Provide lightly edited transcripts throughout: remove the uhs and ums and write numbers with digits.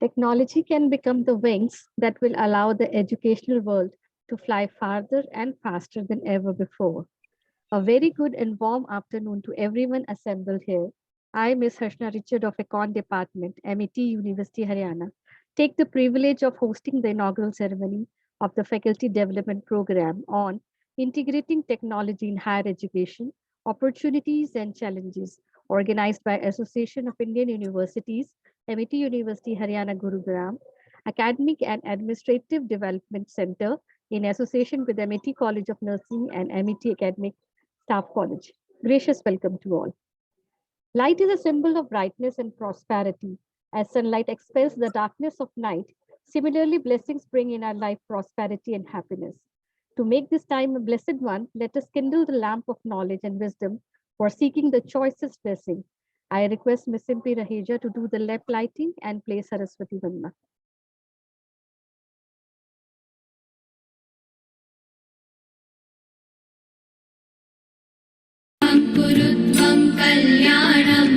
Technology can become the wings that will allow the educational world to fly farther and faster than ever before. A very good and warm afternoon to everyone assembled here. I, Ms. Harshna Richard of Econ Department, MET University, Haryana, take the privilege of hosting the inaugural ceremony of the Faculty Development Program on Integrating Technology in Higher Education, Opportunities and Challenges, organized by Association of Indian Universities, MET University, Haryana, Gurugram, Academic and Administrative Development Center in association with MET College of Nursing and MET Academic Staff College. Gracious welcome to all. Light is a symbol of brightness and prosperity. As sunlight expels the darkness of night, similarly, blessings bring in our life prosperity and happiness. To make this time a blessed one, let us kindle the lamp of knowledge and wisdom for seeking the choicest blessing. I request Ms. Simpi Raheja to do the lamp lighting and play Saraswati Vandana. कुरुत्वं कल्याणम्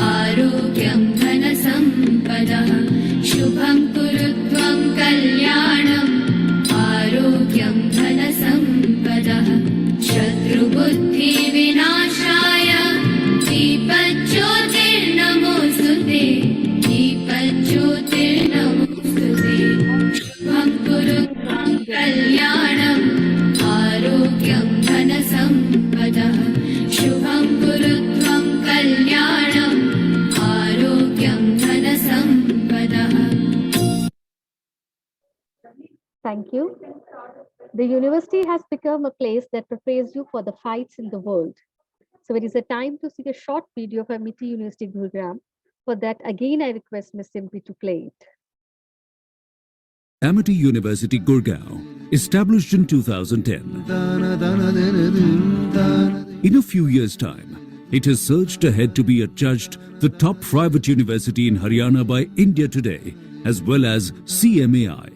आरोग्यं धनसम्पदः शुभं कुरुत्वं कल्याणम् आरोग्यं धनसम्पदः शत्रुबुद्धिविनाशाय दीपज्योतिर्नमोऽस्तुते दीपज्योतिर्नमोऽस्तुते शुभं कुरुत्वं कल्याणम् आरोग्यं धनसम्पदः शुभं कुरुत्वं कल्याणम् आरोग्यं धनसम्पदः. Thank you. The university has become a place that prepares you for the fights in the world. So it is a time to see a short video of MET University Gurugram. For that, again, I request Ms. Simpi to play it. Amity University Gurgaon, established in 2010. In a few years' time, it has surged ahead to be adjudged the top private university in Haryana by India Today, as well as CMAI.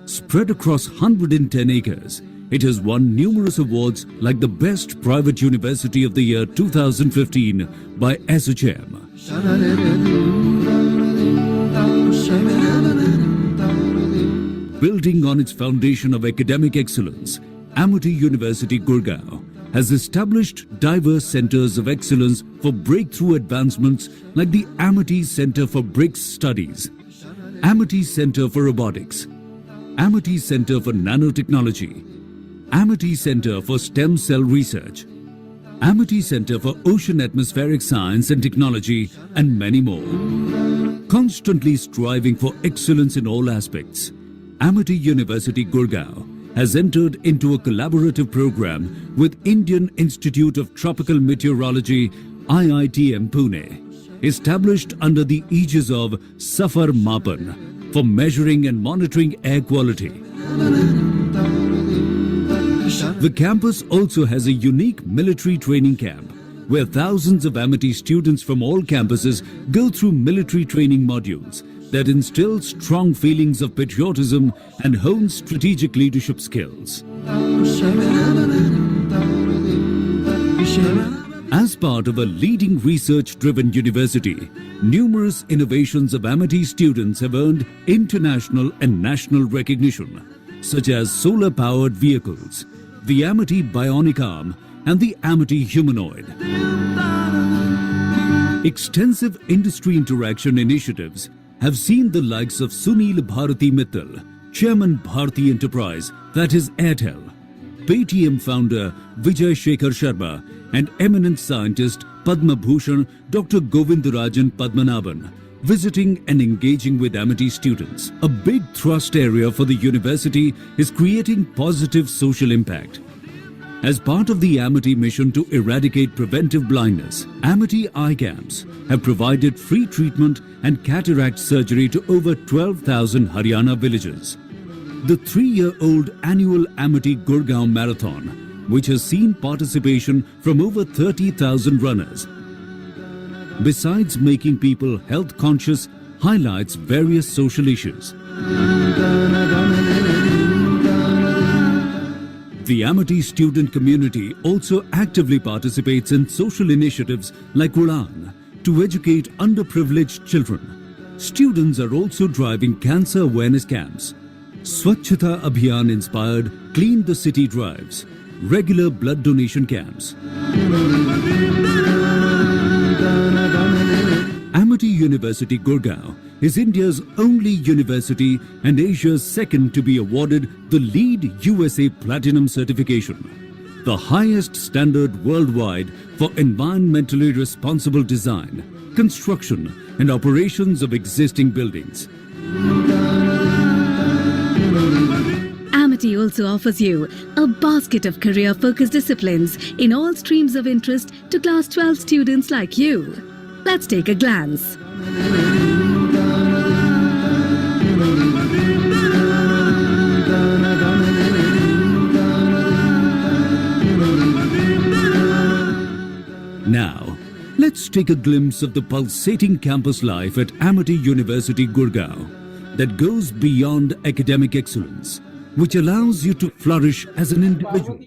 Spread across 110 acres, it has won numerous awards like the Best Private University of the Year 2015 by SHM. Building on its foundation of academic excellence, Amity University Gurgaon has established diverse centers of excellence for breakthrough advancements like the Amity Center for BRICS Studies, Amity Center for Robotics, Amity Center for Nanotechnology, Amity Center for Stem Cell Research, Amity Center for Ocean Atmospheric Science and Technology, and many more. Constantly striving for excellence in all aspects, Amity University Gurgaon has entered into a collaborative program with Indian Institute of Tropical Meteorology, IITM Pune, established under the aegis of Safar Mapan for measuring and monitoring air quality. The campus also has a unique military training camp where thousands of Amity students from all campuses go through military training modules that instill strong feelings of patriotism and hone strategic leadership skills. As part of a leading research-driven university, numerous innovations of Amity students have earned international and national recognition, such as solar-powered vehicles, the Amity Bionic Arm, and the Amity Humanoid. Extensive industry interaction initiatives have seen the likes of Sunil Bharati Mittal, Chairman Bharti Enterprise, that is Airtel, Paytm founder Vijay Shekhar Sharma, and eminent scientist Padma Bhushan Dr. Govindarajan Padmanabhan visiting and engaging with Amity students. A big thrust area for the university is creating positive social impact. As part of the Amity mission to eradicate preventive blindness, Amity eye camps have provided free treatment and cataract surgery to over 12,000 Haryana villages. The 3-year-old annual Amity Gurgaon Marathon, which has seen participation from over 30,000 runners, besides making people health conscious, highlights various social issues. The Amity student community also actively participates in social initiatives like Udan to educate underprivileged children. Students are also driving cancer awareness camps. Swachhata Abhiyan inspired Clean the City drives, regular blood donation camps. Amity University Gurgaon is India's only university and Asia's second to be awarded the LEED USA Platinum certification, the highest standard worldwide for environmentally responsible design, construction and operations of existing buildings. Amity also offers you a basket of career-focused disciplines in all streams of interest to Class 12 students like you. Let's take a glance. Now, let's take a glimpse of the pulsating campus life at Amity University Gurgaon that goes beyond academic excellence, which allows you to flourish as an individual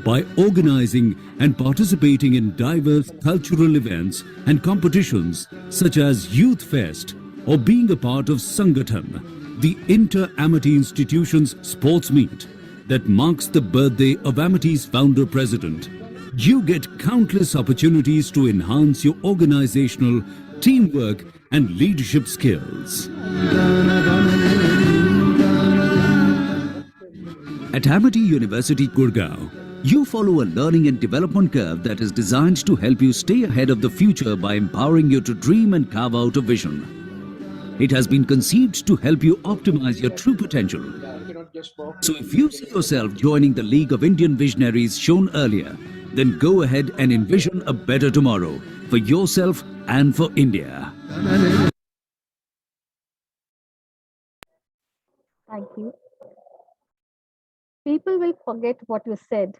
by organizing and participating in diverse cultural events and competitions such as Youth Fest or being a part of Sangathan, the Inter-Amity Institution's sports meet that marks the birthday of Amity's founder-president. You get countless opportunities to enhance your organizational, teamwork and leadership skills. At Amity University Gurgaon, you follow a learning and development curve that is designed to help you stay ahead of the future by empowering you to dream and carve out a vision. It has been conceived to help you optimize your true potential. So if you see yourself joining the League of Indian Visionaries shown earlier, then go ahead and envision a better tomorrow for yourself and for India. Thank you. People will forget what you said.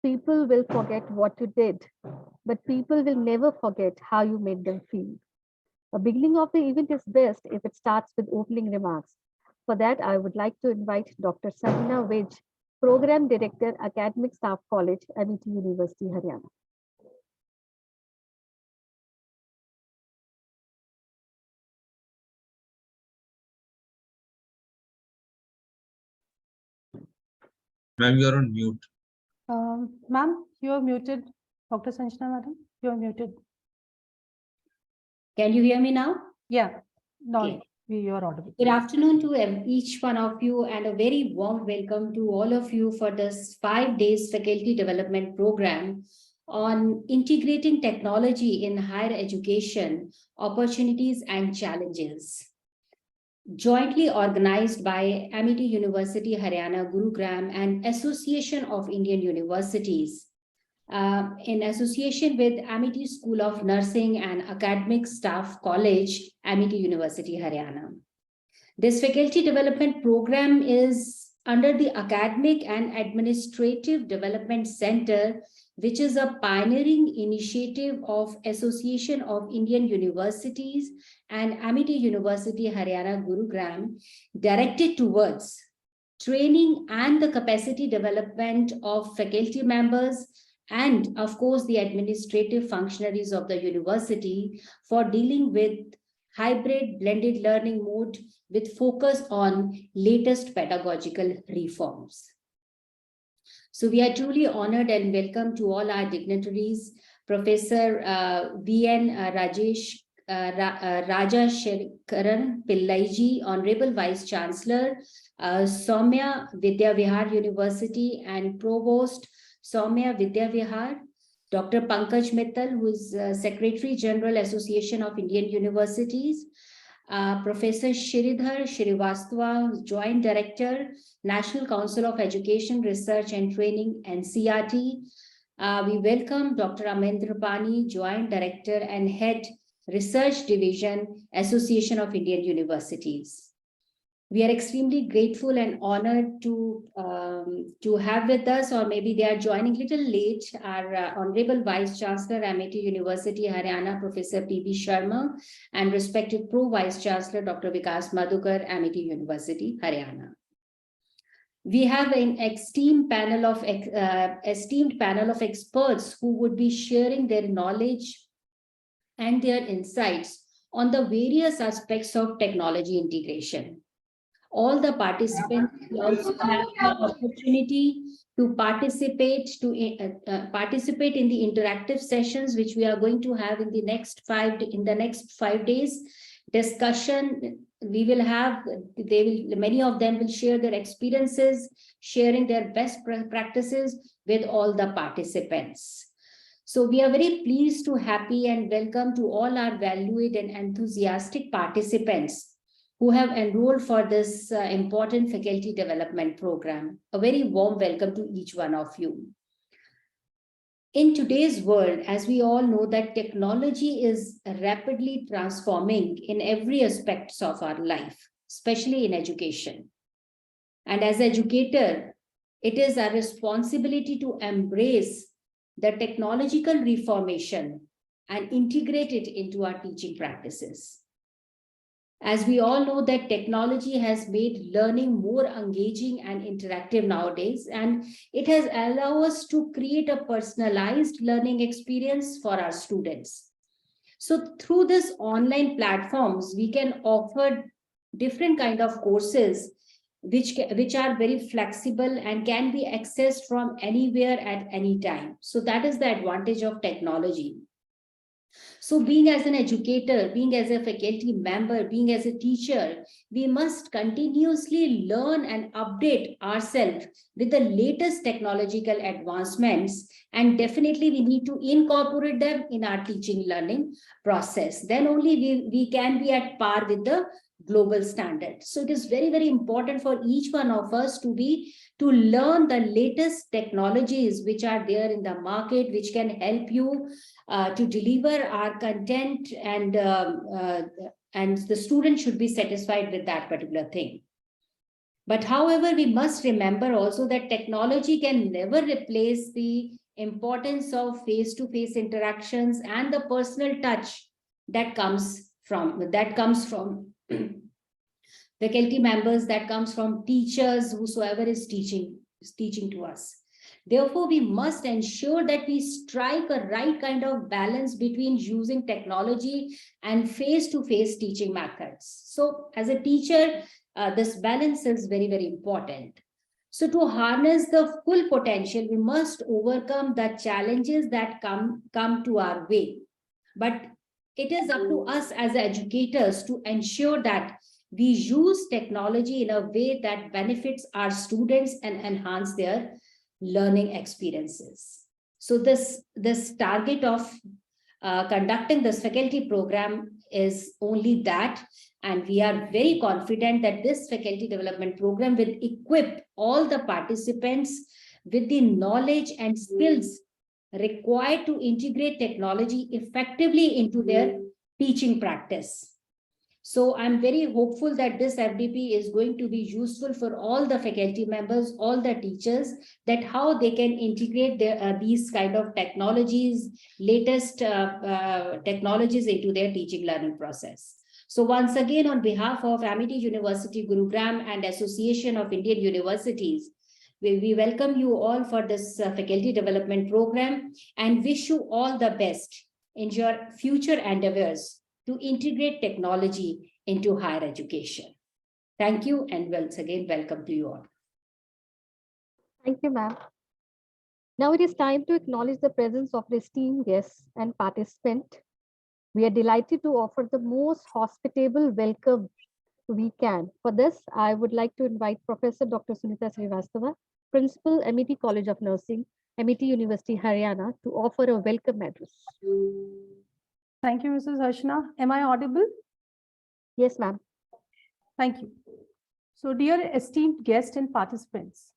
People will forget what you did, but people will never forget how you made them feel. The beginning of the event is best if it starts with opening remarks. For that, I would like to invite Dr. Sabina Vij, Program Director, Academic Staff College, Amity University, Haryana. Ma'am, you are on mute. Ma'am, you are muted. Dr. Sanjana, madam, you are muted. Can you hear me now? Yeah, no, Okay. you are audible. Good afternoon to each one of you and a very warm welcome to all of you for this 5 days faculty development program on integrating technology in higher education, opportunities and challenges. Jointly organized by Amity University, Haryana, Gurugram and Association of Indian Universities. In association with Amity School of Nursing and Academic Staff College, Amity University, Haryana. This faculty development program is under the Academic and Administrative Development Center, which is a pioneering initiative of Association of Indian Universities and Amity University, Haryana, Gurugram, directed towards training and the capacity development of faculty members and of course the administrative functionaries of the university for dealing with hybrid blended learning mode with focus on latest pedagogical reforms. So we are truly honored and welcome to all our dignitaries, Professor V.N. Rajashekaran Pillaiji, Honorable Vice Chancellor, Soumya Vidya Vihar University and Provost Soumya Vidya Vihar, Dr. Pankaj Mittal, who is Secretary General Association of Indian Universities, Professor Shridhar Shrivastava, Joint Director, National Council of Education, Research and Training, NCERT. We welcome Dr. Amendra Pani, Joint Director and Head, Research Division, Association of Indian Universities. We are extremely grateful and honored to have with us, or maybe they are joining a little late, our Honorable Vice Chancellor, Amity University, Haryana, Professor P.B. Sharma, and respected Pro Vice Chancellor, Dr. Vikas Madhukar, Amity University, Haryana. We have an esteemed panel of experts who would be sharing their knowledge and their insights on the various aspects of technology integration. All the participants will also have the opportunity to participate in the interactive sessions which we are going to have in the next 5 days. Discussion we will have. Many of them will share their experiences, sharing their best practices with all the participants. So we are very pleased to happy and welcome to all our valued and enthusiastic participants who have enrolled for this important faculty development program. A very warm welcome to each one of you. In today's world, as we all know that technology is rapidly transforming in every aspects of our life, especially in education. And as educator, it is our responsibility to embrace the technological reformation and integrate it into our teaching practices. As we all know that technology has made learning more engaging and interactive nowadays, and it has allowed us to create a personalized learning experience for our students. So through this online platforms, we can offer different kind of courses which are very flexible and can be accessed from anywhere at any time. So that is the advantage of technology. So being as an educator, being as a faculty member, being as a teacher, we must continuously learn and update ourselves with the latest technological advancements, and definitely we need to incorporate them in our teaching learning process. Then only we can be at par with the global standard. So it is very, very important for each one of us to learn the latest technologies which are there in the market, which can help you to deliver our content, and the student should be satisfied with that particular thing. But however, we must remember also that technology can never replace the importance of face-to-face interactions and the personal touch that comes from faculty members, that comes from teachers, whosoever is teaching to us. Therefore, we must ensure that we strike a right kind of balance between using technology and face-to-face teaching methods. So as a teacher, this balance is very, very important. So to harness the full potential, we must overcome the challenges that come to our way. But it is up to us as educators to ensure that we use technology in a way that benefits our students and enhance their learning experiences. So this target of conducting this faculty program is only that, and we are very confident that this faculty development program will equip all the participants with the knowledge and skills required to integrate technology effectively into their teaching practice. So I'm very hopeful that this FDP is going to be useful for all the faculty members, all the teachers, that how they can integrate these kind of technologies, latest technologies into their teaching learning process. So once again, on behalf of Amity University, Gurugram and Association of Indian Universities, we welcome you all for this faculty development program and wish you all the best in your future endeavors to integrate technology into higher education. Thank you, and once again, welcome to you all. Thank you, ma'am. Now it is time to acknowledge the presence of the esteemed guests and participants. We are delighted to offer the most hospitable welcome we can. For this, I would like to invite Professor Dr. Sunita Srivastava, Principal, Amity College of Nursing, Amity University, Haryana, to offer a welcome address. Thank you, Mrs. Harshna. Am I audible? Yes, ma'am. Thank you. So, dear esteemed guests and participants,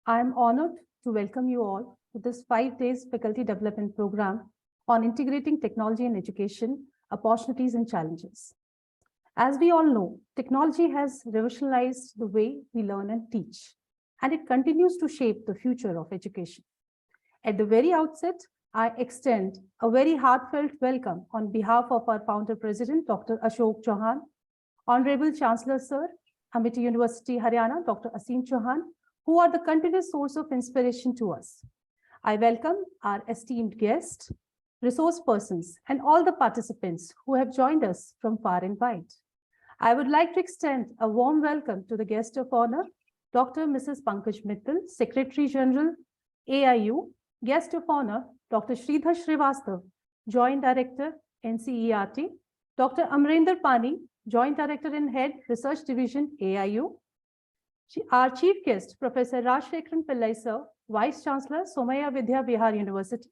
I am honored to welcome you all to this 5 days faculty development program on integrating technology in education, opportunities and challenges. As we all know, technology has revolutionized the way we learn and teach, and it continues to shape the future of education. At the very outset, I extend a very heartfelt welcome on behalf of our founder president, Dr. Ashok Chauhan, Honorable Chancellor Sir, Amity University, Haryana, Dr. Asim Chauhan, who are the continuous source of inspiration to us. I welcome our esteemed guest, resource persons, and all the participants who have joined us from far and wide. I would like to extend a warm welcome to the guest of honor, Dr. Mrs. Pankaj Mittal, Secretary General, AIU, guest of honor, Dr. Sridhar Srivastav, Joint Director, NCERT, Dr. Amrinder Pani, Joint Director and Head, Research Division, AIU, our chief guest, Professor Rajshekharan Pillai Sir, Vice Chancellor, Somaya Vidya Vihar University,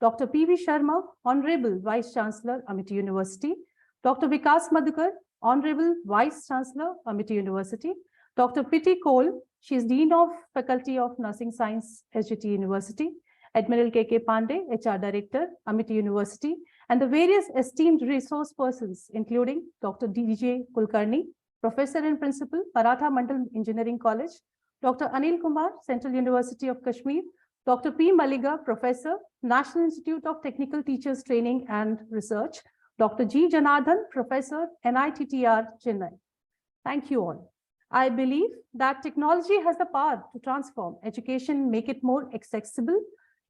Dr. P.V. Sharma, Honorable Vice Chancellor, Amity University, Dr. Vikas Madhukar, Honorable Vice Chancellor, Amity University, Dr. Piti Cole, she is Dean of Faculty of Nursing Science, SGT University, Admiral K.K. Pandey, HR Director, Amity University, and the various esteemed resource persons, including Dr. D.J. Kulkarni, Professor and Principal, Paratha Mandal Engineering College, Dr. Anil Kumar, Central University of Kashmir, Dr. P. Maliga, Professor, National Institute of Technical Teachers Training and Research, Dr. G. Janardhan, Professor, NITTR, Chennai. Thank you all. I believe that technology has the power to transform education, make it more accessible,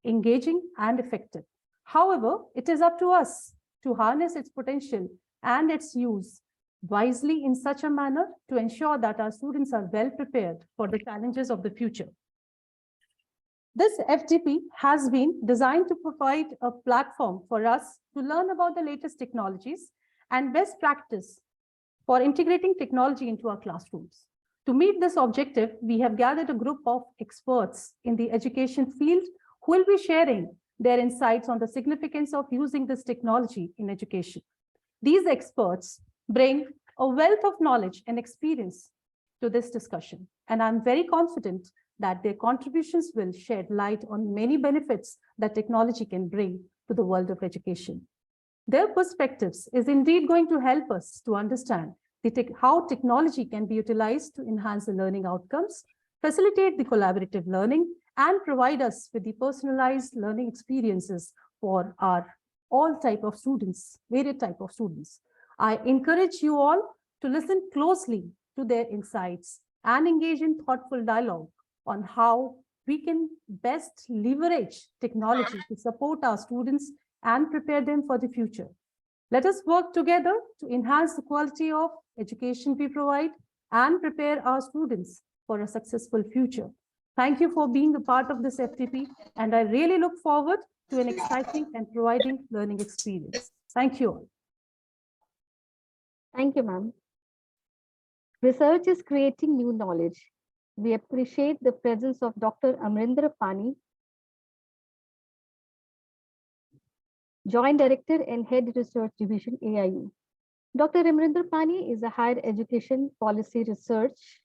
engaging, and effective. However, it is up to us to harness its potential and its use wisely in such a manner to ensure that our students are well prepared for the challenges of the future. This FDP has been designed to provide a platform for us to learn about the latest technologies and best practice for integrating technology into our classrooms. To meet this objective, we have gathered a group of experts in the education field who will be sharing their insights on the significance of using this technology in education. These experts bring a wealth of knowledge and experience to this discussion, and I'm very confident that their contributions will shed light on many benefits that technology can bring to the world of education. Their perspectives is indeed going to help us to understand how technology can be utilized to enhance the learning outcomes, facilitate the collaborative learning, and provide us with the personalized learning experiences for our all type of students, varied type of students. I encourage you all to listen closely to their insights and engage in thoughtful dialogue on how we can best leverage technology to support our students and prepare them for the future. Let us work together to enhance the quality of education we provide and prepare our students for a successful future. Thank you for being a part of this FTP, and I really look forward to an exciting and providing learning experience. Thank you all. Thank you, ma'am. Research is creating new knowledge. We appreciate the presence of Dr. Amrinder Pani, Joint Director and Head Research Division, AIU. Dr. Amrinder Pani is a higher education policy research.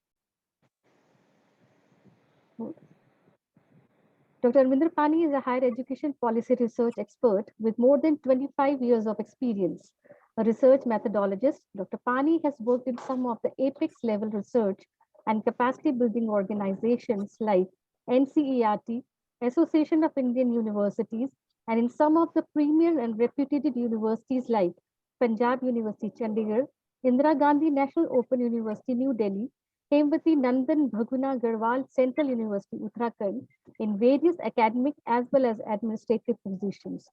Dr. Amrinder Pani is a higher education policy research expert with more than 25 years of experience. A research methodologist, Dr. Pani has worked in some of the apex level research and capacity building organizations like NCERT, Association of Indian Universities, and in some of the premier and reputed universities like Punjab University, Chandigarh, Indira Gandhi National Open University, New Delhi, Hemvati Nandan Bhaguna Garhwal Central University, Uttarakhand, in various academic as well as administrative positions.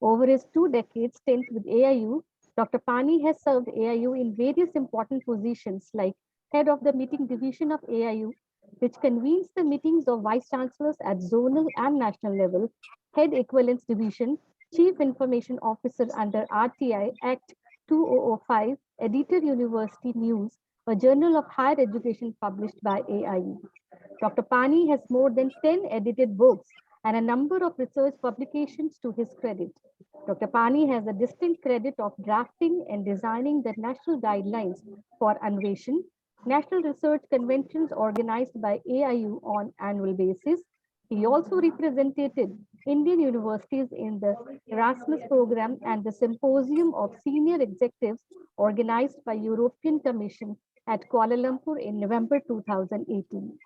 Over his 2 decades stint with AIU, Dr. Pani has served AIU in various important positions like Head of the Meeting Division of AIU, which convenes the meetings of Vice Chancellors at zonal and national level, Head Equivalence Division, Chief Information Officer under RTI Act 2005, Editor University News, a journal of higher education published by AIU. Dr. Pani has more than 10 edited books and a number of research publications to his credit. Dr. Pani has a distinct credit of drafting and designing the national guidelines for Anveshan, national research conventions organized by AIU on annual basis. He also represented Indian universities in the Erasmus program and the Symposium of Senior Executives organized by European Commission at Kuala Lumpur in November 2018.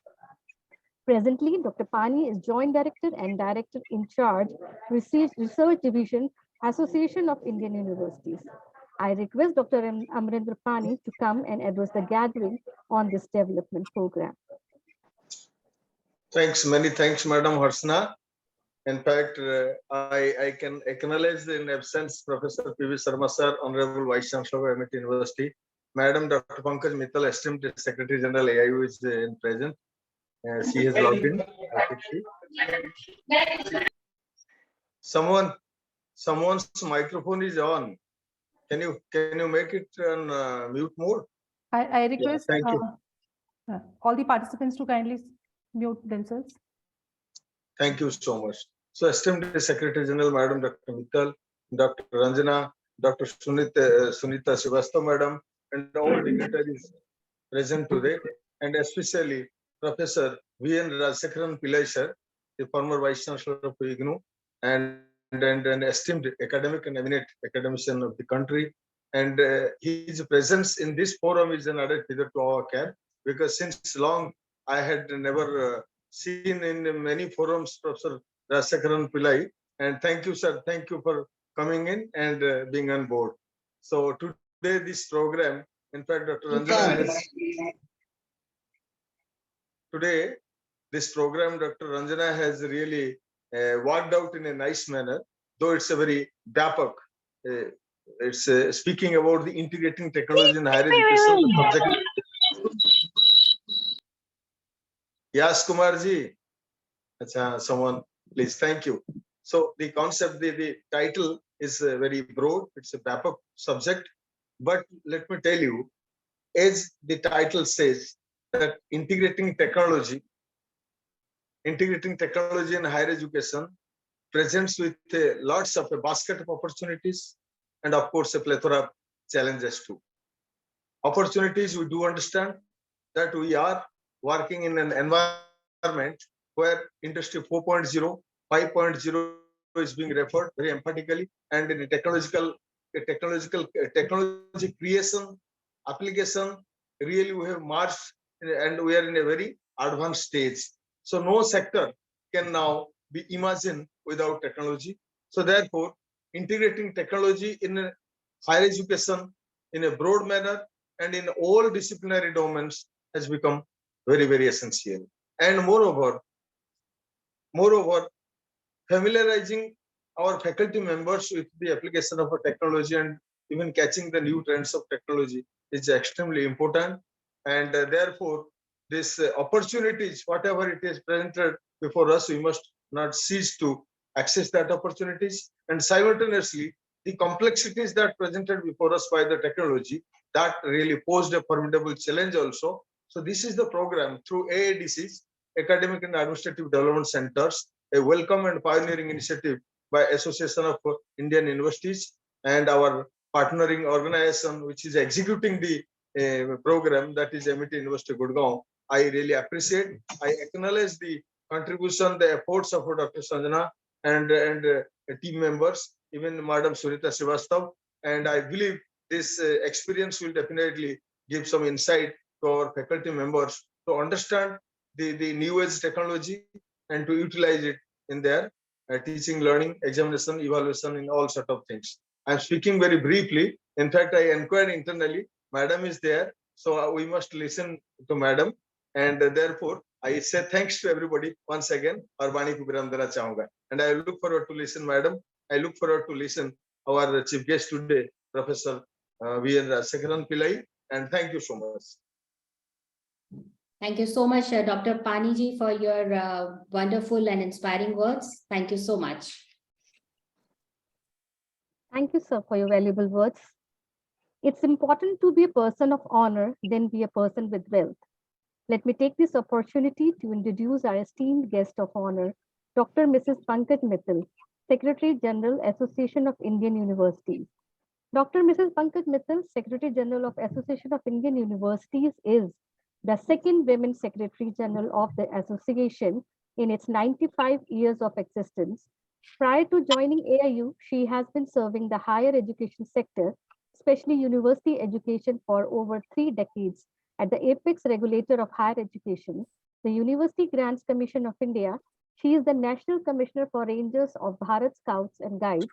Presently, Dr. Pani is Joint Director and Director in Charge, Research Division, Association of Indian Universities. I request Dr. Amrinder Pani to come and address the gathering on this development program. Thanks, many thanks, Madam Harsana. In fact, I can acknowledge in absence Professor P.V. Sharma sir, Honorable Vice Chancellor of MIT University, Madam Dr. Pankaj Mittal, esteemed Secretary General AIU is in present. She has logged in. I could see. Someone's microphone is on. Can you make it on mute mode? I request thank you. All the participants to kindly mute themselves. Thank you so much. So, esteemed Secretary General, Madam Dr. Mittal, Dr. Ranjana, Dr. Sunita Srivastava, Madam, and all dignitaries present today, and especially Professor V.N. Rajsekharan Pillai, sir, the former Vice Chancellor of IGNOU, and an esteemed academic and eminent academician of the country. And his presence in this forum is an added feather to our care, because since long I had never seen in many forums Professor Rajsekharan Pillai. And thank you, sir. Thank you for coming in and being on board. So today this program, in fact, Dr. Ranjana has today this program, Dr. Ranjana has really worked out in a nice manner, though it's a very Vyapak. It's speaking about the integrating technology in higher education. The subject. Yes, Kumarji. Someone, please. Thank you. So the concept, the title is very broad. It's a Vyapak subject. But let me tell you, as the title says, that integrating technology in higher education presents with lots of a basket of opportunities and of course a plethora of challenges too. Opportunities, we do understand that we are working in an environment where industry 4.0, 5.0 is being referred very emphatically, and in the technology creation, application, really we have marched and we are in a very advanced stage. So no sector can now be imagined without technology. So therefore, integrating technology in higher education in a broad manner and in all disciplinary domains has become very, very essential. And moreover, familiarizing our faculty members with the application of a technology and even catching the new trends of technology is extremely important. And therefore, this opportunities, whatever it is presented before us, we must not cease to access that opportunities. And simultaneously, the complexities that presented before us by the technology, that really posed a formidable challenge also. So this is the program through AADCs, Academic and Administrative Development Centers, a welcome and pioneering initiative by Association of Indian Universities and our partnering organization, which is executing the program, that is MIT University Gurgaon. I really appreciate, I acknowledge the contribution, the efforts of Dr. Sanjana and team members, even Madam Sunita Srivastava. And I believe this experience will definitely give some insight to our faculty members to understand the new age technology and to utilize it in their teaching, learning, examination, evaluation, in all sort of things. I'm speaking very briefly. In fact, I inquired internally. Madam is there, so we must listen to Madam. And therefore, I say thanks to everybody once again. और वाणी को विराम देना चाहूँगा. And I look forward to listen, Madam. I look forward to listen our chief guest today, Professor V.N. Rajsekharan Pillai. And thank you so much. Thank you so much, Dr. Paniji, for your wonderful and inspiring words. Thank you so much. Thank you, sir, for your valuable words. It's important to be a person of honor than be a person with wealth. Let me take this opportunity to introduce our esteemed guest of honor, Dr. Mrs. Pankaj Mittal, Secretary General, Association of Indian Universities. Dr. Mrs. Pankaj Mittal, Secretary General of Association of Indian Universities, is the second Women Secretary General of the association in its 95 years of existence. Prior to joining AIU, she has been serving the higher education sector, especially university education, for over 3 decades at the apex regulator of higher education, the University Grants Commission of India. She is the National Commissioner for Rangers of Bharat Scouts and Guides.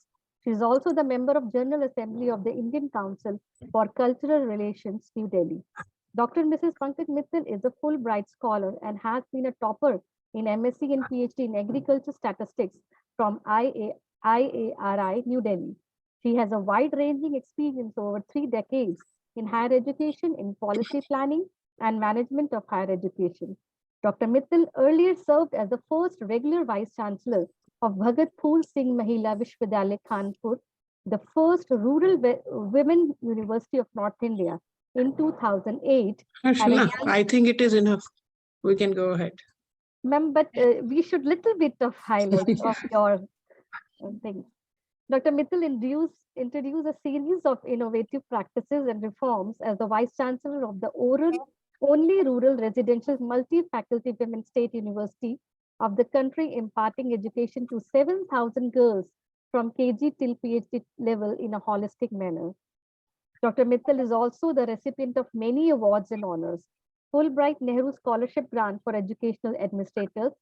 She is also the member of General Assembly of the Indian Council for Cultural Relations, New Delhi. Dr. Mrs. Pankaj Mittal is a Fulbright scholar and has been a topper in MSc and PhD in Agriculture Statistics from IARI, New Delhi. She has a wide-ranging experience over 3 decades in higher education, in policy planning, and management of higher education. Dr. Mittal earlier served as the first regular Vice Chancellor of Bhagat Phool Singh Mahila Vishwavidyalaya Kanpur, the first rural women university of North India in 2008. Archana, I think it is enough. We can go ahead. Ma'am, but we should little bit of highlights of your things. Dr. Mittal introduced a series of innovative practices and reforms as the Vice Chancellor of the only rural residential multi-faculty women state university of the country, imparting education to 7,000 girls from KG till PhD level in a holistic manner. Dr. Mittal is also the recipient of many awards and honors. Fulbright Nehru Scholarship Grant for Educational Administrators,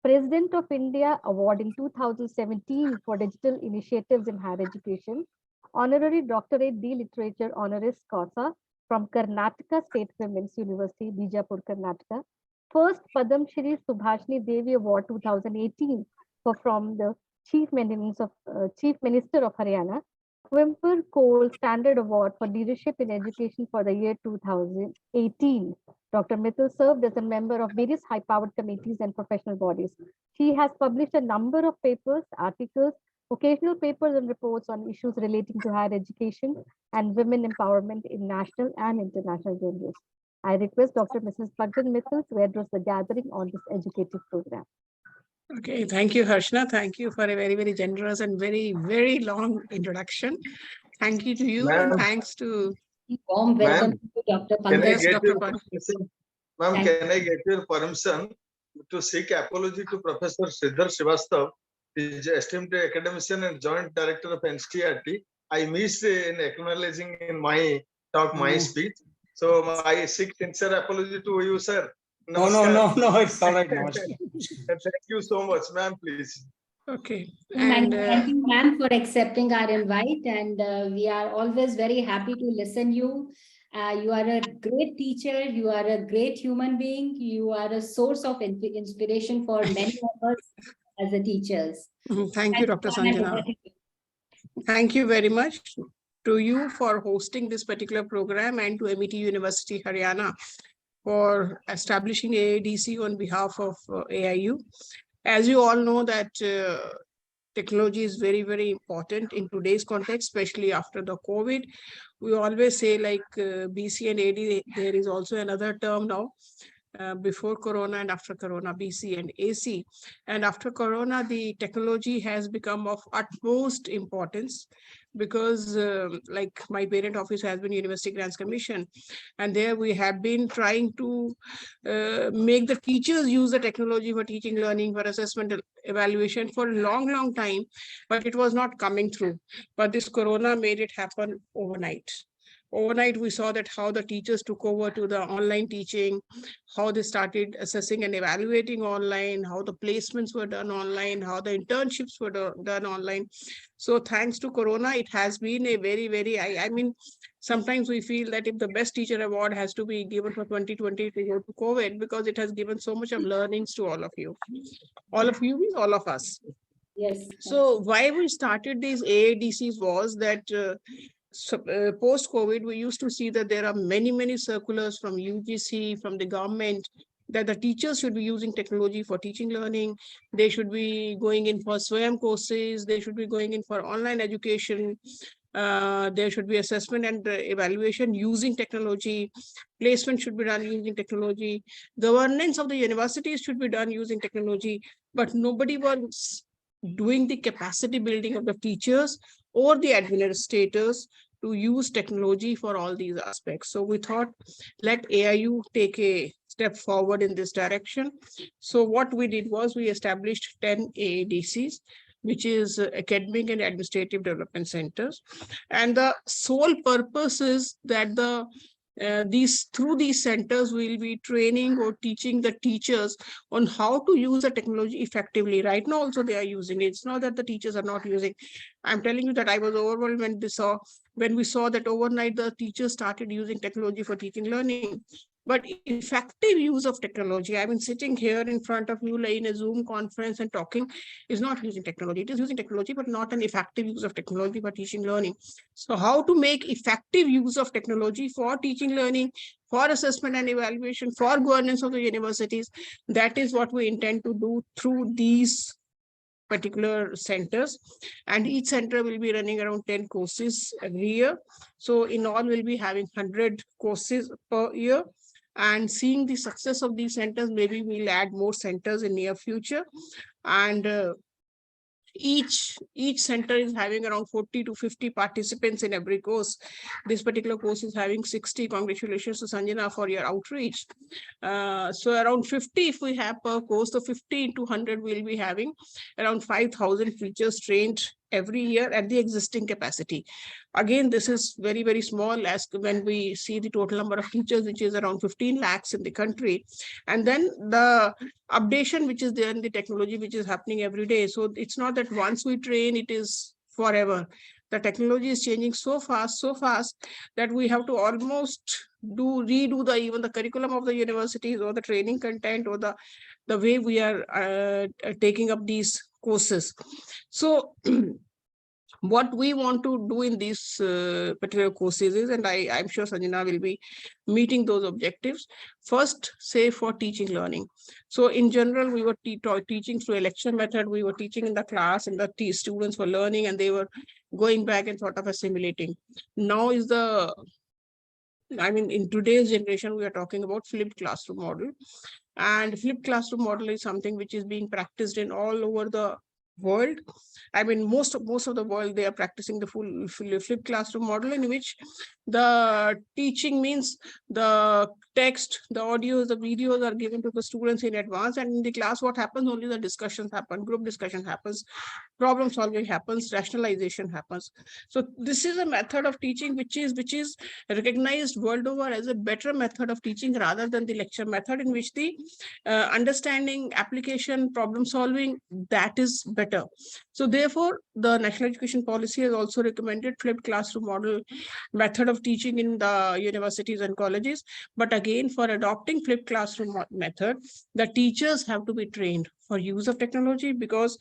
President of India Award in 2017 for Digital Initiatives in Higher Education, Honorary Doctorate D Literature Honoris Causa from Karnataka State Women's University, Bijapur, Karnataka, first Padam Shri Subhashini Devi Award 2018 from the Chief Minister of Haryana, Quimper Cole Standard Award for Leadership in Education for the year 2018. Dr. Mittal served as a member of various high-powered committees and professional bodies. She has published a number of papers, articles, occasional papers and reports on issues relating to higher education and women empowerment in national and international journals. I request Dr. Mrs. Bhagwan Mittal to address the gathering on this educative program. Okay, thank you, Harshna. Thank you for a very, very generous and very, very long introduction. Thank you to you, and thanks to Warm welcome to Dr. Pankaj. Ma'am, can I get your permission to seek apology to Professor Sridhar Srivastav, his esteemed academician and joint director of NCERT? I missed in acknowledging in my talk, my speech. So I seek sincere apology to you, sir. No, it's all right. Thank you so much, ma'am, please. Okay. And thank you, ma'am, for accepting our invite. And we are always very happy to listen you. You are a great teacher. You are a great human being. You are a source of inspiration for many of us as a teachers. Thank you, Dr. Sanjana. Thank you very much to you for hosting this particular program, and to MET University Haryana for establishing AADC on behalf of AIU. As you all know that technology is very, very important in today's context, especially after the COVID. We always say like BC and AD, there is also another term now. Before Corona and after Corona, BC and AC. And after Corona, the technology has become of utmost importance, because like my parent office has been University Grants Commission, and there we have been trying to make the teachers use the technology for teaching, learning, for assessment, evaluation for a long time, but it was not coming through. But this Corona made it happen overnight. Overnight, we saw that how the teachers took over to the online teaching, how they started assessing and evaluating online, how the placements were done online, how the internships were done online. So thanks to Corona, it has been a very, I mean, sometimes we feel that if the best teacher award has to be given for 2020 to go to COVID, because it has given so much of learnings to all of you. All of you means all of us. Yes. So why we started these AADCs was that post-COVID, we used to see that there are many circulars from UGC, from the government, that the teachers should be using technology for teaching, learning. They should be going in for SWAYAM courses. They should be going in for online education. There should be assessment and evaluation using technology. Placement should be done using technology. Governance of the universities should be done using technology. But nobody was doing the capacity building of the teachers or the administrators to use technology for all these aspects. So we thought, let AIU take a step forward in this direction. So what we did was we established 10 AADCs, which is academic and administrative development centers. And the sole purpose is that through these centers, we'll be training or teaching the teachers on how to use the technology effectively. Right now, also they are using it. It's not that the teachers are not using. I'm telling you that I was overwhelmed when we saw that overnight the teachers started using technology for teaching, learning. But effective use of technology, I mean, sitting here in front of you like in a Zoom conference and talking is not using technology. It is using technology, but not an effective use of technology for teaching learning. So how to make effective use of technology for teaching learning, for assessment and evaluation, for governance of the universities, that is what we intend to do through these particular centers, and each center will be running around 10 courses every year. So in all, we'll be having 100 courses per year, and seeing the success of these centers, maybe we'll add more centers in near future. And each center is having around 40 to 50 participants in every course. This particular course is having 60. Congratulations to Sanjana for your outreach. So around 50 if we have per course, so 50 into 100 we'll be having around 5,000 teachers trained every year at the existing capacity. Again, this is very, very small as when we see the total number of teachers, which is around 15 lakhs in the country. And then the updation which is there in the technology, which is happening every day. So it's not that once we train, it is forever. The technology is changing so fast that we have to almost redo even the curriculum of the universities, or the training content, or the way we are taking up these courses. So what we want to do in these particular courses is, and I'm sure Sanjana will be meeting those objectives. First, say for teaching learning. So in general, we were teaching through a lecture method. We were teaching in the class, and the students were learning, and they were going back and sort of assimilating. Now is in today's generation, we are talking about flipped classroom model. And flipped classroom model is something which is being practiced in all over the world. I mean, most of the world, they are practicing the full flipped classroom model, in which the teaching means the text, the audios, the videos are given to the students in advance, and in the class what happens, only the discussions happen, group discussion happens, problem solving happens, rationalization happens. So this is a method of teaching which is recognized world over as a better method of teaching, rather than the lecture method, in which the understanding, application, problem solving, that is better. So therefore, the National Education Policy has also recommended flipped classroom model method of teaching in the universities and colleges. But again, for adopting flipped classroom method, the teachers have to be trained for use of technology, because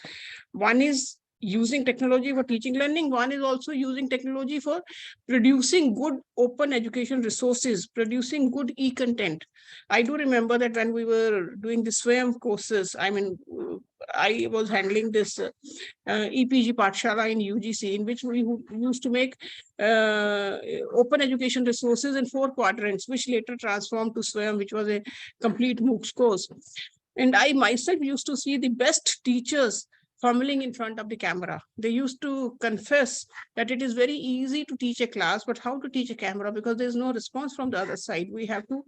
one is using technology for teaching learning, one is also using technology for producing good open education resources, producing good e-content. I do remember that when we were doing the SWAYAM courses, I was handling this EPG Pathshala in UGC, in which we used to make open education resources in 4 quadrants, which later transformed to SWAYAM, which was a complete MOOCs course. And I myself used to see the best teachers fumbling in front of the camera. They used to confess that it is very easy to teach a class, but how to teach a camera, because there's no response from the other side. We have to,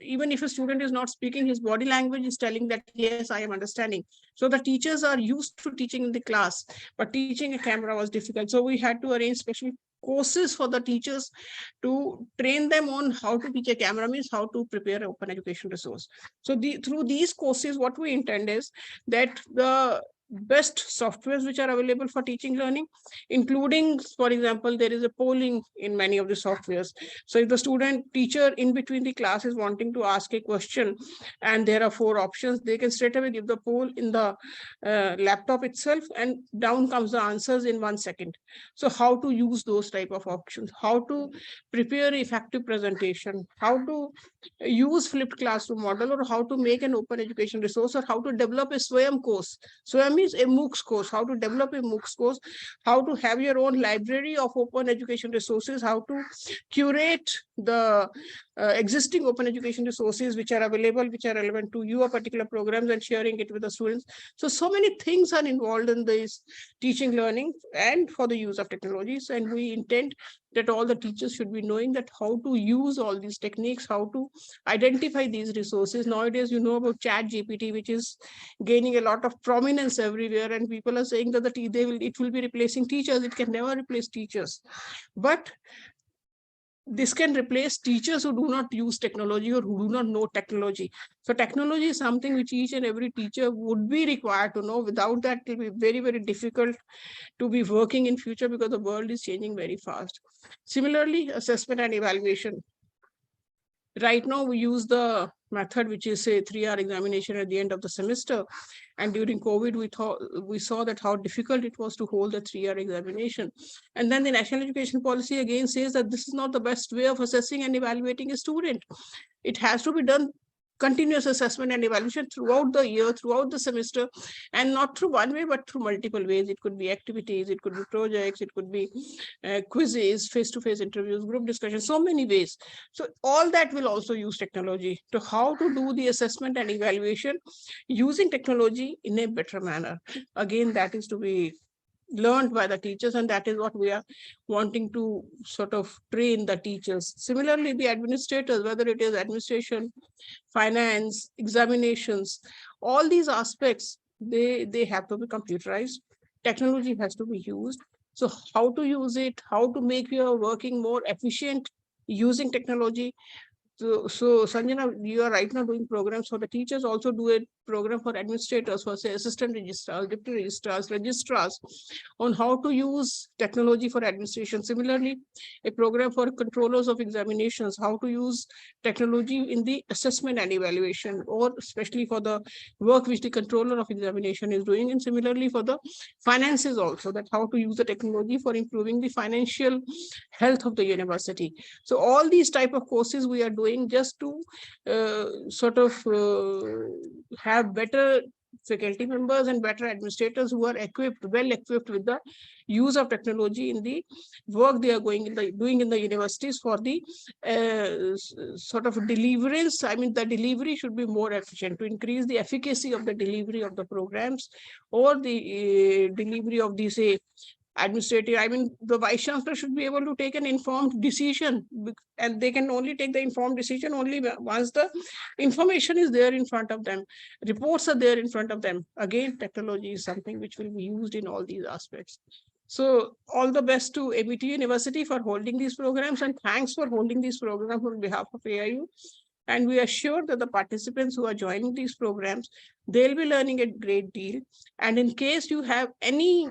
even if a student is not speaking, his body language is telling that, yes, I am understanding. So the teachers are used to teaching in the class, but teaching a camera was difficult. So we had to arrange special courses for the teachers to train them on how to teach a camera, means how to prepare an open education resource. So through these courses, what we intend is that the best softwares which are available for teaching learning, including, for example, there is a polling in many of the softwares. So if the teacher in between the class is wanting to ask a question and there are 4 options, they can straight away give the poll in the laptop itself, and down comes the answers in 1 second. So how to use those type of options, how to prepare effective presentation, how to use flipped classroom model, or how to make an open education resource, or how to develop a SWAYAM course. SWAYAM is a MOOCs course, how to develop a MOOCs course, how to have your own library of open education resources, how to curate the existing open education resources which are available, which are relevant to your particular programs, and sharing it with the students. So many things are involved in this teaching learning and for the use of technologies. And we intend that all the teachers should be knowing that how to use all these techniques, how to identify these resources. Nowadays, you know about ChatGPT, which is gaining a lot of prominence everywhere, and people are saying that it will be replacing teachers. It can never replace teachers, but this can replace teachers who do not use technology or who do not know technology. So technology is something which each and every teacher would be required to know. Without that, it will be very, very difficult to be working in future, because the world is changing very fast. Similarly, assessment and evaluation. Right now, we use the method which is a 3-hour examination at the end of the semester. And during COVID, we saw that how difficult it was to hold a 3-hour examination. And then the national education policy again says that this is not the best way of assessing and evaluating a student. It has to be done continuous assessment and evaluation throughout the year, throughout the semester, and not through one way, but through multiple ways. It could be activities, it could be projects, it could be quizzes, face-to-face interviews, group discussions, so many ways. So all that will also use technology to how to do the assessment and evaluation using technology in a better manner. Again, that is to be learned by the teachers, and that is what we are wanting to sort of train the teachers. Similarly, the administrators, whether it is administration, finance, examinations, all these aspects, they have to be computerized. Technology has to be used. So how to use it, how to make your working more efficient using technology. So Sanjana, you are right now doing programs for the teachers, also do a program for administrators, for say assistant registrars, deputy registrars on how to use technology for administration. Similarly, a program for controllers of examinations, how to use technology in the assessment and evaluation, or especially for the work which the controller of examination is doing. And similarly for the finances also, that how to use the technology for improving the financial health of the university. So all these type of courses we are doing just to have better faculty members and better administrators who are well equipped with the use of technology in the work they are doing in the universities for the sort of deliverance. I mean, the delivery should be more efficient to increase the efficacy of the delivery of the programs, or the delivery of these administrative. I mean, the vice chancellor should be able to take an informed decision, and they can only take the informed decision only once the information is there in front of them, reports are there in front of them. Again, technology is something which will be used in all these aspects. So all the best to ABT University for holding these programs, and thanks for holding these programs on behalf of AIU. And we are sure that the participants who are joining these programs, they'll be learning a great deal. And in case you have any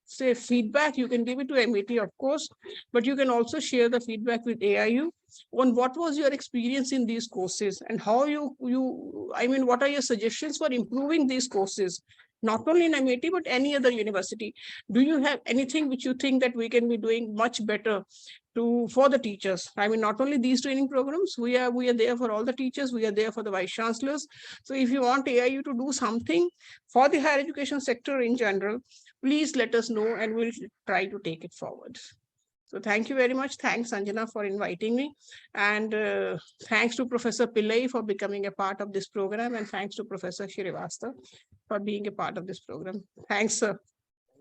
say feedback, you can give it to MET, of course, but you can also share the feedback with AIU on what was your experience in these courses, and how I mean, what are your suggestions for improving these courses, not only in MET, but any other university. Do you have anything which you think that we can be doing much better for the teachers? I mean, not only these training programs, we are there for all the teachers, we are there for the vice chancellors. So if you want AIU to do something for the higher education sector in general, please let us know and we'll try to take it forward. So thank you very much. Thanks, Sanjana, for inviting me. And thanks to Professor Pillai for becoming a part of this program. And thanks to Professor Shrivastava for being a part of this program. Thanks, sir.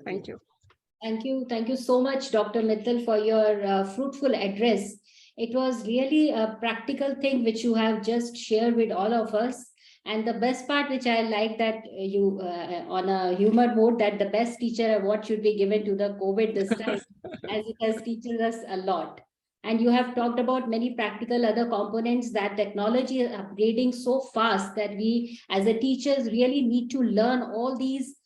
Thank you. Thank you. Thank you so much, Dr. Mittal, for your fruitful address. It was really a practical thing which you have just shared with all of us. And the best part, which I like, that you, on a humor mode, that the best teacher award should be given to the COVID this time, as it has teaches us a lot. And you have talked about many practical other components, that technology is upgrading so fast that we as a teachers really need to learn all these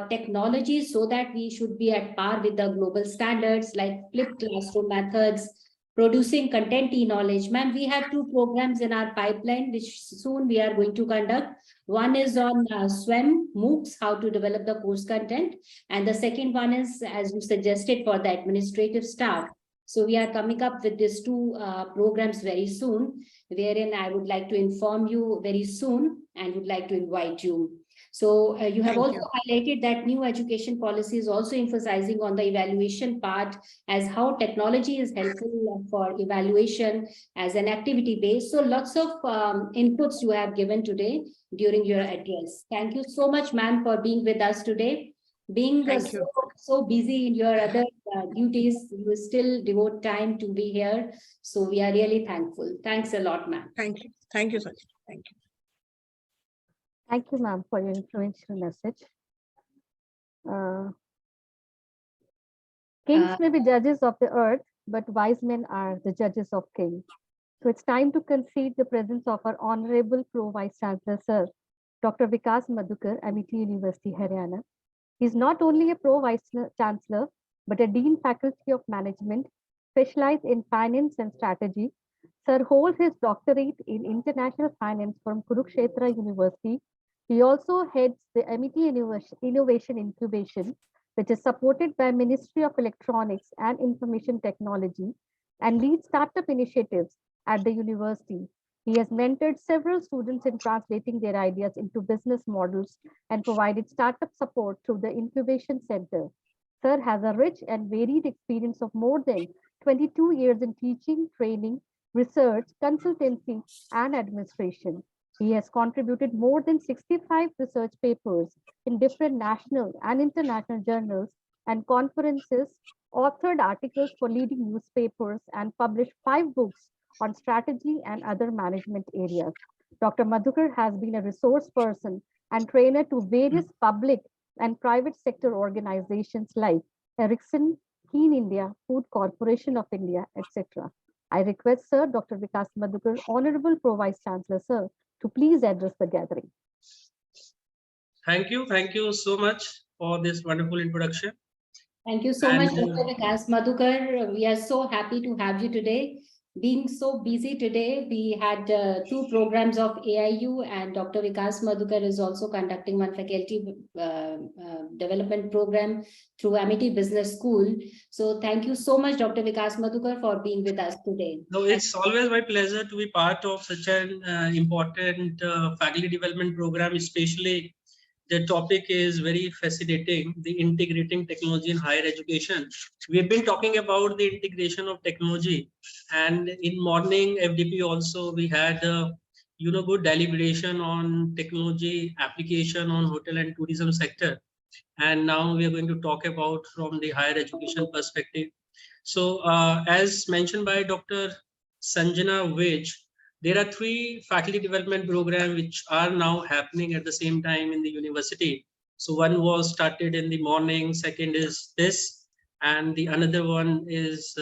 technologies, so that we should be at par with the global standards, like flipped classroom methods, producing content e-knowledge. Ma'am, we have 2 programs in our pipeline, which soon we are going to conduct. One is on SWEM MOOCs, how to develop the course content. And the second one is, as you suggested, for the administrative staff. So we are coming up with these 2 programs very soon, wherein I would like to inform you very soon and would like to invite you. So you have also highlighted that new education policy is also emphasizing on the evaluation part, as how technology is helpful for evaluation as an activity base. So lots of inputs you have given today during your address. Thank you so much, ma'am, for being with us today. Being so busy in your other duties, you still devote time to be here. So we are really thankful. Thanks a lot, ma'am. Thank you. Thank you, Sanjay. Thank you. Thank you, ma'am, for your influential message. Kings may be judges of the earth, but wise men are the judges of kings. So it's time to concede the presence of our Honorable Pro Vice Chancellor, Sir, Dr. Vikas Madhukar, MET University, Haryana. He's not only a Pro Vice Chancellor, but a Dean Faculty of Management, specialized in finance and strategy, Sir holds his doctorate in international finance from Kurukshetra University. He also heads the MIT Innovation Incubation, which is supported by Ministry of Electronics and Information Technology, and leads startup initiatives at the university. He has mentored several students in translating their ideas into business models and provided startup support through the Incubation Center. Sir has a rich and varied experience of more than 22 years in teaching, training, research, consultancy, and administration. He has contributed more than 65 research papers in different national and international journals and conferences, authored articles for leading newspapers, and published 5 books on strategy and other management areas. Dr. Madhukar has been a resource person and trainer to various public and private sector organizations like Ericsson, Keen India, Food Corporation of India, etc. I request Sir Dr. Vikas Madhukar, Honorable Pro Vice Chancellor, Sir, to please address the gathering. Thank you so much for this wonderful introduction. Thank you so much, Dr. Vikas Madhukar. We are so happy to have you today. Being so busy today, we had 2 programs of AIU, and Dr. Vikas Madhukar is also conducting one faculty development program through Amity Business School. So thank you so much, Dr. Vikas Madhukar, for being with us today. No, it's always my pleasure to be part of such an important faculty development program, especially the topic is very fascinating, the integrating technology in higher education. We've been talking about the integration of technology, and in morning FDP also we had good deliberation on technology application on hotel and tourism sector. And now we are going to talk about from the higher education perspective. So as mentioned by Dr. Sanjana Vij, there are 3 faculty development programs which are now happening at the same time in the university. So one was started in the morning, second is this, and the another one is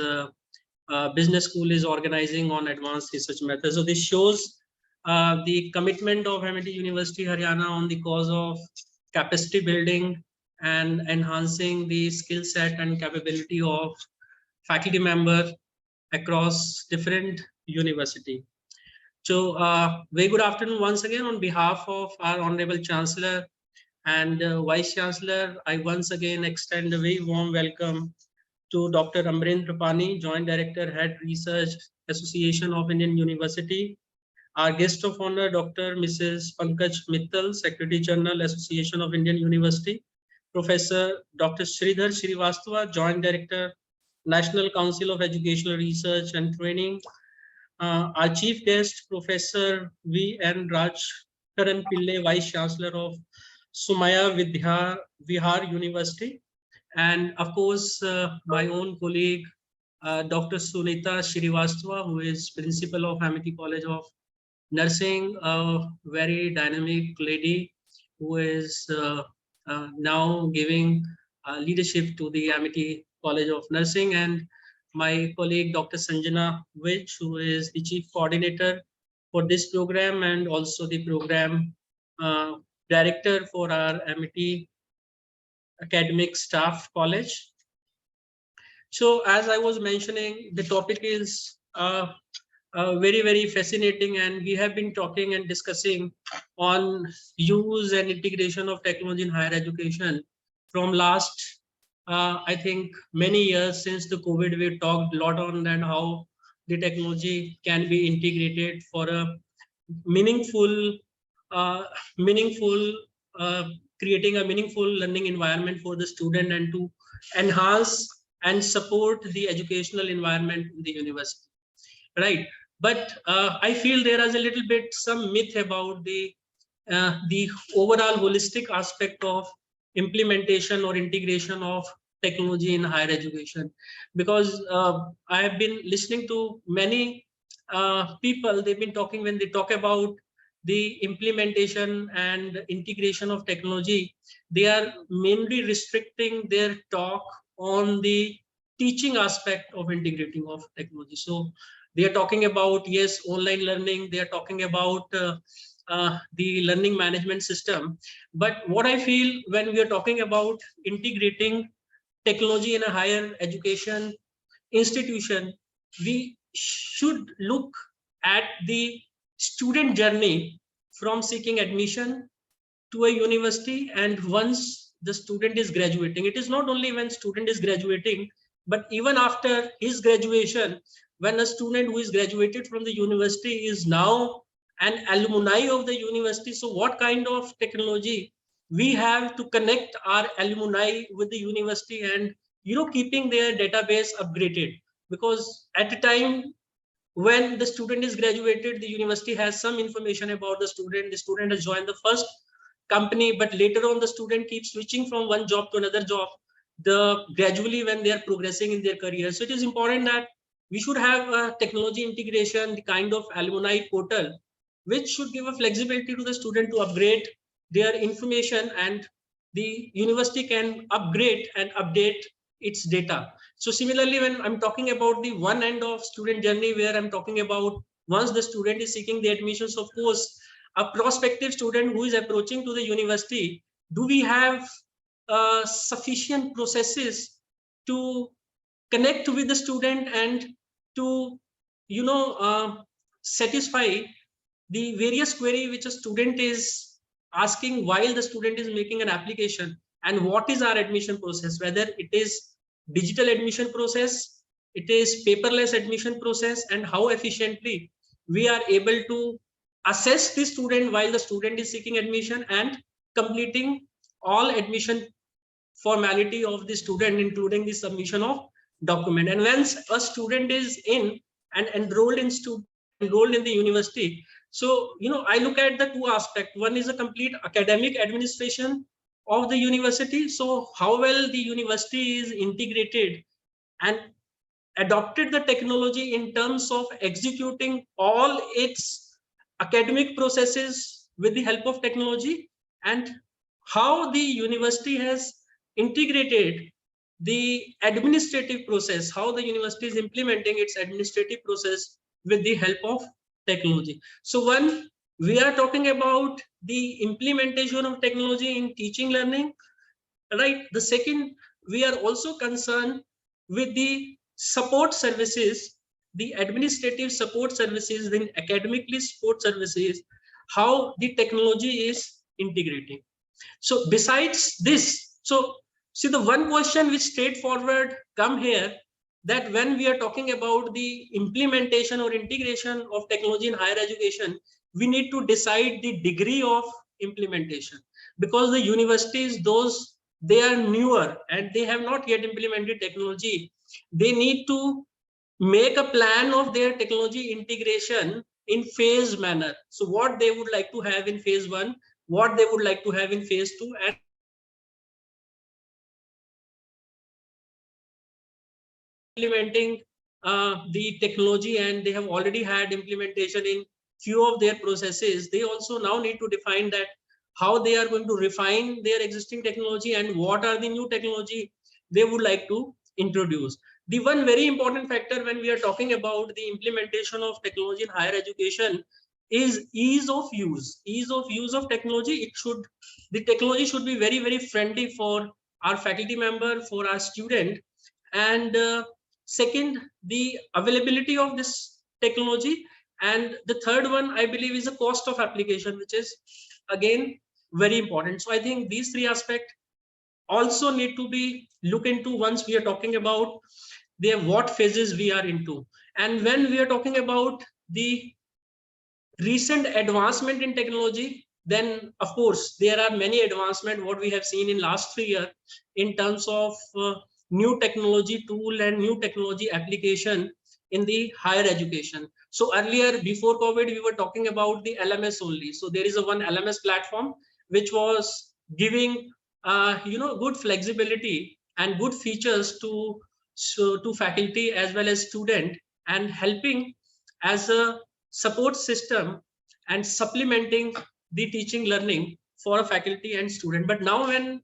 business school is organizing on advanced research methods. So this shows the commitment of Amity University Haryana on the cause of capacity building and enhancing the skill set and capability of faculty member across different university. So very good afternoon once again on behalf of our Honorable Chancellor and Vice Chancellor. I once again extend a very warm welcome to Dr. Amrendra Pani, Joint Director, Head Research Association of Indian University. Our guest of honor, Dr. Mrs. Pankaj Mittal, Secretary General, Association of Indian University. Professor Dr. Sridhar Srivastava, Joint Director, National Council of Educational Research and Training. Our chief guest, Professor V.N. Rajkaran Pillai, Vice Chancellor of Sumaya Vihar University. And of course, my own colleague, Dr. Sunita Srivastava, who is Principal of Amity College of Nursing, a very dynamic lady who is now giving leadership to the Amity College of Nursing, and my colleague Dr. Sanjana Vij, who is the Chief Coordinator for this program and also the program Director for our Amity Academic Staff College. So as I was mentioning, the topic is very, very fascinating, and we have been talking and discussing on use and integration of technology in higher education from last I think many years since the COVID. We've talked a lot on that, how the technology can be integrated for a meaningful creating a meaningful learning environment for the student and to enhance and support the educational environment in the university, right? But I feel there is a little bit some myth about the overall holistic aspect of implementation or integration of technology in higher education, because I have been listening to many people. They've been talking, when they talk about the implementation and integration of technology, they are mainly restricting their talk on the teaching aspect of integrating of technology. So they are talking about, yes, online learning, they are talking about the learning management system. But what I feel, when we are talking about integrating technology in a higher education institution, we should look at the student journey from seeking admission to a university, and once the student is graduating. It is not only when student is graduating, but even after his graduation, when a student who is graduated from the university is now an alumni of the university. So what kind of technology we have to connect our alumni with the university, and keeping their database upgraded, because at the time when the student is graduated, the university has some information about the student has joined the first company, but later on the student keeps switching from one job to another job, gradually when they are progressing in their career. So it is important that we should have a technology integration, the kind of alumni portal, which should give a flexibility to the student to upgrade their information, and the university can upgrade and update its data. So similarly, when I'm talking about the one end of student journey, where I'm talking about once the student is seeking the admissions, of course, a prospective student who is approaching to the university, do we have sufficient processes to connect with the student and to satisfy the various query which a student is asking while the student is making an application, and what is our admission process, whether it is digital admission process, it is paperless admission process, and how efficiently we are able to assess the student while the student is seeking admission and completing all admission formality of the student, including the submission of document. And once a student is in and enrolled in the university, so I look at the two aspects. One is a complete academic administration of the university, so how well the university is integrated and adopted the technology in terms of executing all its academic processes with the help of technology, and how the university has integrated the administrative process, how the university is implementing its administrative process with the help of technology. So one, we are talking about the implementation of technology in teaching learning, right? The second, we are also concerned with the support services, the administrative support services, the academically support services, how the technology is integrating. So besides this, so see, the one question which straightforward come here, that when we are talking about the implementation or integration of technology in higher education, we need to decide the degree of implementation, because the universities, those they are newer and they have not yet implemented technology, they need to make a plan of their technology integration in phase manner. So what they would like to have in phase 1, what they would like to have in phase 2, and implementing the technology, and they have already had implementation in few of their processes. They also now need to define that how they are going to refine their existing technology and what are the new technology they would like to introduce. The one very important factor when we are talking about the implementation of technology in higher education is ease of use. Ease of use of technology. The technology should be very, very friendly for our faculty member, for our student, and second, the availability of this technology, and the third one I believe is the cost of application, which is again very important. So I think these three aspects also need to be looked into once we are talking about what phases we are into. And when we are talking about the recent advancement in technology, then of course there are many advancements what we have seen in last 3 years in terms of new technology tool and new technology application in the higher education. So earlier, before COVID, we were talking about the LMS only. So there is a one LMS platform which was giving good flexibility and good features to faculty as well as student, and helping as a support system and supplementing the teaching learning for a faculty and student. But now when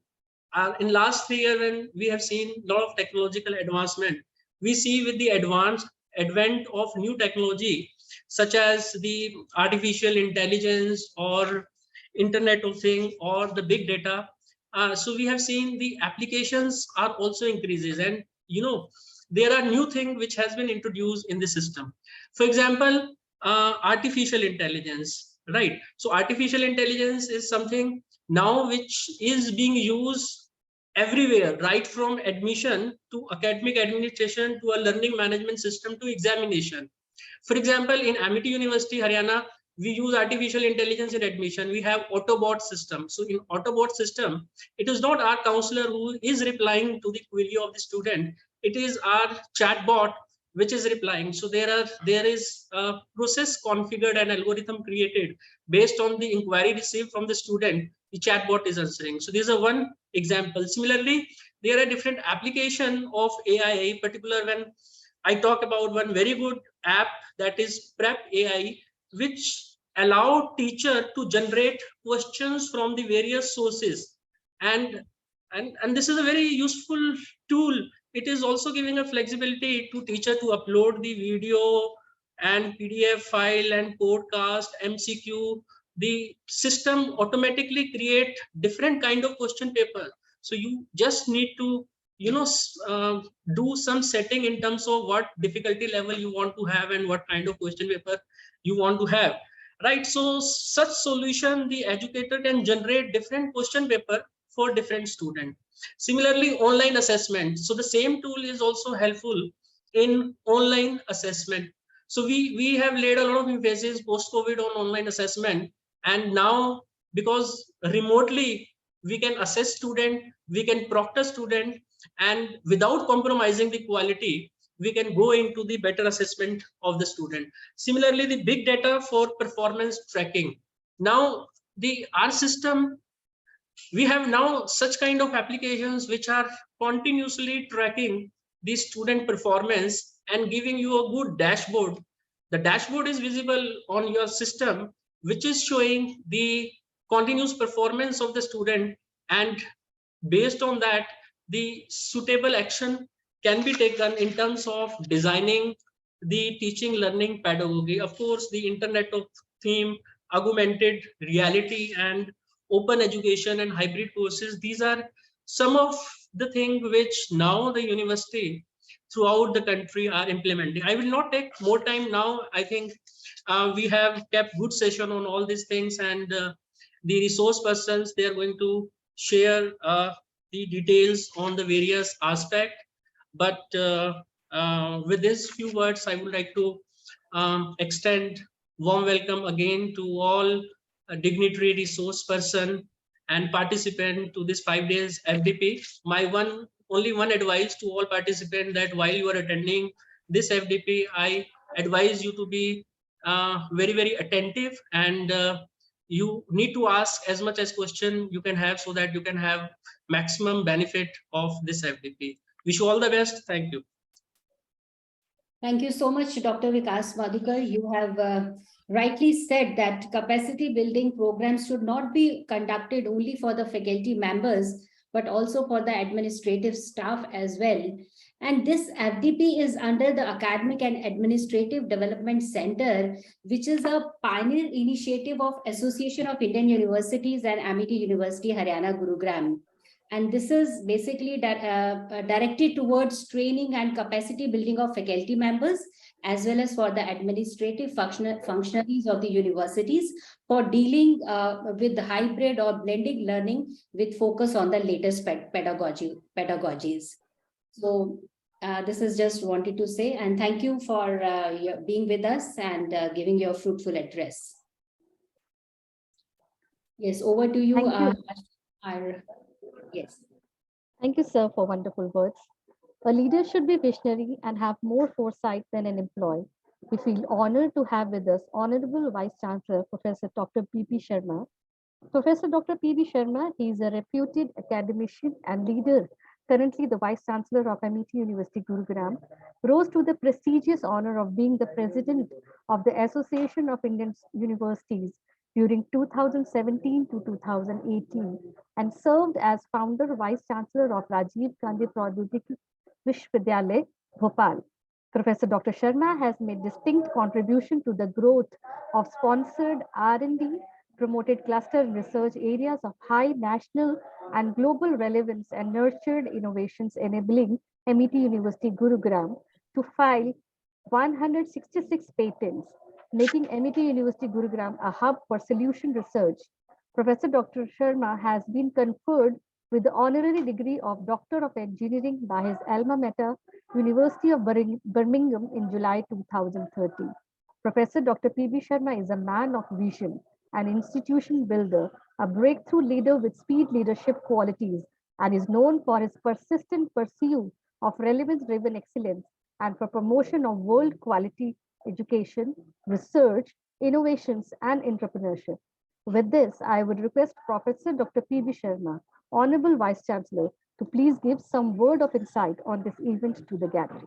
in last 3 years, when we have seen a lot of technological advancement, we see with the advent of new technology such as the artificial intelligence or internet of things or the big data. So we have seen the applications are also increases, and there are new things which has been introduced in the system. For example, artificial intelligence, right? So artificial intelligence is something now which is being used everywhere, right from admission to academic administration to a learning management system to examination. For example, in Amity University, Haryana, we use artificial intelligence in admission. We have Autobot system. So in Autobot system, it is not our counselor who is replying to the query of the student. It is our chatbot which is replying. So there is a process configured and algorithm created based on the inquiry received from the student. The chatbot is answering. So this is one example. Similarly, there are different application of AI, particular when I talk about one very good app, that is Prep AI, which allow teacher to generate questions from the various sources. And this is a very useful tool. It is also giving a flexibility to teacher to upload the video and PDF file and podcast, MCQ. The system automatically create different kind of question paper. So you just need to do some setting in terms of what difficulty level you want to have and what kind of question paper you want to have, right? So such solution, the educator can generate different question paper for different student. Similarly, online assessment. So the same tool is also helpful in online assessment. So we have laid a lot of emphasis post COVID on online assessment, and now because remotely we can assess student, we can proctor student, and without compromising the quality, we can go into the better assessment of the student. Similarly, the big data for performance tracking. Now our system, we have now such kind of applications which are continuously tracking the student performance and giving you a good dashboard. The dashboard is visible on your system, which is showing the continuous performance of the student, and based on that, the suitable action can be taken in terms of designing the teaching learning pedagogy. Of course, the Internet of Theme, augmented reality, and open education and hybrid courses, these are some of the things which now the university throughout the country are implementing. I will not take more time now. I think we have kept good session on all these things, and the resource persons, they are going to share the details on the various aspects. But with these few words, I would like to extend warm welcome again to all dignitary, resource person, and participant to this 5 days FDP. My only one advice to all participants, that while you are attending this FDP, I advise you to be very, very attentive, and you need to ask as much as question you can have, so that you can have maximum benefit of this FDP. Wish you all the best. Thank you. Thank you so much, Dr. Vikas Madhukar. You have rightly said that capacity building programs should not be conducted only for the faculty members, but also for the administrative staff as well. And this FDP is under the Academic and Administrative Development Center, which is a pioneer initiative of Association of Indian Universities and Amity University, Haryana, Gurugram. And this is basically directed towards training and capacity building of faculty members, as well as for the administrative functionaries of the universities for dealing with the hybrid or blended learning with focus on the latest pedagogies. So this is just wanted to say, and thank you for being with us and giving your fruitful address. Yes, over to you. Yes. Thank you, sir, for wonderful words. A leader should be visionary and have more foresight than an employee. We feel honored to have with us Honorable Vice Chancellor, Professor Dr. P.P. Sharma. Professor Dr. P.B. Sharma, he is a reputed academician and leader, currently the Vice Chancellor of Amity University, Gurugram, rose to the prestigious honor of being the President of the Association of Indian Universities during 2017 to 2018, and served as founder Vice Chancellor of Rajiv Gandhi Pradyogiki Vishwavidyalaya, Bhopal. Professor Dr. Sharma has made distinct contribution to the growth of sponsored R&D, promoted cluster research areas of high national and global relevance, and nurtured innovations enabling Amity University Gurugram to file 166 patents, making MIT University Gurugram a hub for solution research. Professor Dr. Sharma has been conferred with the honorary degree of Doctor of Engineering by his alma mater, University of Birmingham in July 2030. Professor Dr. P.B. Sharma is a man of vision, an institution builder, a breakthrough leader with speed leadership qualities, and is known for his persistent pursuit of relevance-driven excellence and for promotion of world quality education, research, innovations, and entrepreneurship. With this, I would request Professor Dr. P.B. Sharma, Honorable Vice Chancellor, to please give some word of insight on this event to the gathering.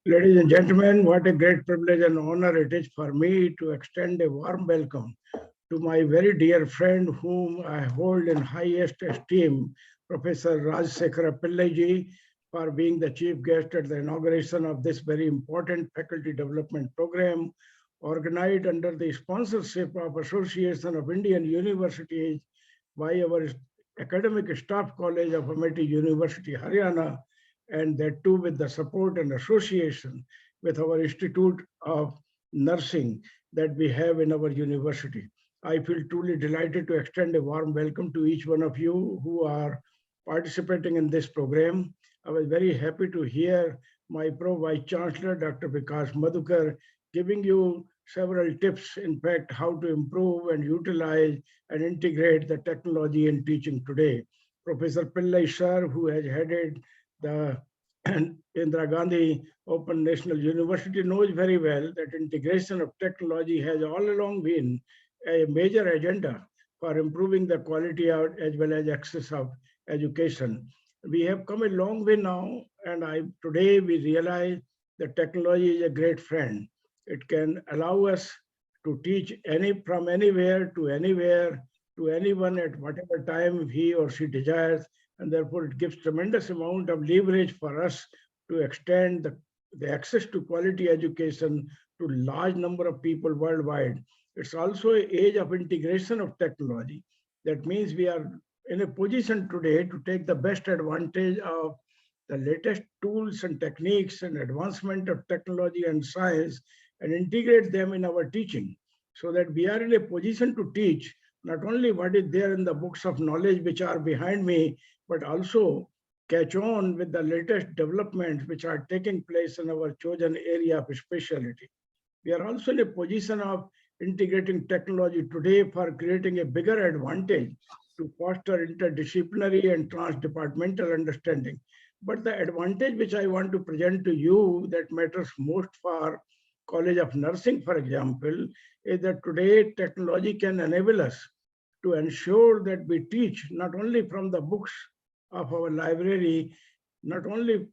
Ladies and gentlemen, what a great privilege and honor it is for me to extend a warm welcome to my very dear friend whom I hold in highest esteem, Professor Rajsekhara Pillai for being the chief guest at the inauguration of this very important faculty development program organized under the sponsorship of Association of Indian Universities by our Academic Staff College of Amity University, Haryana, and that too with the support and association with our Institute of Nursing that we have in our university. I feel truly delighted to extend a warm welcome to each one of you who are participating in this program. I was very happy to hear my Pro-Vice Chancellor, Dr. Vikas Madhukar, giving you several tips, in fact, how to improve and utilize and integrate the technology in teaching today. Professor Pillai sir, who has headed the Indira Gandhi Open National University, knows very well that integration of technology has all along been a major agenda for improving the quality of as well as access of education. We have come a long way now, and today we realize that technology is a great friend. It can allow us to teach from anywhere to anyone at whatever time he or she desires, and therefore it gives tremendous amount of leverage for us to extend the access to quality education to large number of people worldwide. It's also an age of integration of technology. That means we are in a position today to take the best advantage of the latest tools and techniques and advancement of technology and science and integrate them in our teaching so that we are in a position to teach not only what is there in the books of knowledge which are behind me, but also catch on with the latest developments which are taking place in our chosen area of specialty. We are also in a position of integrating technology today for creating a bigger advantage to foster interdisciplinary and transdepartmental understanding. But the advantage which I want to present to you that matters most for College of Nursing, for example, is that today technology can enable us to ensure that we teach not only from the books of our library, not only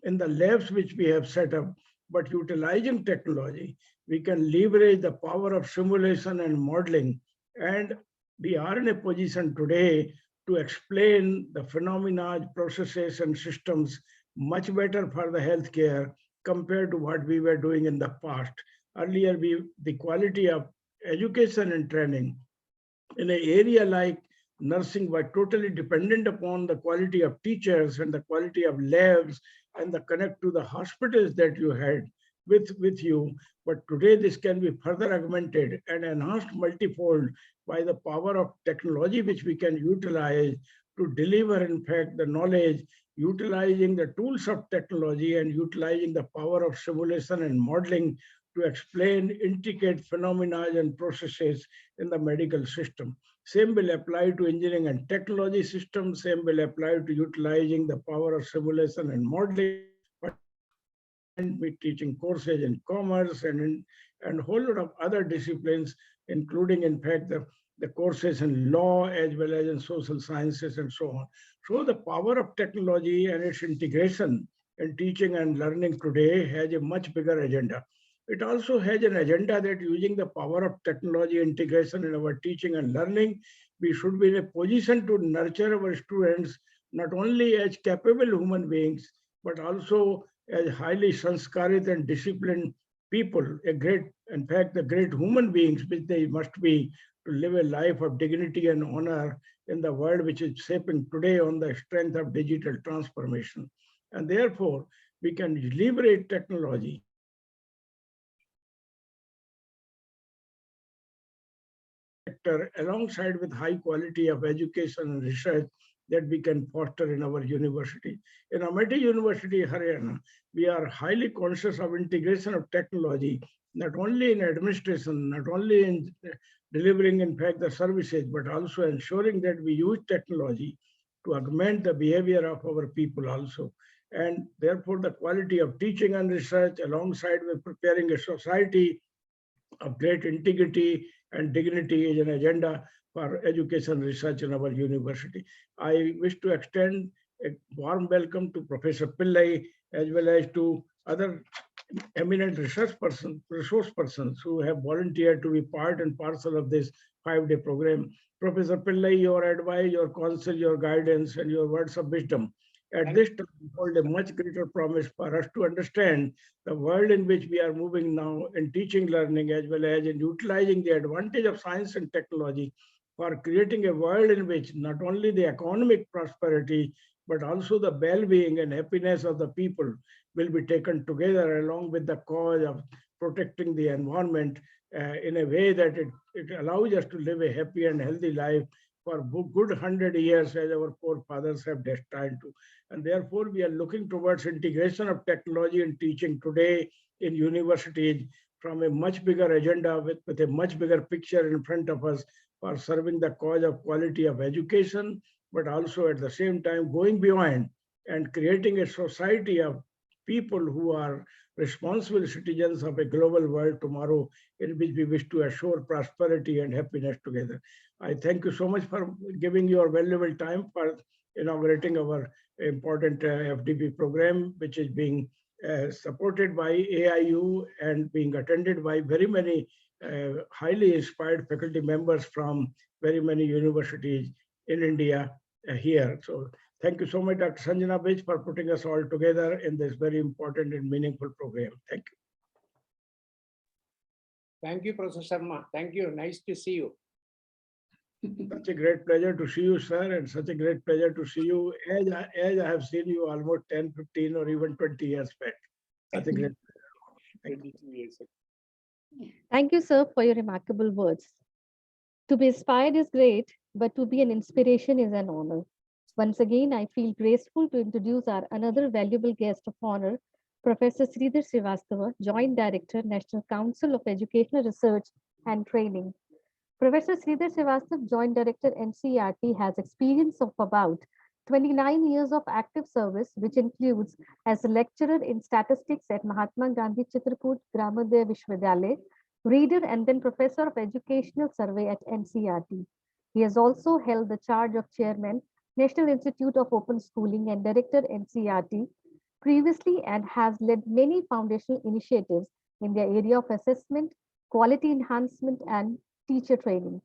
in the labs which we have set up, but utilizing technology, we can leverage the power of simulation and modeling. And we are in a position today to explain the phenomena, processes, and systems much better for the healthcare compared to what we were doing in the past. Earlier, the quality of education and training in an area like nursing were totally dependent upon the quality of teachers and the quality of labs and the connect to the hospitals that you had with you. But today this can be further augmented and enhanced multifold by the power of technology which we can utilize to deliver, in fact, the knowledge, utilizing the tools of technology and utilizing the power of simulation and modeling to explain intricate phenomena and processes in the medical system. Same will apply to engineering and technology systems. Same will apply to utilizing the power of simulation and modeling. And we teaching courses in commerce and a whole lot of other disciplines, including, in fact, the courses in law as well as in social sciences and so on. So the power of technology and its integration in teaching and learning today has a much bigger agenda. It also has an agenda that using the power of technology integration in our teaching and learning, we should be in a position to nurture our students not only as capable human beings, but also as highly sanskarit and disciplined people, in fact, the great human beings which they must be to live a life of dignity and honor in the world which is shaping today on the strength of digital transformation. And therefore, we can liberate technology sector alongside with high quality of education and research that we can foster in our university. In Amity University, Haryana, we are highly conscious of integration of technology, not only in administration, not only in delivering, in fact, the services, but also ensuring that we use technology to augment the behavior of our people also. And therefore, the quality of teaching and research alongside with preparing a society of great integrity and dignity is an agenda for education research in our university. I wish to extend a warm welcome to Professor Pillai as well as to other eminent resource persons who have volunteered to be part and parcel of this 5-day program. Professor Pillai, your advice, your counsel, your guidance, and your words of wisdom at this time hold a much greater promise for us to understand the world in which we are moving now in teaching, learning, as well as in utilizing the advantage of science and technology for creating a world in which not only the economic prosperity, but also the well-being and happiness of the people will be taken together along with the cause of protecting the environment in a way that it allows us to live a happy and healthy life for good 100 years as our forefathers have destined to. And therefore, we are looking towards integration of technology and teaching today in universities from a much bigger agenda with a much bigger picture in front of us for serving the cause of quality of education, but also at the same time going beyond and creating a society of people who are responsible citizens of a global world tomorrow in which we wish to assure prosperity and happiness together. I thank you so much for giving your valuable time for inaugurating our important FDP program, which is being supported by AIU and being attended by very many highly inspired faculty members from very many universities in India here. So thank you so much, Dr. Sanjana Bij, for putting us all together in this very important and meaningful program. Thank you. Thank you, Professor Sharma. Thank you. Nice to see you. Such a great pleasure to see you, sir, and such a great pleasure to see you as I have seen you almost 10, 15, or even 20 years back. Such a great pleasure. Thank you. Thank you, sir, for your remarkable words. To be inspired is great, but to be an inspiration is an honor. Once again, I feel graceful to introduce our another valuable guest of honor, Professor Sridhar Srivastava, Joint Director, National Council of Educational Research and Training. Professor Sridhar Srivastava, Joint Director, NCERT, has experience of about 29 years of active service, which includes as a lecturer in statistics at Mahatma Gandhi Chitrakoot Gramoday Vishwavidyalaya, reader and then Professor of Educational Survey at NCERT. He has also held the charge of Chairman, National Institute of Open Schooling and Director NCERT previously and has led many foundational initiatives in the area of assessment, quality enhancement, and teacher training.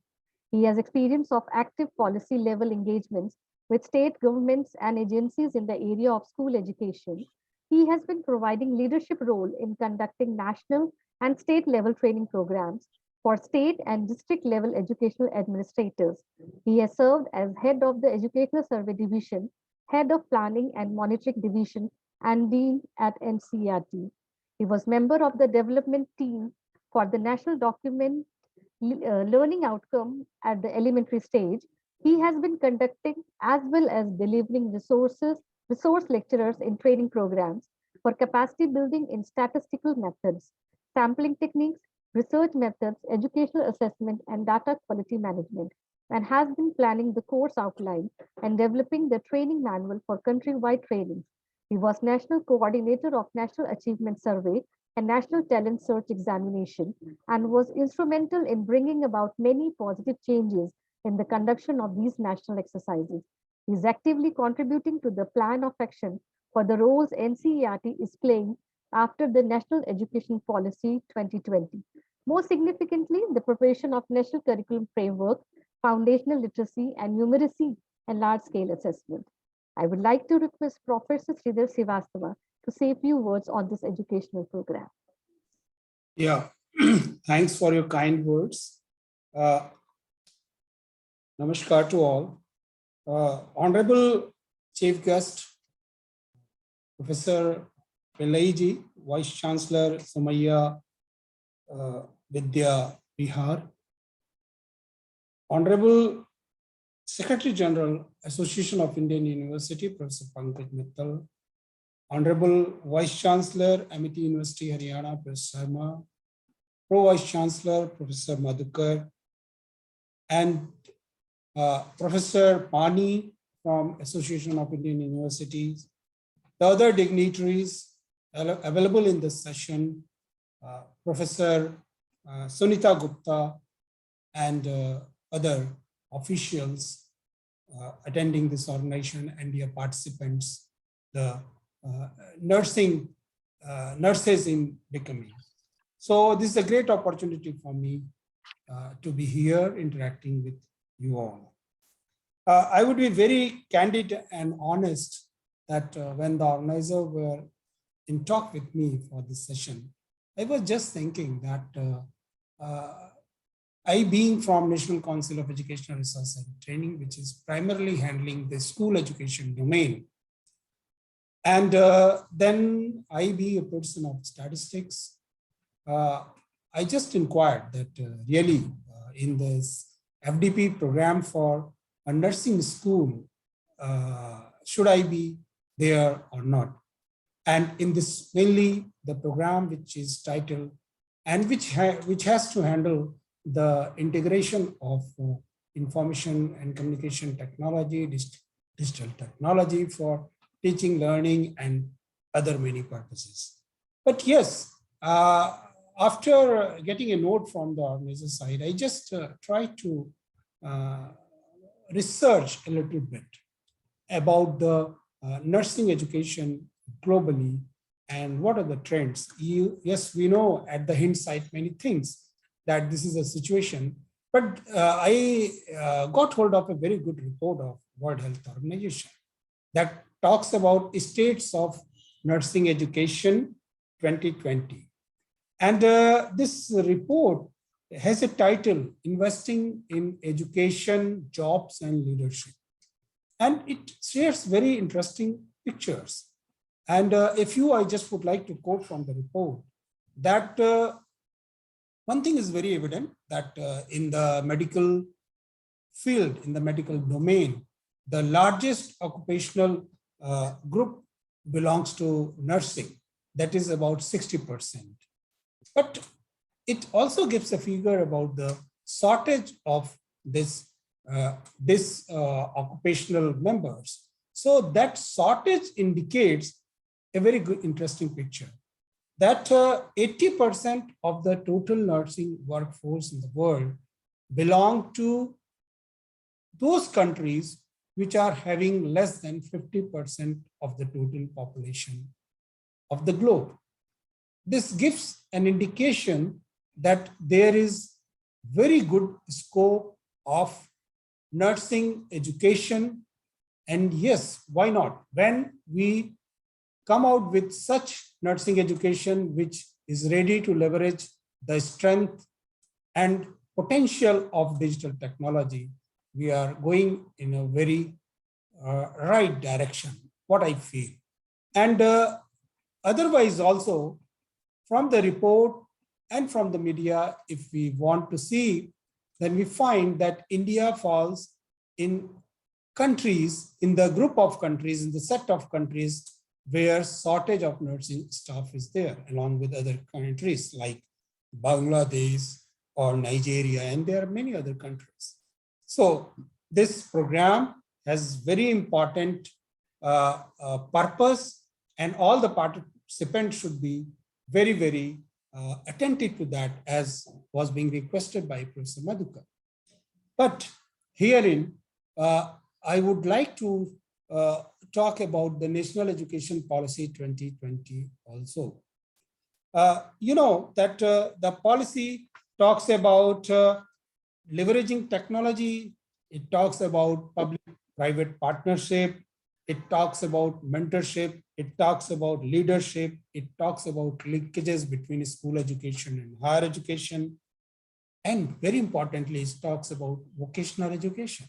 He has experience of active policy level engagements with state governments and agencies in the area of school education. He has been providing leadership role in conducting national and state level training programs for state and district level educational administrators. He has served as head of the Educational Survey Division, head of Planning and Monitoring Division, and dean at NCERT. He was member of the development team for the National Document Learning Outcome at the elementary stage. He has been conducting as well as delivering resource lecturers in training programs for capacity building in statistical methods, sampling techniques, research methods, educational assessment, and data quality management, and has been planning the course outline and developing the training manual for countrywide training. He was National Coordinator of National Achievement Survey and National Talent Search Examination, and was instrumental in bringing about many positive changes in the conduction of these national exercises. He is actively contributing to the plan of action for the roles NCERT is playing after the National Education Policy 2020. More significantly, the preparation of National Curriculum Framework, foundational literacy, and numeracy and large-scale assessment. I would like to request Professor Sridhar Srivastava to say a few words on this educational program. Yeah, thanks for your kind words. Namaskar to all. Honorable Chief Guest, Professor Pillai, Vice Chancellor Somaiya Vidya Bihar, Honorable Secretary General, Association of Indian University, Professor Pankaj Mittal, Honorable Vice Chancellor, Amity University, Haryana, Professor Sharma, Pro Vice Chancellor, Professor Madhukar, and Professor Pani from Association of Indian Universities, the other dignitaries available in this session, Professor Sunita Gupta, and other officials attending this organization, and dear participants, the nurses in becoming. So this is a great opportunity for me to be here interacting with you all. I would be very candid and honest that when the organizer were in talk with me for this session, I was just thinking that I, being from National Council of Educational Research and Training, which is primarily handling the school education domain, and then I, be a person of statistics, I just inquired that really in this FDP program for a nursing school, should I be there or not? And in this mainly the program which is titled and which has to handle the integration of information and communication technology, digital technology for teaching, learning, and other many purposes. But yes, after getting a note from the organizer side, I just tried to research a little bit about the nursing education globally and what are the trends. Yes, we know at the hindsight many things that this is a situation, but I got hold of a very good report of World Health Organization that talks about states of nursing education 2020. And this report has a title, Investing in Education, Jobs and Leadership. And it shares very interesting pictures. And a few I just would like to quote from the report, that one thing is very evident, that in the medical field, in the medical domain, the largest occupational group belongs to nursing, that is about 60%. But it also gives a figure about the shortage of this occupational members. So that shortage indicates a very good, interesting picture, that 80% of the total nursing workforce in the world belong to those countries which are having less than 50% of the total population of the globe. This gives an indication that there is very good scope of nursing education. And yes, why not? When we come out with such nursing education which is ready to leverage the strength and potential of digital technology, we are going in a very right direction, what I feel. And otherwise also, from the report and from the media, if we want to see, then we find that India falls in countries, in the group of countries, in the set of countries where shortage of nursing staff is there, along with other countries like Bangladesh or Nigeria, and there are many other countries. So this program has very important purpose, and all the participants should be very, very attentive to that, as was being requested by Professor Madhukar. But herein, I would like to talk about the National Education Policy 2020 also. You know that the policy talks about leveraging technology. It talks about public-private partnership. It talks about mentorship. It talks about leadership. It talks about linkages between school education and higher education. And very importantly, it talks about vocational education.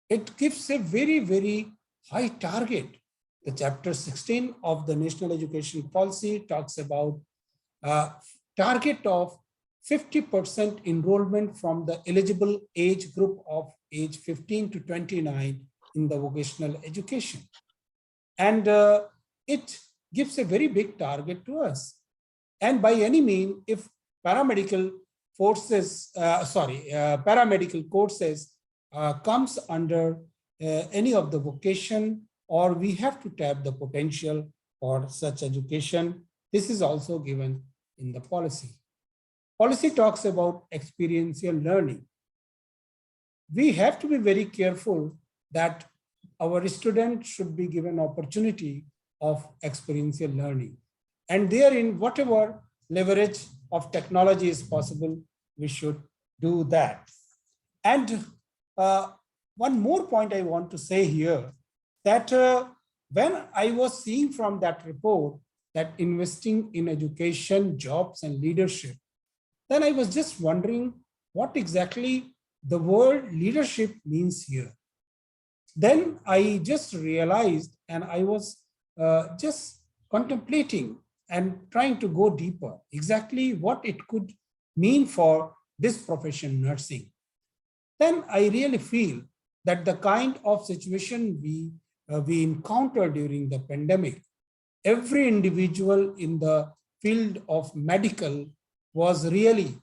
It gives a very, very high target. The chapter 16 of the National Education Policy talks about target of 50% enrollment from the eligible age group of age 15 to 29 in the vocational education. And it gives a very big target to us. And by any means, if paramedical paramedical courses comes under any of the vocation, or we have to tap the potential for such education, this is also given in the policy. Policy talks about experiential learning. We have to be very careful that our students should be given opportunity of experiential learning. And therein, whatever leverage of technology is possible, we should do that. And one more point I want to say here, that when I was seeing from that report that investing in education, jobs, and leadership, then I was just wondering what exactly the word leadership means here. Then I just realized, and I was just contemplating and trying to go deeper, exactly what it could mean for this profession, nursing. Then I really feel that the kind of situation we encountered during the pandemic, every individual in the field of medical was really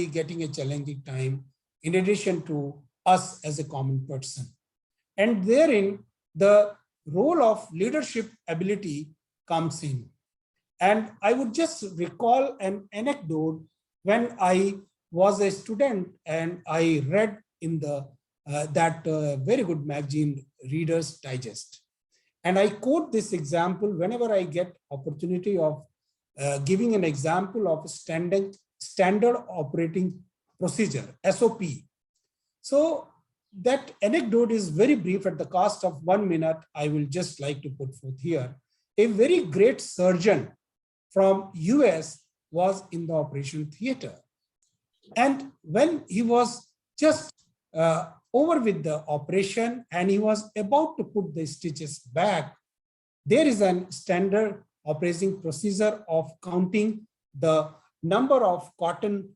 getting a challenging time, in addition to us as a common person. And therein, the role of leadership ability comes in. And I would just recall an anecdote when I was a student and I read in the that very good magazine, Reader's Digest. And I quote this example whenever I get opportunity of giving an example of a standard operating procedure, SOP. So that anecdote is very brief. At the cost of 1 minute, I will just like to put forth here. A very great surgeon from US was in the operation theater. And when he was just over with the operation and he was about to put the stitches back, there is a standard operating procedure of counting the number of cotton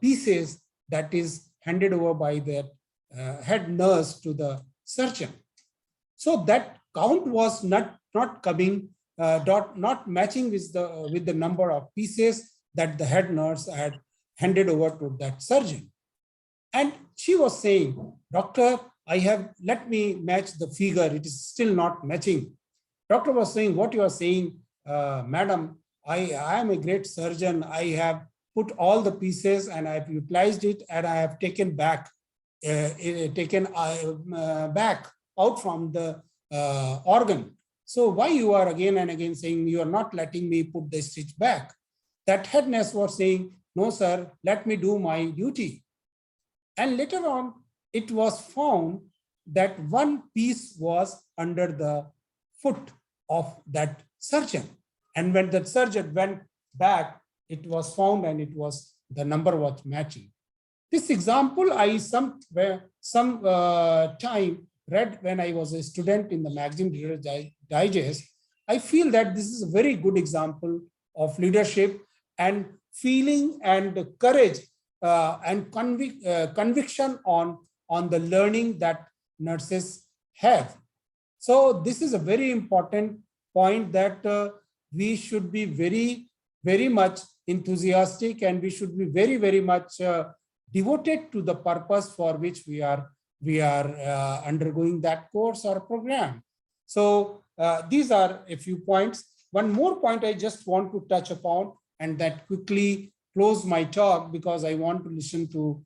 pieces that is handed over by the head nurse to the surgeon. So that count was not coming, not matching with the number of pieces that the head nurse had handed over to that surgeon. And she was saying, "Doctor, let me match the figure. It is still not matching." Doctor was saying, "What you are saying, madam, I am a great surgeon. I have put all the pieces and I have utilized it and I have taken back out from the organ. So why you are again and again saying you are not letting me put the stitch back?" That head nurse was saying, "No, sir, let me do my duty." And later on, it was found that one piece was under the foot of that surgeon. And when that surgeon went back, it was found and the number was matching. This example I some time read when I was a student in the magazine Reader's Digest. I feel that this is a very good example of leadership and feeling and courage and conviction on the learning that nurses have. So this is a very important point that we should be very, very much enthusiastic and we should be very, very much devoted to the purpose for which we are undergoing that course or program. So these are a few points. One more point I just want to touch upon and that quickly close my talk because I want to listen to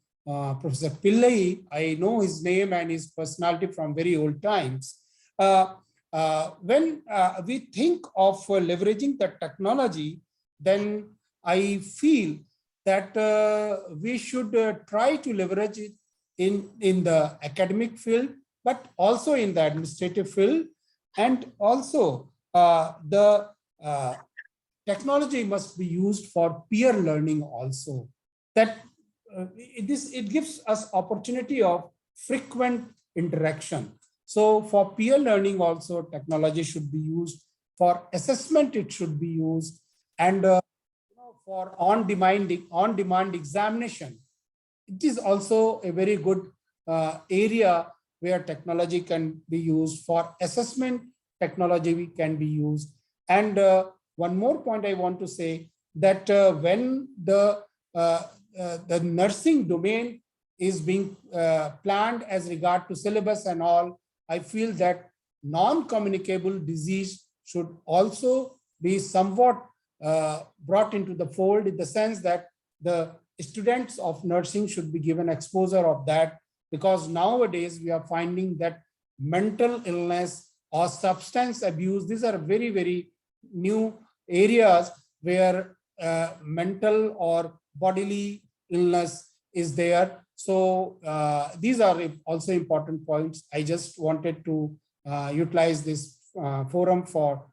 Professor Pillai. I know his name and his personality from very old times. When we think of leveraging the technology, then I feel that we should try to leverage it in the academic field, but also in the administrative field. And also the technology must be used for peer learning also. That it gives us opportunity of frequent interaction. So for peer learning also, technology should be used. For assessment, it should be used. And for on-demand examination. It is also a very good area where technology can be used for assessment. Technology can be used. And one more point I want to say that when the nursing domain is being planned as regard to syllabus and all, I feel that non-communicable disease should also be somewhat brought into the fold, in the sense that the students of nursing should be given exposure of that, because nowadays we are finding that mental illness or substance abuse, these are very, very new areas where mental or bodily illness is there. So these are also important points. I just wanted to utilize this forum for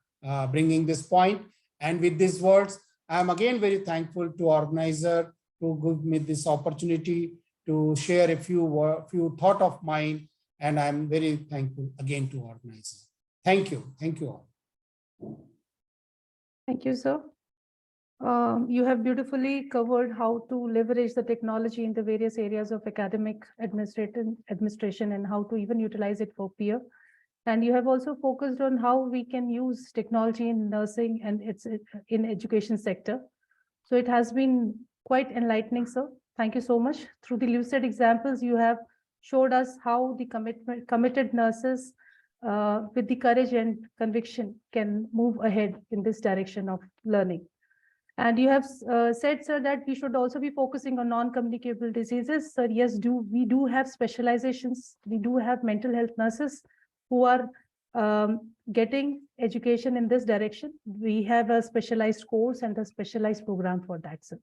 bringing this point. And with these words, I am again very thankful to organizer to give me this opportunity to share a few thought of mine. And I'm very thankful again to organizer. Thank you. Thank you all. Thank you, sir. You have beautifully covered how to leverage the technology in the various areas of academic administration and how to even utilize it for peer. And you have also focused on how we can use technology in nursing and it's in education sector. So it has been quite enlightening, sir. Thank you so much. Through the lucid examples, you have showed us how the committed nurses with the courage and conviction can move ahead in this direction of learning. And you have said, sir, that we should also be focusing on non-communicable diseases. Sir, yes, we do have specializations. We do have mental health nurses who are getting education in this direction. We have a specialized course and a specialized program for that, sir.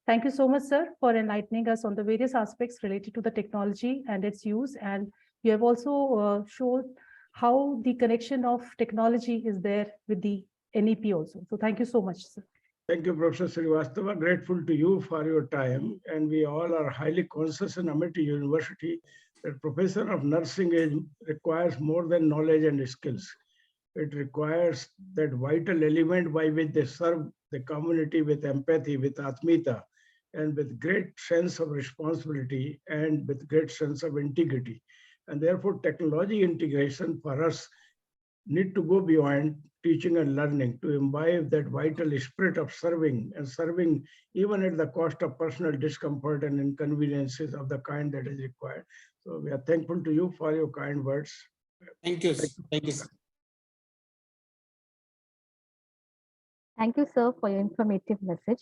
Thank you so much, sir, for enlightening us on the various aspects related to the technology and its use. And you have also showed how the connection of technology is there with the NEP also. So thank you so much, sir. Thank you, Professor Srivastava. Grateful to you for your time. And we all are highly conscious in Amity University that profession of nursing requires more than knowledge and skills. It requires that vital element by which they serve the community with empathy, with atmita, and with great sense of responsibility and with great sense of integrity. And therefore, technology integration for us need to go beyond teaching and learning to imbibe that vital spirit of serving, and serving even at the cost of personal discomfort and inconveniences of the kind that is required. So we are thankful to you for your kind words. Thank you. Thank you, sir. Thank you, sir, for your informative message.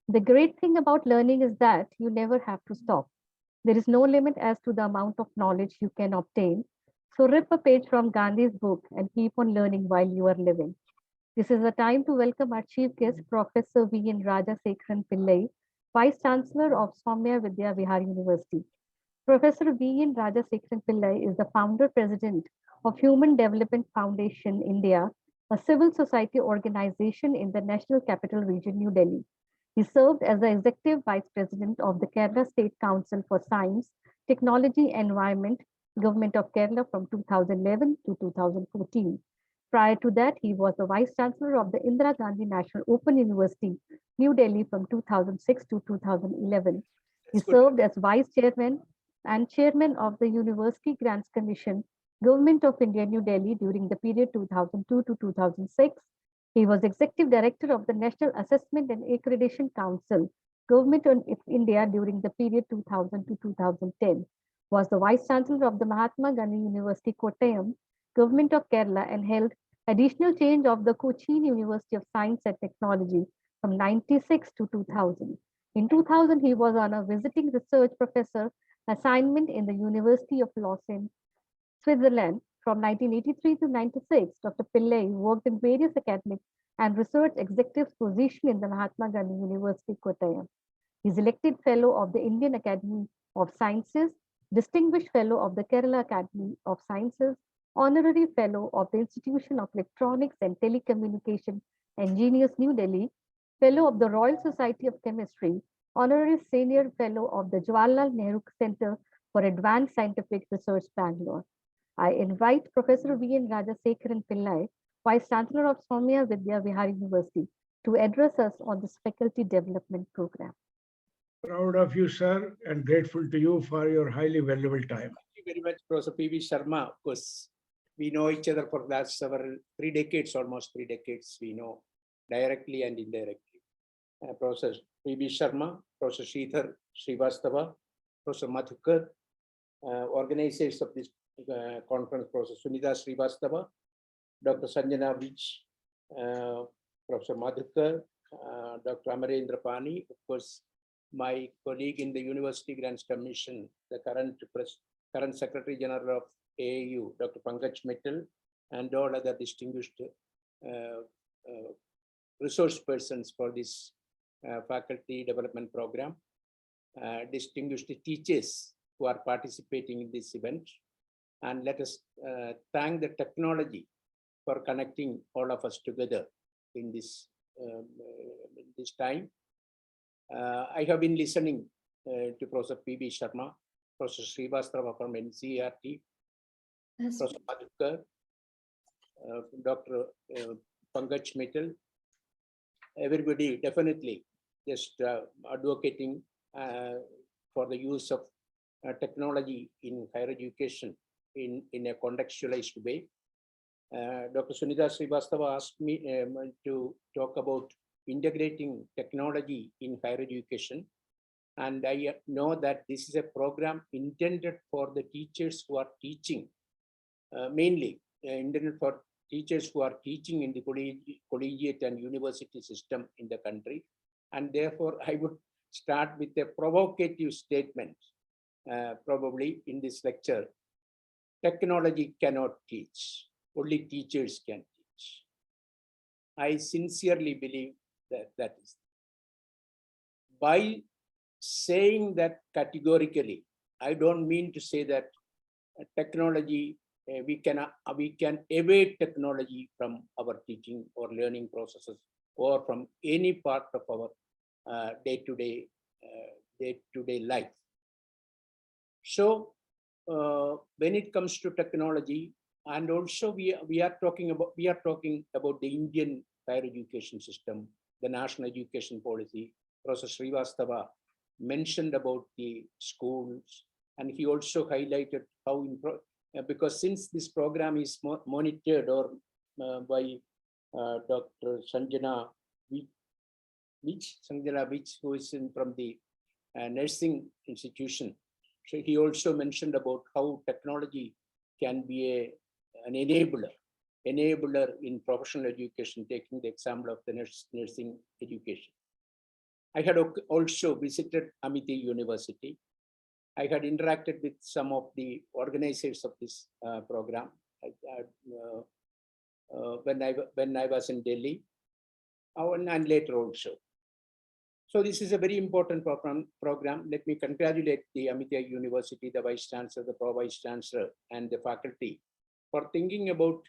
The great thing about learning is that you never have to stop. There is no limit as to the amount of knowledge you can obtain. So rip a page from Gandhi's book and keep on learning while you are living. This is the time to welcome our chief guest, Professor V.N. Rajasekharan Pillai, Vice Chancellor of Soumya Vidya Vihar University. Professor V.N. Rajasekharan Pillai is the founder president of Human Development Foundation India, a civil society organization in the National Capital Region, New Delhi. He served as the executive vice president of the Kerala State Council for Science, Technology, and Environment, Government of Kerala from 2011 to 2014. Prior to that, he was the vice chancellor of the Indira Gandhi National Open University, New Delhi from 2006 to 2011. He served as vice chairman and chairman of the University Grants Commission, Government of India, New Delhi during the period 2002 to 2006. He was executive director of the National Assessment and Accreditation Council, Government of India during the period 2000 to 2010. Was the Vice Chancellor of the Mahatma Gandhi University, Kottayam, Government of Kerala, and held additional change of the Cochin University of Science and Technology from 96 to 2000. In 2000, he was on a visiting research professor assignment in the University of Lausanne, Switzerland. From 1983 to 96, Dr. Pillai worked in various academic and research executive positions in the Mahatma Gandhi University, Kottayam. He is elected fellow of the Indian Academy of Sciences, Distinguished Fellow of the Kerala Academy of Sciences, Honorary Fellow of the Institution of Electronics and Telecommunication Engineers, New Delhi, Fellow of the Royal Society of Chemistry, Honorary Senior Fellow of the Jawaharlal Nehru Center for Advanced Scientific Research, Bangalore. I invite Professor V.N. Rajasekharan Pillai, Vice Chancellor of Soumya Vidya Vihar University, to address us on this faculty development program. Proud of you, sir, and grateful to you for your highly valuable time. Thank you very much, Professor P.V. Sharma. Of course, we know each other for the last three decades, almost 3 decades. We know directly and indirectly. Professor P.V. Sharma, Professor Sridhar Srivastava, Professor Madhukar, organizers of this conference, Professor Sunita Srivastava, Dr. Sanjana Vich, Professor Madhukar, Dr. Amarendra Pani, of course, my colleague in the University Grants Commission, the current Secretary General of AAU, Dr. Pankaj Mittal, and all other distinguished resource persons for this faculty development program, distinguished teachers who are participating in this event. And let us thank the technology for connecting all of us together in this time. I have been listening to Professor P.B. Sharma, Professor Srivastava from NCERT, Professor Madhukar, Dr. Pankaj Mittal, everybody definitely just advocating for the use of technology in higher education in a contextualized way. Dr. Sunita Srivastava asked me to talk about integrating technology in higher education. And I know that this is a program intended for the teachers who are teaching, mainly intended for teachers who are teaching in the collegiate and university system in the country. And therefore, I would start with a provocative statement, probably in this lecture. Technology cannot teach, only teachers can teach. I sincerely believe that is. By saying that categorically, I don't mean to say that technology, we can evade technology from our teaching or learning processes or from any part of our day-to-day life. So when it comes to technology, and also we are talking about the Indian higher education system, the national education policy. Professor Srivastava mentioned about the schools, and he also highlighted how because since this program is monitored or by Dr. Sanjana Vich, who is from the nursing institution. So he also mentioned about how technology can be an enabler in professional education, taking the example of the nursing education. I had also visited Amity University. I had interacted with some of the organizers of this program when I was in Delhi, and later also. So this is a very important program. Let me congratulate the Amity University, the Vice Chancellor, the Pro-Vice Chancellor, and the faculty for thinking about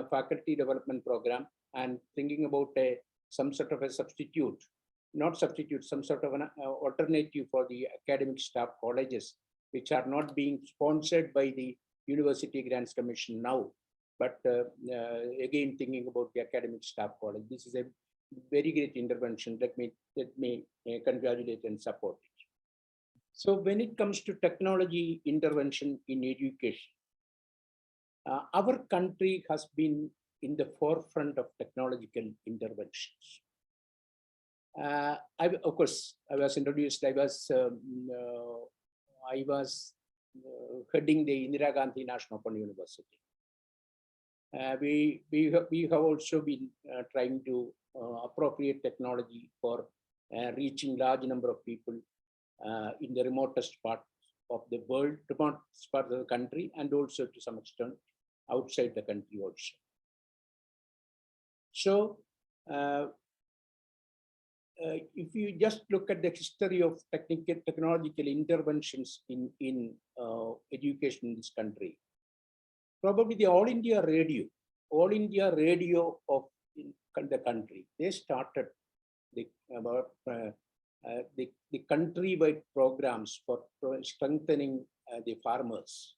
faculty development program and thinking about some sort of a substitute, not substitute, some sort of an alternative for the academic staff colleges, which are not being sponsored by the University Grants Commission now, but again, thinking about the academic staff college. This is a very great intervention. Let me congratulate and support it. So when it comes to technology intervention in education, our country has been in the forefront of technological interventions. Of course, I was introduced. I was heading the Indira Gandhi National Open University. We have also been trying to appropriate technology for reaching large number of people in the remotest part of the world, remotest part of the country, and also to some extent outside the country also. So if you just look at the history of technological interventions in education in this country, probably the All India Radio of the country, they started the country-wide programs for strengthening the farmers.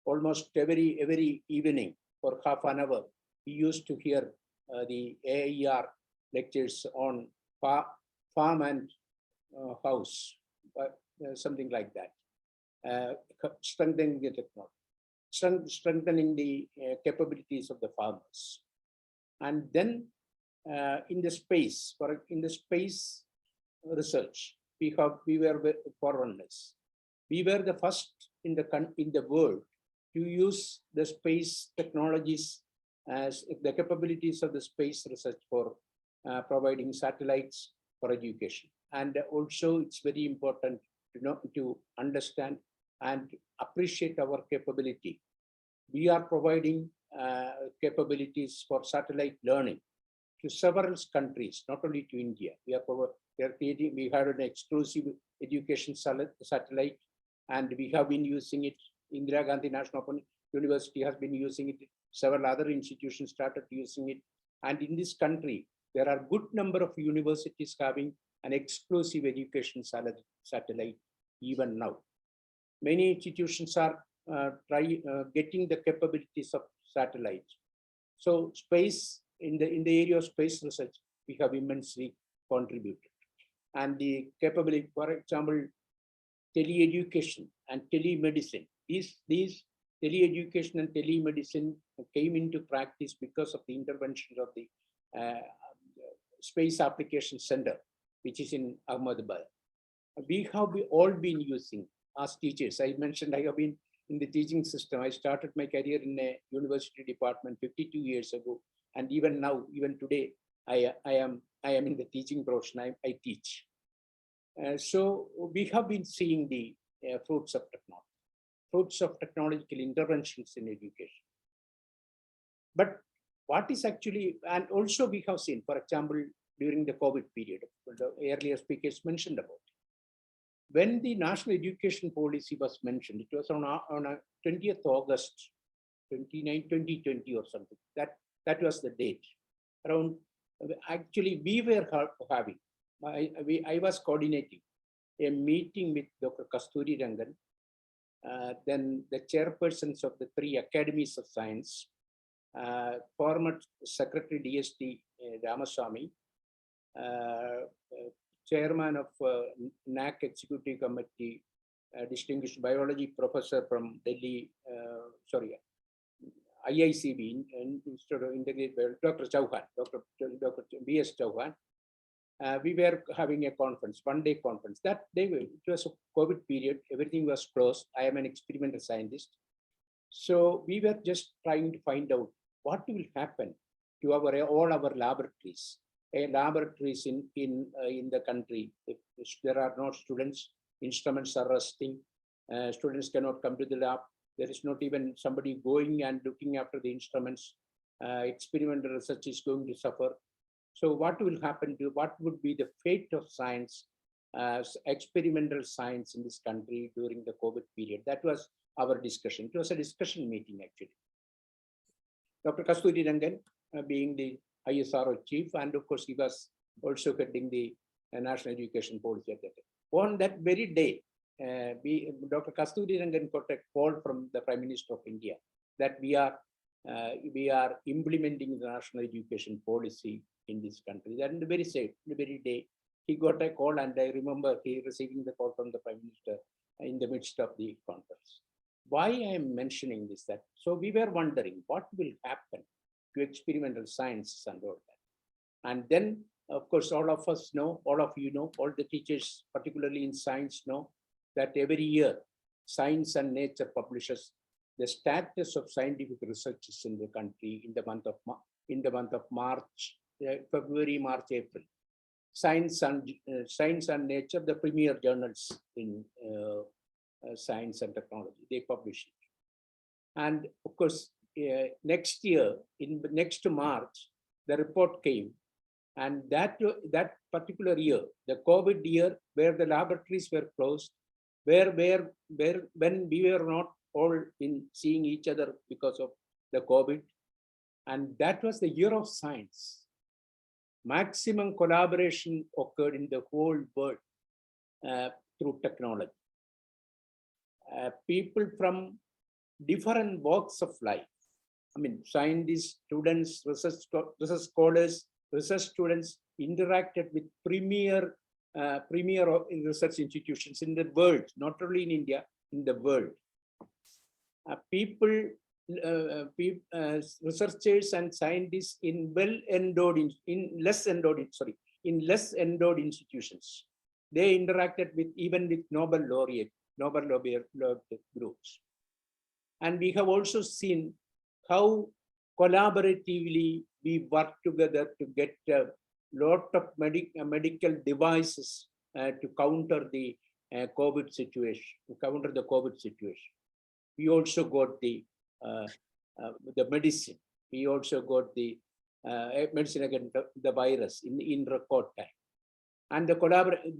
Almost every evening for half an hour, we used to hear the AIR lectures on farm and house, something like that, strengthening the technology, strengthening the capabilities of the farmers. And then in the space research, we were forerunners. We were the first in the world to use the space technologies as the capabilities of the space research for providing satellites for education. And also it's very important to understand and appreciate our capability. We are providing capabilities for satellite learning to several countries, not only to India. We had an exclusive education satellite, and we have been using it. Indira Gandhi National Open University has been using it. Several other institutions started using it. And in this country, there are good number of universities having an exclusive education satellite even now. Many institutions are getting the capabilities of satellites. So space, in the area of space research, we have immensely contributed. And the capability, for example, tele-education and telemedicine. These tele-education and telemedicine came into practice because of the intervention of the Space Application Center, which is in Ahmedabad. We have all been using as teachers. I mentioned I have been in the teaching system. I started my career in a university department 52 years ago. And even now, even today, I am in the teaching profession. I teach. So we have been seeing the fruits of technological interventions in education. But what is actually, and also we have seen, for example, during the COVID period, the earlier speakers mentioned about it. When the national education policy was mentioned, it was on 20th August 2020 or something. That was the date. Around, actually, we were having, I was coordinating a meeting with Dr. Kasturi Rangan, then the chairpersons of the 3 academies of science, former Secretary DST Ramaswamy, chairman of NAC Executive Committee, distinguished biology professor from Delhi, IICB, Institute of Integrated Biology, Dr. Chauhan, Dr. B.S. Chauhan. We were having a conference, one-day conference. That day, it was a COVID period, everything was closed. I am an experimental scientist. So we were just trying to find out what will happen to all our laboratories. Laboratories in the country. If there are no students, instruments are rusting, students cannot come to the lab. There is not even somebody going and looking after the instruments. Experimental research is going to suffer. So what will happen to, what would be the fate of science, experimental science in this country during the COVID period? That was our discussion. It was a discussion meeting actually. Dr. Kasturi Rangan being the ISRO chief, and of course he was also heading the national education policy at that time. On that very day, Dr. Kasturi Rangan got a call from the Prime Minister of India that we are implementing the national education policy in this country. That in the very day, he got a call, and I remember he receiving the call from the Prime Minister in the midst of the conference. Why I am mentioning this, that so we were wondering what will happen to experimental science and all that. And then, of course, all of us know, all of you know, all the teachers, particularly in science, know that every year, Science and Nature publishes the status of scientific researches in the country in the month of March, February, March, April. Science and Nature, the premier journals in science and technology, they publish it. And of course, next year, in the next March, the report came, and that particular year, the COVID year, where the laboratories were closed, when we were not all in seeing each other because of the COVID, and that was the year of science. Maximum collaboration occurred in the whole world through technology. People from different walks of life, I mean, scientists, students, research scholars, research students interacted with premier research institutions in the world, not only in India, in the world. Researchers and scientists in less endowed institutions. They interacted with even with Nobel laureate groups. And we have also seen how collaboratively we work together to get a lot of medical devices to counter the COVID situation, We also got the medicine. We also got the medicine against the virus in record time. And the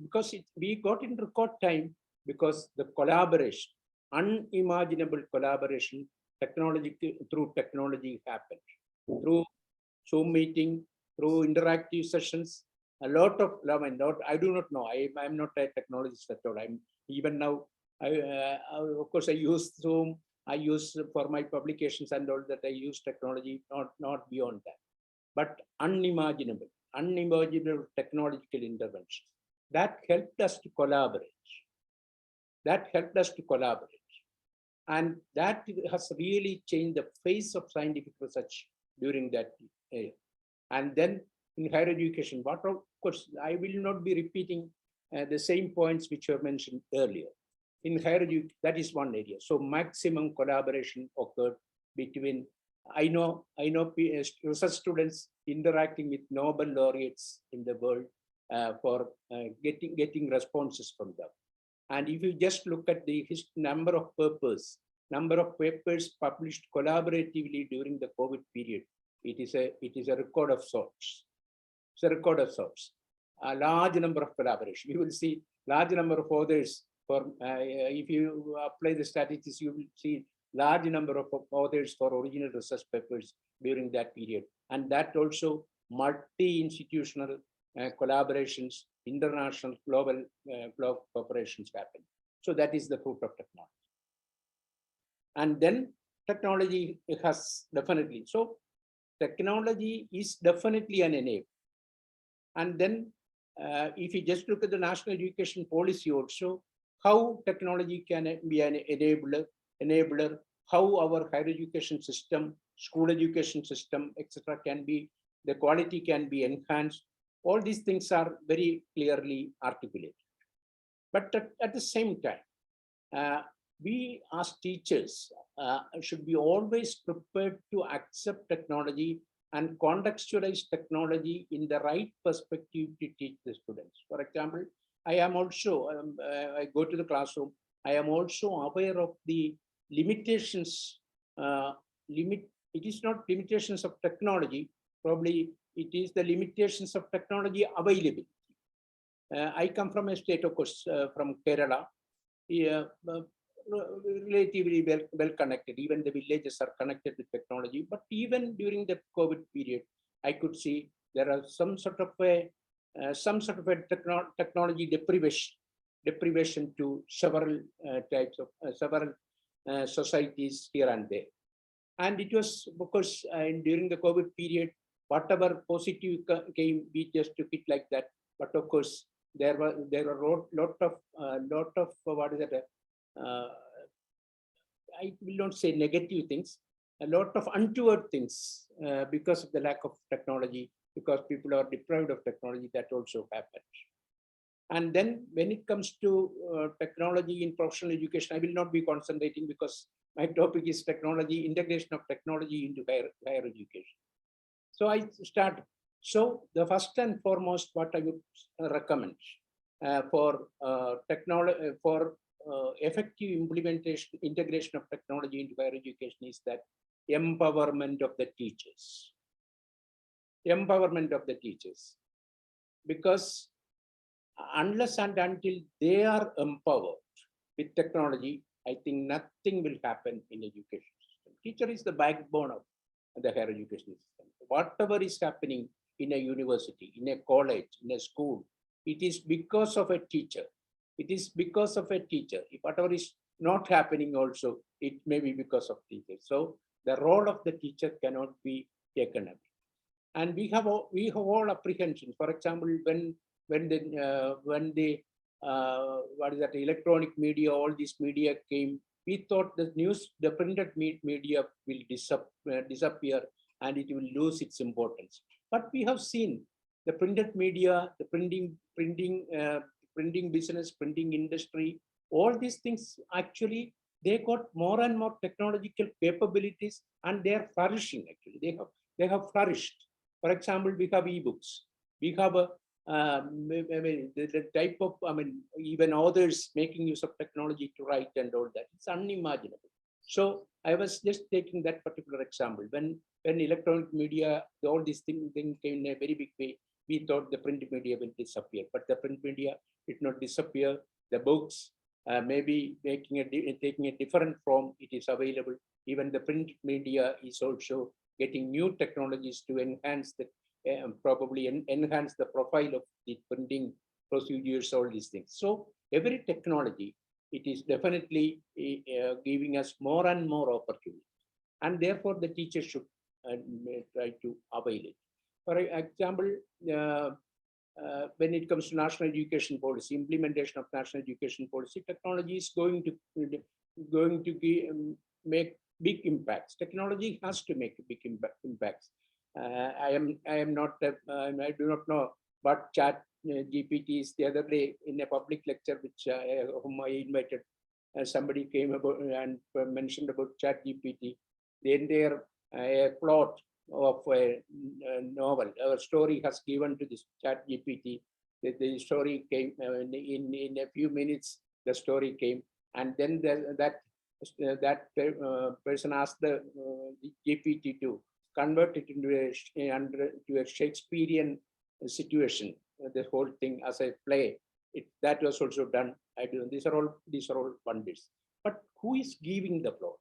because we got in record time because the collaboration, unimaginable collaboration, through technology happened. Through Zoom meeting, through interactive sessions, a lot of, I do not know, I'm not a technologist at all. I'm even now, of course, I use Zoom, I use for my publications and all that, I use technology, not beyond that. But unimaginable technological intervention. That helped us to collaborate. And that has really changed the face of scientific research during that year. And then in higher education, but of course, I will not be repeating the same points which were mentioned earlier. In higher education, that is one area. So maximum collaboration occurred between, I know research students interacting with Nobel laureates in the world for getting responses from them. And if you just look at the number of papers published collaboratively during the COVID period, it is a record of sorts. It's a record of sorts. A large number of collaboration. You will see large number of authors. If you apply the statistics, you will see large number of authors for original research papers during that period. And that also multi-institutional collaborations, international, global corporations happen. So that is the fruit of technology. And then technology has definitely, so technology is definitely an enabler. And then if you just look at the national education policy also, how technology can be an enabler, how our higher education system, school education system, etc. can be, the quality can be enhanced. All these things are very clearly articulated. But at the same time, we as teachers should be always prepared to accept technology and contextualize technology in the right perspective to teach the students. For example, I am also, I go to the classroom, I am also aware of the limitations, it is not limitations of technology, probably it is the limitations of technology availability. I come from a state, of course, from Kerala, relatively well connected. Even the villages are connected with technology. But even during the COVID period, I could see there are some sort of a technology deprivation to several types of several societies here and there. And it was because during the COVID period, whatever positive came, we just took it like that. But of course, there were lot of what is it? I will not say negative things, a lot of untoward things because of the lack of technology, because people are deprived of technology, that also happens. And then when it comes to technology in professional education, I will not be concentrating because my topic is technology, integration of technology into higher education. So I start. So the first and foremost, what I would recommend for technology, for effective implementation, integration of technology into higher education is that empowerment of the teachers. Empowerment of the teachers. Because unless and until they are empowered with technology, I think nothing will happen in education system. Teacher is the backbone of the higher education system. Whatever is happening in a university, in a college, in a school, it is because of a teacher. It is because of a teacher. If whatever is not happening also, it may be because of teachers. So the role of the teacher cannot be taken away. And we have all apprehensions. For example, when the what is that, electronic media, all this media came, we thought the printed media will disappear and it will lose its importance. But we have seen the printed media, the printing business, printing industry, all these things actually, they got more and more technological capabilities and they are flourishing. Actually, they have flourished. For example, we have e-books. We have I mean, the type of, even authors making use of technology to write and all that. It's unimaginable. So I was just taking that particular example. When electronic media, all these things came in a very big way, we thought the print media will disappear, but the print media did not disappear. The books maybe taking a different form, it is available. Even the print media is also getting new technologies to enhance the probably enhance the profile of the printing procedures, all these things. So every technology, it is definitely giving us more and more opportunities. And therefore, the teacher should try to avail it. For example, when it comes to national education policy, implementation of national education policy, technology is going to make big impacts. Technology has to make big impacts. I do not know what chat GPT is. The other day in a public lecture, which whom I invited, somebody came about and mentioned about chat GPT. The entire plot of a novel, a story has given to this chat GPT. The story came in a few minutes. The story came, and then that person asked the GPT to convert it into a Shakespearean situation, the whole thing as a play. That was also done. These are all wonders. But who is giving the plot?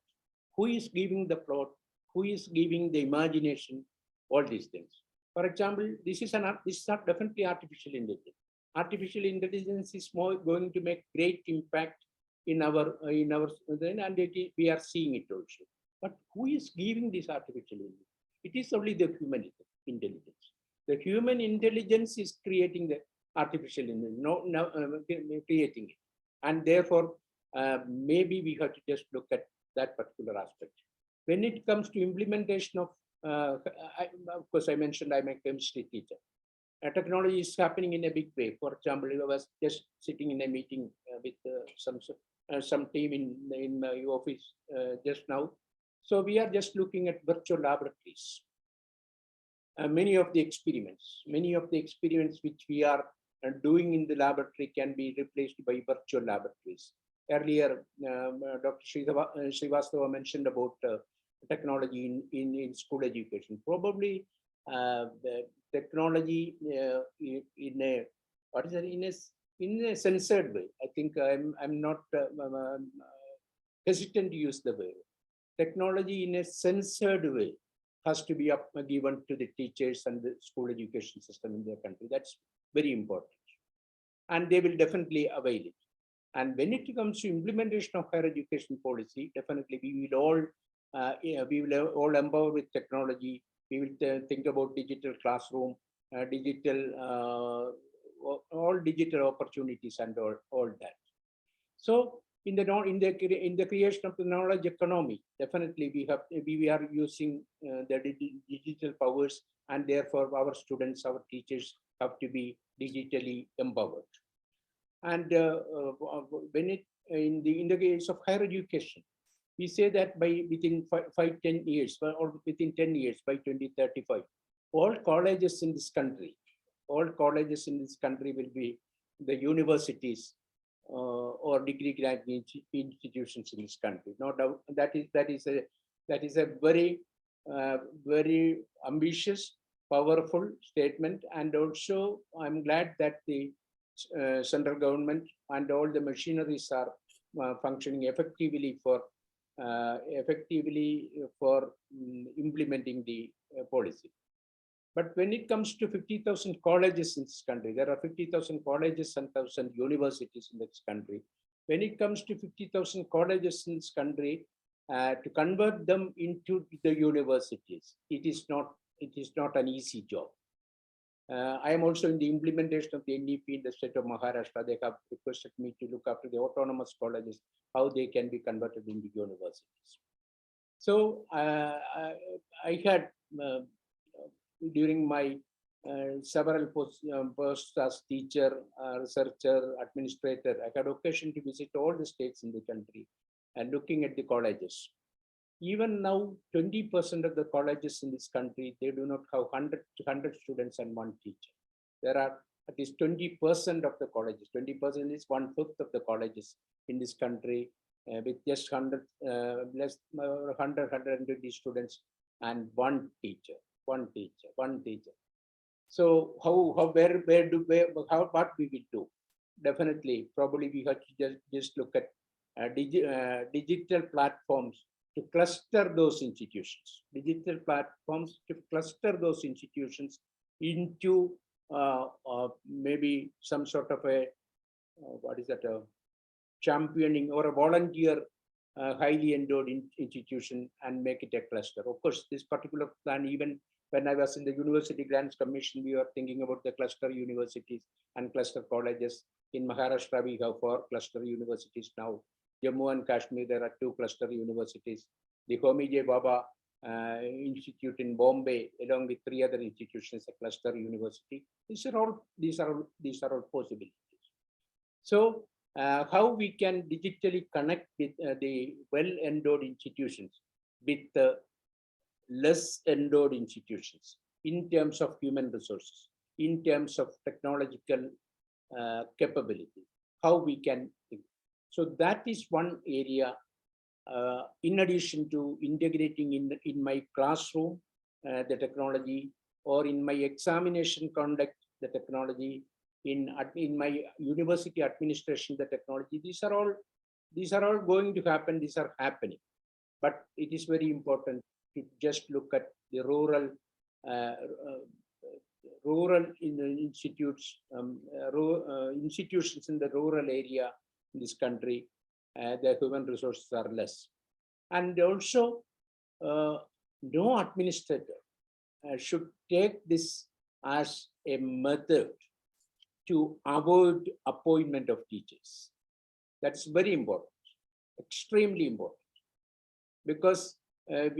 Who is giving the plot? Who is giving the imagination? All these things. For example, this is not definitely artificial intelligence. Artificial intelligence is going to make great impact in our and we are seeing it also. But who is giving this artificial intelligence? It is only the human intelligence. The human intelligence is creating the artificial intelligence, creating it. And therefore, maybe we have to just look at that particular aspect. When it comes to implementation of, of course, I mentioned I'm a chemistry teacher. Technology is happening in a big way. For example, I was just sitting in a meeting with some team in my office just now. So we are just looking at virtual laboratories. Many of the experiments which we are doing in the laboratory can be replaced by virtual laboratories. Earlier, Dr. Srivastava mentioned about technology in school education. Probably the technology in a censored way. I think I'm not hesitant to use the word. Technology in a censored way has to be given to the teachers and the school education system in their country. That's very important. And they will definitely avail it. And when it comes to implementation of higher education policy, definitely we will all empower with technology. We will think about digital classroom, all digital opportunities and all that. So in the creation of the knowledge economy, definitely we are using the digital powers, and therefore our students, our teachers have to be digitally empowered. And when in the case of higher education, we say that within 10 years, or within 10 years, by 2035, all colleges in this country will be the universities or degree granting institutions in this country. No doubt that is a very very ambitious, powerful statement. And also I'm glad that the central government and all the machineries are functioning effectively for implementing the policy. But when it comes to 50,000 colleges in this country, there are 50,000 colleges and 1,000 universities in this country. When it comes to 50,000 colleges in this country, to convert them into the universities, it is not it is not an easy job. I am also in the implementation of the NEP in the state of Maharashtra. They have requested me to look after the autonomous colleges, how they can be converted into universities. So I had, during my several posts as teacher, researcher, administrator, I had occasion to visit all the states in the country and looking at the colleges. Even now, 20% of the colleges in this country, they do not have 100 students and one teacher. There are at least 20% of the colleges. 20% is 1/5 of the colleges in this country with just 100, less 120 students and one teacher. So what we will do? Definitely, probably we have to just look at digital platforms to cluster those institutions, into maybe some sort of a, championing or a volunteer highly endowed institution and make it a cluster. Of course, this particular plan, even when I was in the University Grants Commission, we were thinking about the cluster universities and cluster colleges. In Maharashtra, we have 4 cluster universities now. Jammu and Kashmir, there are 2 cluster universities. The Homi J. Baba Institute in Bombay, along with 3 other institutions, a cluster university. These are all possibilities. So, how we can digitally connect with the well-endowed institutions with the less endowed institutions in terms of human resources, in terms of technological capability, how we can. So that is one area, in addition to integrating in my classroom, the technology, or in my examination conduct, the technology, in my university administration, the technology. These are all going to happen. These are happening, but it is very important to just look at the rural institutes, institutions in the rural area in this country. The human resources are less, and also no administrator should take this as a method to avoid appointment of teachers. That's very important, extremely important, because I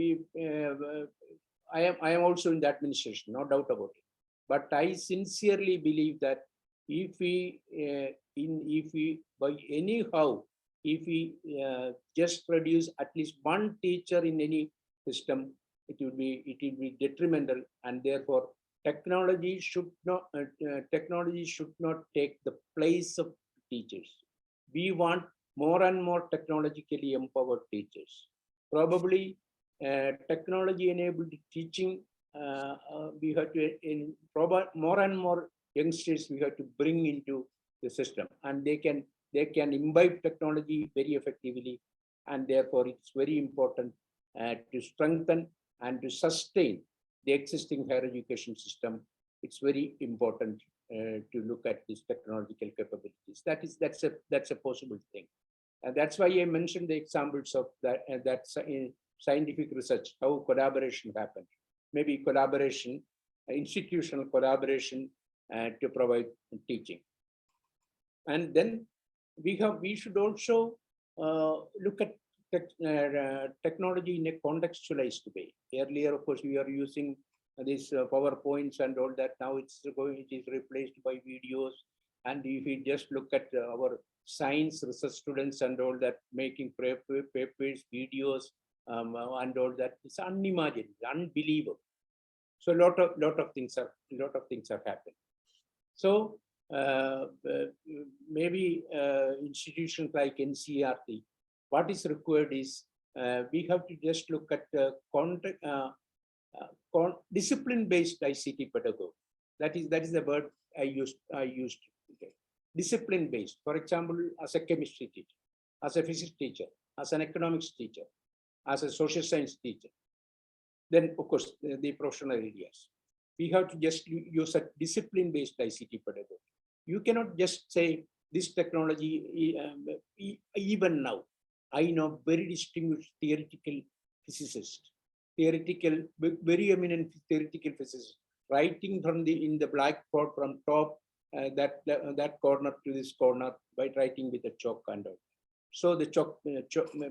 am also in the administration, no doubt about it. But I sincerely believe that if we just produce at least one teacher in any system, it will be detrimental, and therefore technology should not take the place of teachers. We want more and more technologically empowered teachers. Probably technology enabled teaching, we have to more and more youngsters we have to bring into the system, and they can imbibe technology very effectively, and therefore it's very important to strengthen and to sustain the existing higher education system. It's very important to look at these technological capabilities. That's a possible thing, and that's why I mentioned the examples of that. That's in scientific research, how collaboration happened. Maybe collaboration, institutional collaboration to provide teaching, and then we should also look at technology in a contextualized way. Earlier, of course, we are using these PowerPoints and all that. Now it is replaced by videos. And if we just look at our science research students and all that, making papers, videos, and all that, it's unimaginable, unbelievable. So a lot of things are happening. So maybe institutions like NCERT, what is required is we have to just look at discipline-based ICT pedagogy. That is the word I used. Okay. Discipline-based. For example, as a chemistry teacher, as a physics teacher, as an economics teacher, as a social science teacher. Then, of course, the professional areas. We have to just use a discipline-based ICT pedagogy. You cannot just say this technology, even now. I know very distinguished theoretical physicists theoretical, very eminent theoretical physicists, writing from in the blackboard from top that corner to this corner by writing with a chalk and all. So the chalk,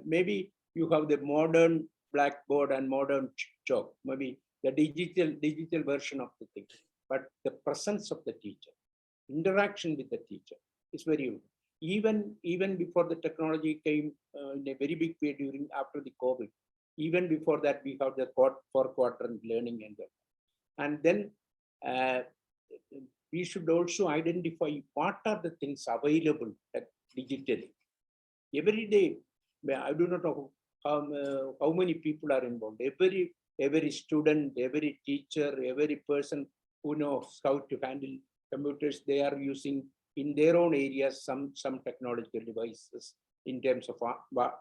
maybe you have the modern blackboard and modern chalk, maybe the digital version of the thing, but the presence of the teacher, interaction with the teacher is very important. Even before the technology came in a very big way after the COVID, even before that we have the 4-quadrant learning and then we should also identify what are the things available digitally. Every day, I do not know how many people are involved. Every student, every teacher, every person who knows how to handle computers, they are using in their own areas some technological devices in terms of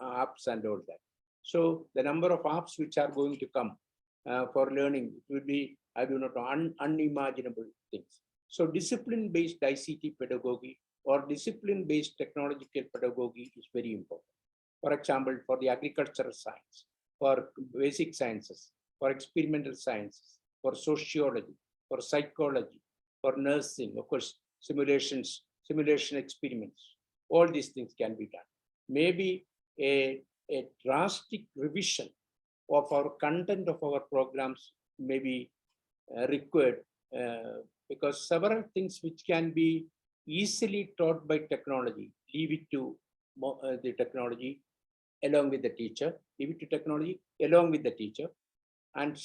apps and all that. So the number of apps which are going to come for learning will be, I do not know, unimaginable things. So discipline-based ICT pedagogy or discipline-based technological pedagogy is very important. For example, for the agricultural science, for basic sciences, for experimental sciences, for sociology, for psychology, for nursing, of course, simulation experiments, all these things can be done. Maybe a drastic revision of our content of our programs may be required because several things which can be easily taught by technology, leave it to the technology along with the teacher, leave it to technology along with the teacher. And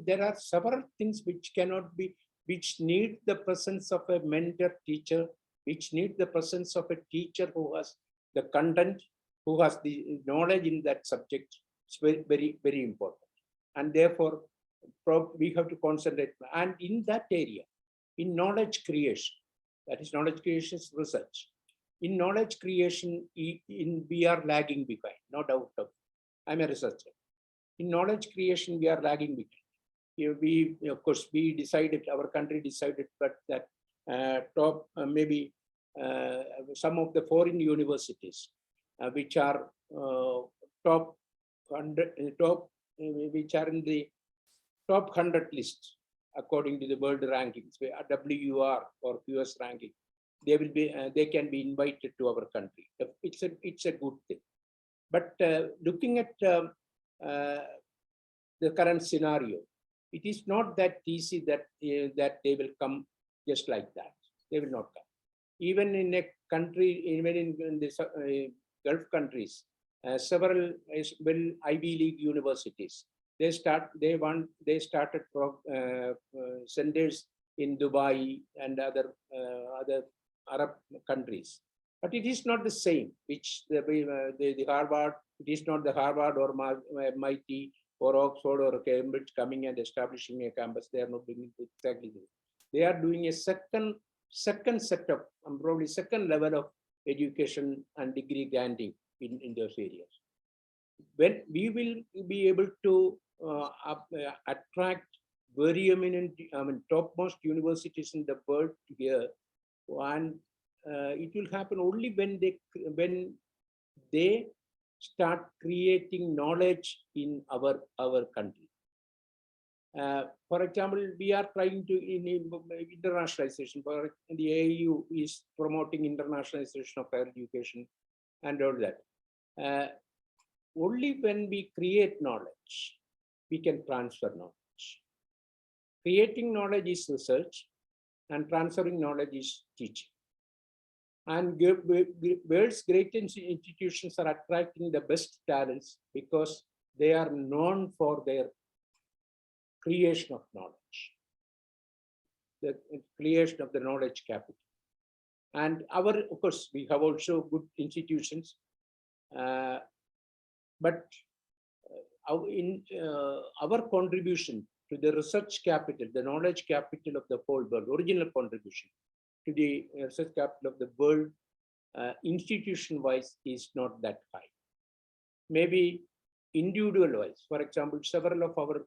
there are several things which cannot be, which need the presence of a mentor teacher, which need the presence of a teacher who has the content, who has the knowledge in that subject. It's very, very important. And therefore, we have to concentrate. And in that area, in knowledge creation, that is knowledge creation research. In knowledge creation, we are lagging behind, no doubt of it. I'm a researcher. In knowledge creation, we are lagging behind. Of course, we decided, our country decided that top, maybe some of the foreign universities, which are top 100, which are in the top 100 list, according to the world rankings, WUR or QS ranking, they will be, they can be invited to our country. It's a good thing. But looking at the current scenario, it is not that easy that they will come just like that. They will not come. Even in a country, even in the Gulf countries, several Ivy League universities, they started centers in Dubai and other Arab countries. But it is not the same, which the Harvard, it is not the Harvard or MIT or Oxford or Cambridge coming and establishing a campus. They are not doing it exactly this. They are doing a second setup, and probably second level of education and degree granting in those areas. When we will be able to attract very eminent, topmost universities in the world here, and it will happen only when they start creating knowledge in our country. For example, we are trying to in internationalization. For the AU is promoting internationalization of higher education and all that. Only when we create knowledge, we can transfer knowledge. Creating knowledge is research, and transferring knowledge is teaching. And world's greatest institutions are attracting the best talents because they are known for their creation of knowledge, the creation of the knowledge capital. And of course, we have also good institutions, but our contribution to the research capital, the knowledge capital of the whole world, original contribution to the research capital of the world, institution-wise, is not that high. Maybe individual-wise, for example, several of our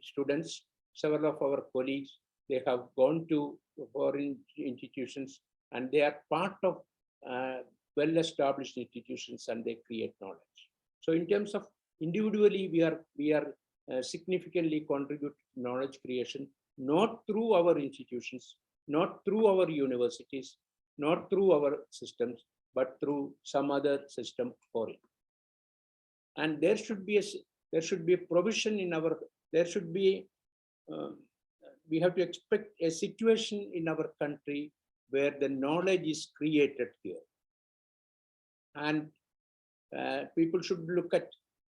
students, several of our colleagues, they have gone to foreign institutions and they are part of well-established institutions and they create knowledge. So in terms of Individually, we are significantly contribute to knowledge creation, not through our institutions, not through our universities, not through our systems, but through some other system for it. And there should be a provision in our, there should be, we have to expect a situation in our country where the knowledge is created here. And people should look at,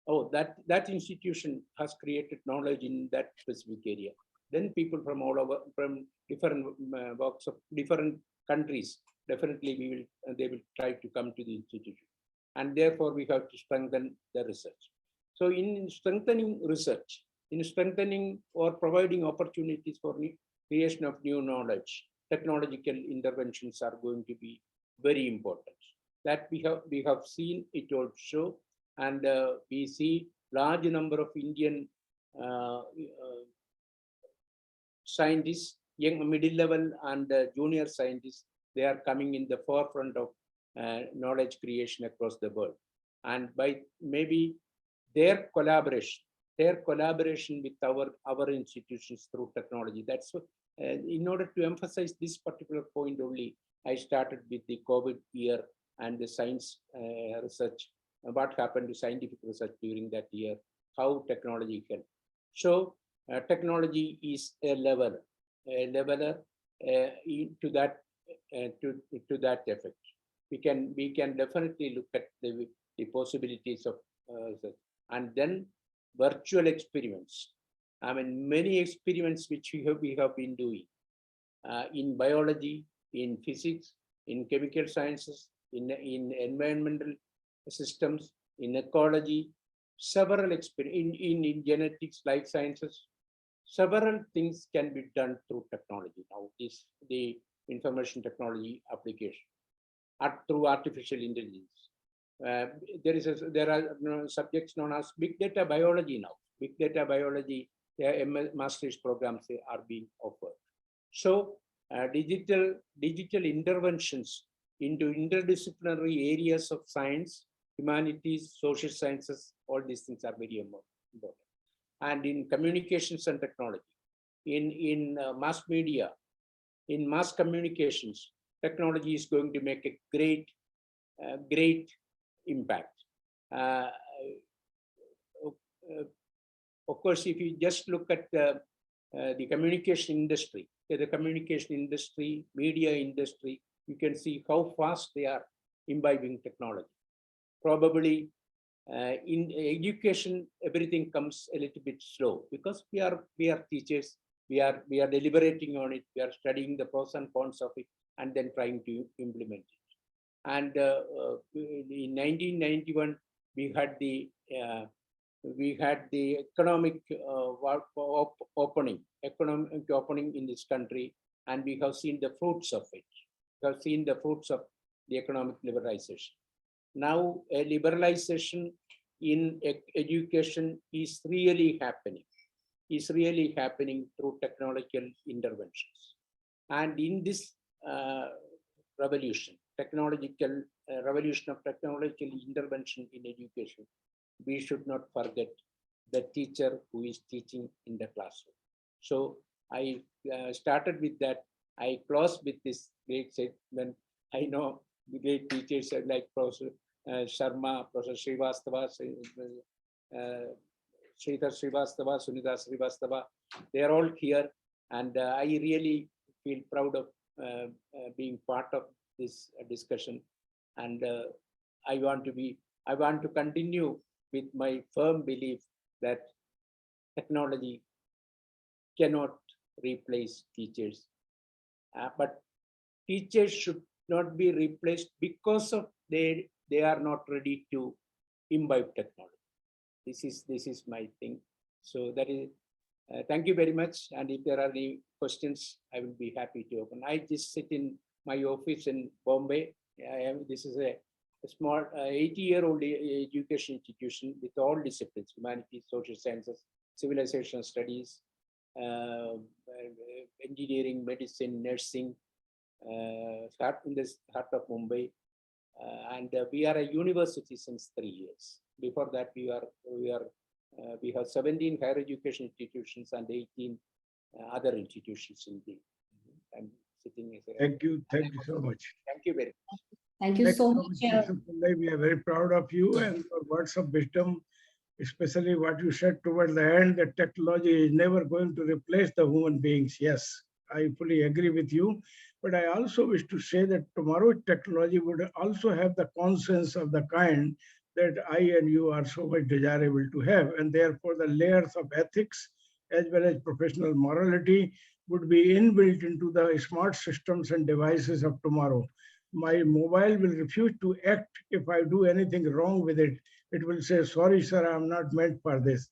oh, that institution has created knowledge in that specific area. Then people from all over, from different walks of different countries, definitely they will try to come to the institution. And therefore we have to strengthen the research. So in strengthening research, in strengthening or providing opportunities for creation of new knowledge, technological interventions are going to be very important. That we have seen it also, and we see large number of Indian scientists, young middle level and junior scientists, they are coming in the forefront of knowledge creation across the world. And by maybe their collaboration with our institutions through technology. That's what, in order to emphasize this particular point only, I started with the COVID year and the science research, what happened to scientific research during that year, how technology can. So technology is a leveler to that effect. We can definitely look at the possibilities of and then virtual experiments. I mean, many experiments which we have been doing in biology, in physics, in chemical sciences, in environmental systems, in ecology, several experiments in genetics, life sciences. Several things can be done through technology now. Is the information technology application through artificial intelligence. There are subjects known as big data biology now. Big data biology, master's programs are being offered. So digital interventions into interdisciplinary areas of science, humanities, social sciences, all these things are very important. And in communications and technology, in mass media, in mass communications, technology is going to make a great impact. Of course, if you just look at the communication industry, media industry, you can see how fast they are imbibing technology. Probably in education, everything comes a little bit slow because we are teachers. We are deliberating on it. We are studying the pros and cons of it, and then trying to implement it. And in 1991, we had the economic opening in this country, and we have seen the fruits of it. We have seen the fruits of the economic liberalization. Now, a liberalization in education is really happening through technological interventions. And in this revolution of technological intervention in education, we should not forget the teacher who is teaching in the classroom. So I started with that. I close with this great statement. I know the great teachers like Professor Sharma, Professor Srivastava, Sridhar Srivastava, Sunita Srivastava, they are all here. And I really feel proud of being part of this discussion. And I want to continue with my firm belief that technology cannot replace teachers. But teachers should not be replaced because of they are not ready to imbibe technology. This is my thing. So that is, thank you very much. And if there are any questions, I will be happy to open. I just sit in my office in Bombay. This is a small 80-year-old education institution with all disciplines: humanities, social sciences, civilization studies, engineering, medicine, nursing, in the heart of Mumbai. And we are a university since 3 years. Before that, we have 17 higher education institutions and 18 other institutions in the. I'm sitting as a. Thank you so much. Thank you very much. Thank you so much. Mr. Pillai. We are very proud of you and your words of wisdom, especially what you said toward the end, that technology is never going to replace the human beings. Yes, I fully agree with you. But I also wish to say that tomorrow technology would also have the conscience of the kind that I and you are so much desirable to have. And therefore, the layers of ethics as well as professional morality would be inbuilt into the smart systems and devices of tomorrow. My mobile will refuse to act if I do anything wrong with it. It will say, sorry, sir, I'm not meant for this.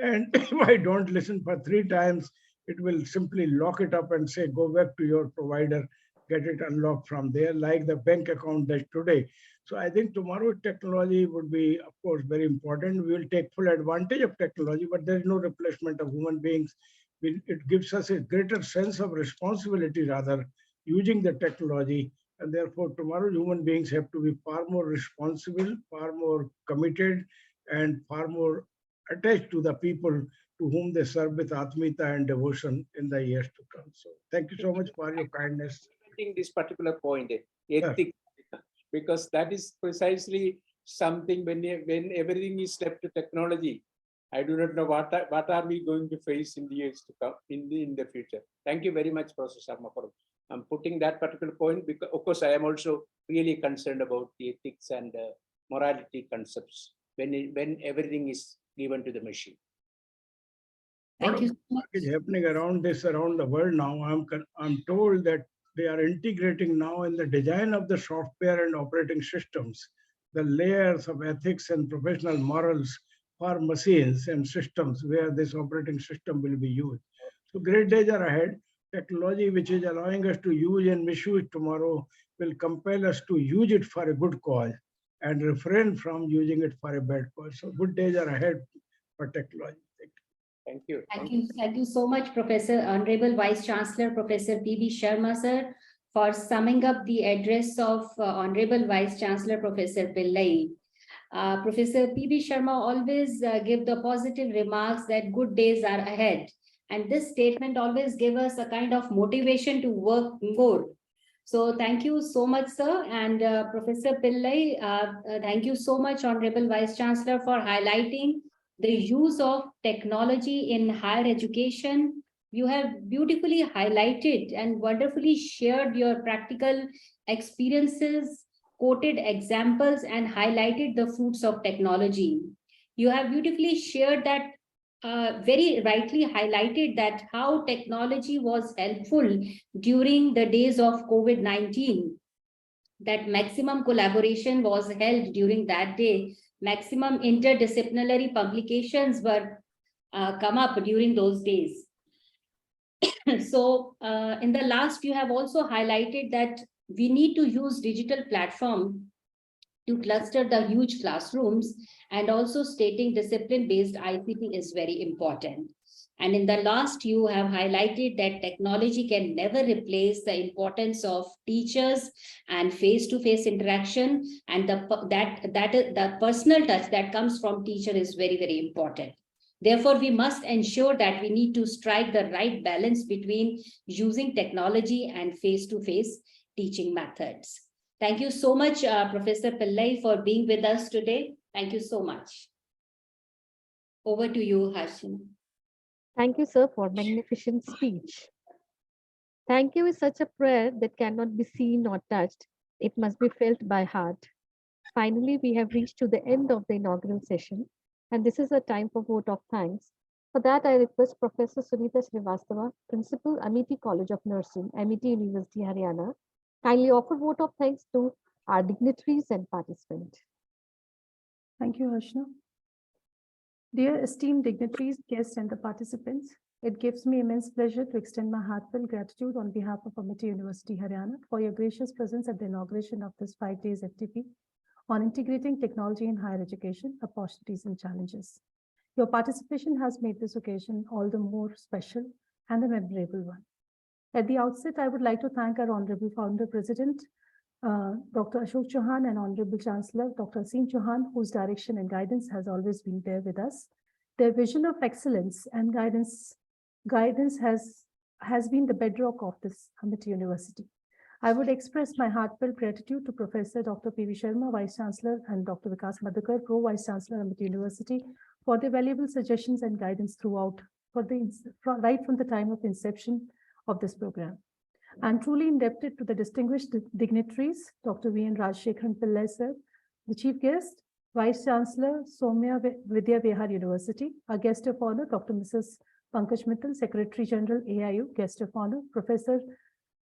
And if I don't listen for 3 times, it will simply lock it up and say, go back to your provider, get it unlocked from there, like the bank account does today. So I think tomorrow technology would be, of course, very important. We will take full advantage of technology, but there is no replacement of human beings. It gives us a greater sense of responsibility, rather, using the technology. And therefore, tomorrow human beings have to be far more responsible, far more committed, and far more attached to the people to whom they serve with atmita and devotion in the years to come. So thank you so much for your kindness. I think this particular point, ethics, because that is precisely something when everything is left to technology. I do not know what are we going to face in the years to come, in the future. Thank you very much, Professor Sharma, for putting that particular point, because of course I am also really concerned about the ethics and morality concepts when everything is given to the machine. Thank you. What is happening around the world now? I'm told that they are integrating now in the design of the software and operating systems the layers of ethics and professional morals for machines and systems where this operating system will be used. So great days are ahead. Technology which is allowing us to use and misuse tomorrow will compel us to use it for a good cause and refrain from using it for a bad cause. So good days are ahead for technology. Thank you. Thank you so much, Professor, Honorable Vice Chancellor, Professor P.B. Sharma, sir, for summing up the address of Honorable Vice Chancellor, Professor Pillai. Professor P.B. Sharma always give the positive remarks that good days are ahead. And this statement always give us a kind of motivation to work more. So thank you so much, sir. And Professor Pillai, thank you so much, Honorable Vice Chancellor, for highlighting the use of technology in higher education. You have beautifully highlighted and wonderfully shared your practical experiences, quoted examples, and highlighted the fruits of technology. You have beautifully shared that, very rightly highlighted that how technology was helpful during the days of COVID-19, that maximum collaboration was held during that day, maximum interdisciplinary publications were come up during those days. So in the last, you have also highlighted that we need to use digital platform to cluster the huge classrooms, and also stating discipline-based ICT is very important. And in the last, you have highlighted that technology can never replace the importance of teachers and face-to-face interaction, and the personal touch that comes from teacher is very, very important. Therefore, we must ensure that we need to strike the right balance between using technology and face-to-face teaching methods. Thank you so much, Professor Pillai, for being with us today. Thank you so much. Over to you, Harshina. Thank you, sir, for magnificent speech. Thank you is such a prayer that cannot be seen or touched. It must be felt by heart. Finally, we have reached to the end of the inaugural session, and this is a time for vote of thanks. For that, I request Professor Sunita Srivastava, Principal, Amity College of Nursing, Amity University, Haryana, kindly offer vote of thanks to our dignitaries and participants. Thank you, Harshna. Dear esteemed dignitaries, guests, and the participants, it gives me immense pleasure to extend my heartfelt gratitude on behalf of Amity University, Haryana, for your gracious presence at the inauguration of this 5 days FDP on integrating technology in higher education, opportunities and challenges. Your participation has made this occasion all the more special and a memorable one. At the outset, I would like to thank our Honorable Founder President, Dr. Ashok Chauhan and Honorable Chancellor Dr. Aseem Chauhan, whose direction and guidance has always been there with us. Their vision of excellence and guidance has been the bedrock of this Amity University. I would express my heartfelt gratitude to Professor Dr. P.V. Sharma, Vice Chancellor, and Dr. Vikas Madhukar, Pro Vice Chancellor, Amity University, for their valuable suggestions and guidance throughout, right from the time of inception of this program. I'm truly indebted to the distinguished dignitaries, Dr. V.N. Rajshekharan Pillai sir, the chief guest, Vice Chancellor, Soumya Vidya Vihar University, our guest of honor, Dr. Mrs. Pankaj Mittal, Secretary General, AIU, guest of honor, Professor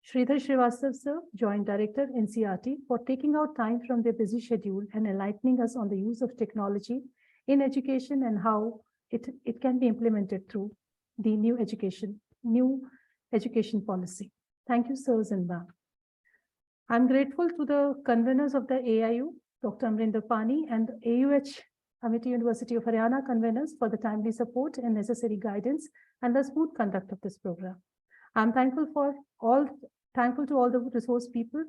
Sridhar Srivastav sir, Joint Director, NCERT, for taking out time from their busy schedule and enlightening us on the use of technology in education and how it can be implemented through the new education policy. Thank you, sirs and ma'am. I'm grateful to the conveners of the AIU, Dr. Amrinder Pani, and AUH, Amity University of Haryana conveners, for the timely support and necessary guidance and the smooth conduct of this program. I'm thankful to all the resource people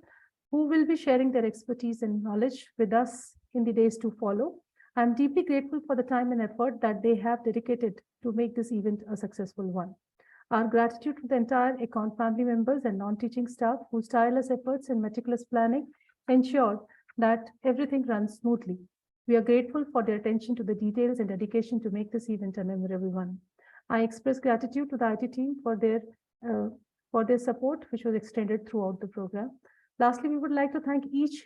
who will be sharing their expertise and knowledge with us in the days to follow. I'm deeply grateful for the time and effort that they have dedicated to make this event a successful one. Our gratitude to the entire account family members and non-teaching staff whose tireless efforts and meticulous planning ensured that everything runs smoothly. We are grateful for their attention to the details and dedication to make this event a memorable one. I express gratitude to the IT team for their support, which was extended throughout the program. Lastly, we would like to thank each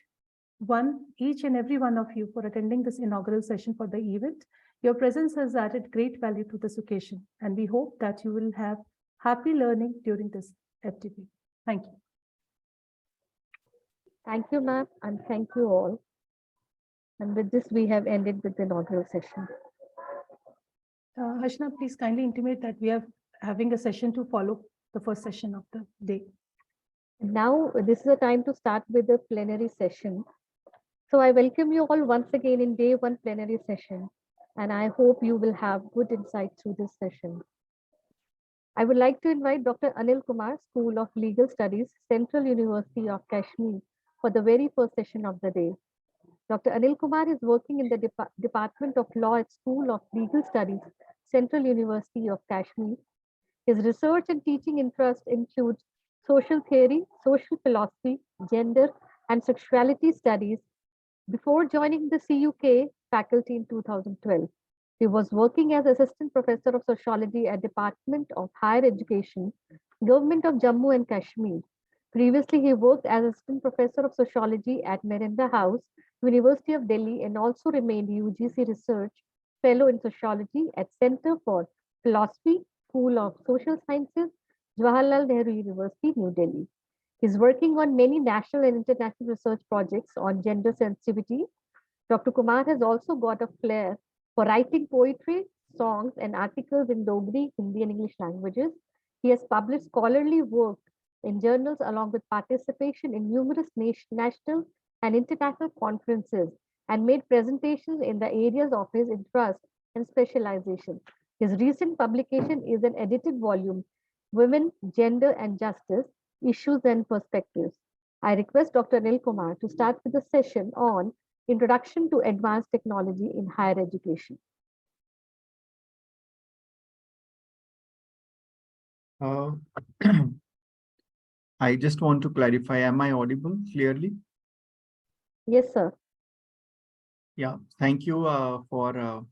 and every one of you for attending this inaugural session for the event. Your presence has added great value to this occasion, and we hope that you will have happy learning during this FDP. Thank you. Thank you, ma'am, and thank you all. And with this, we have ended with the inaugural session. Harshna, please kindly intimate that we are having a session to follow the first session of the day. Now, this is the time to start with the plenary session. So I welcome you all once again in day one plenary session, and I hope you will have good insight through this session. I would like to invite Dr. Anil Kumar, School of Legal Studies, Central University of Kashmir, for the very first session of the day. Dr. Anil Kumar is working in the Department of Law at School of Legal Studies, Central University of Kashmir. His research and teaching interests include social theory, social philosophy, gender, and sexuality studies. Before joining the CUK faculty in 2012, he was working as Assistant Professor of Sociology at Department of Higher Education, Government of Jammu and Kashmir. Previously, he worked as Assistant Professor of Sociology at Merinda House, University of Delhi, and also remained UGC Research Fellow in Sociology at Center for Philosophy, School of Social Sciences, Jawaharlal Nehru University, New Delhi. He's working on many national and international research projects on gender sensitivity. Dr. Kumar has also got a flair for writing poetry, songs, and articles in Dogri, Hindi, and English languages. He has published scholarly work in journals along with participation in numerous national and international conferences and made presentations in the areas of his interest and specialization. His recent publication is an edited volume, Women, Gender, and Justice, Issues and Perspectives. I request Dr. Anil Kumar to start with the session on Introduction to Advanced Technology in Higher Education. I just want to clarify, am I audible clearly? Yes, sir. Yeah, thank you for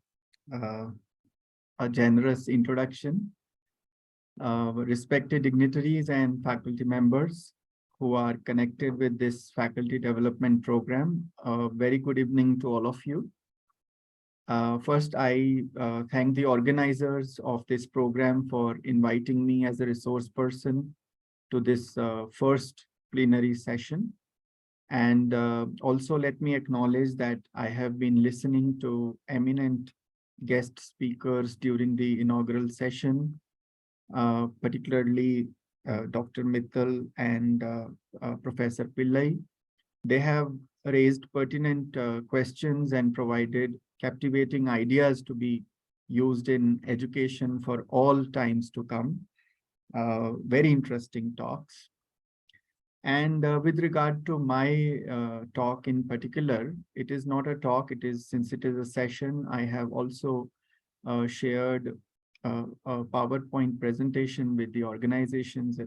a generous introduction. Respected dignitaries and faculty members who are connected with this faculty development program, very good evening to all of you. First, I thank the organizers of this program for inviting me as a resource person to this first plenary session. And also let me acknowledge that I have been listening to eminent guest speakers during the inaugural session, particularly Dr. Mittal and Professor Pillai. They have raised pertinent questions and provided captivating ideas to be used in education for all times to come. Very interesting talks. And with regard to my talk in particular, it is not a talk, it is, since it is a session, I have also shared a PowerPoint presentation with the organizations,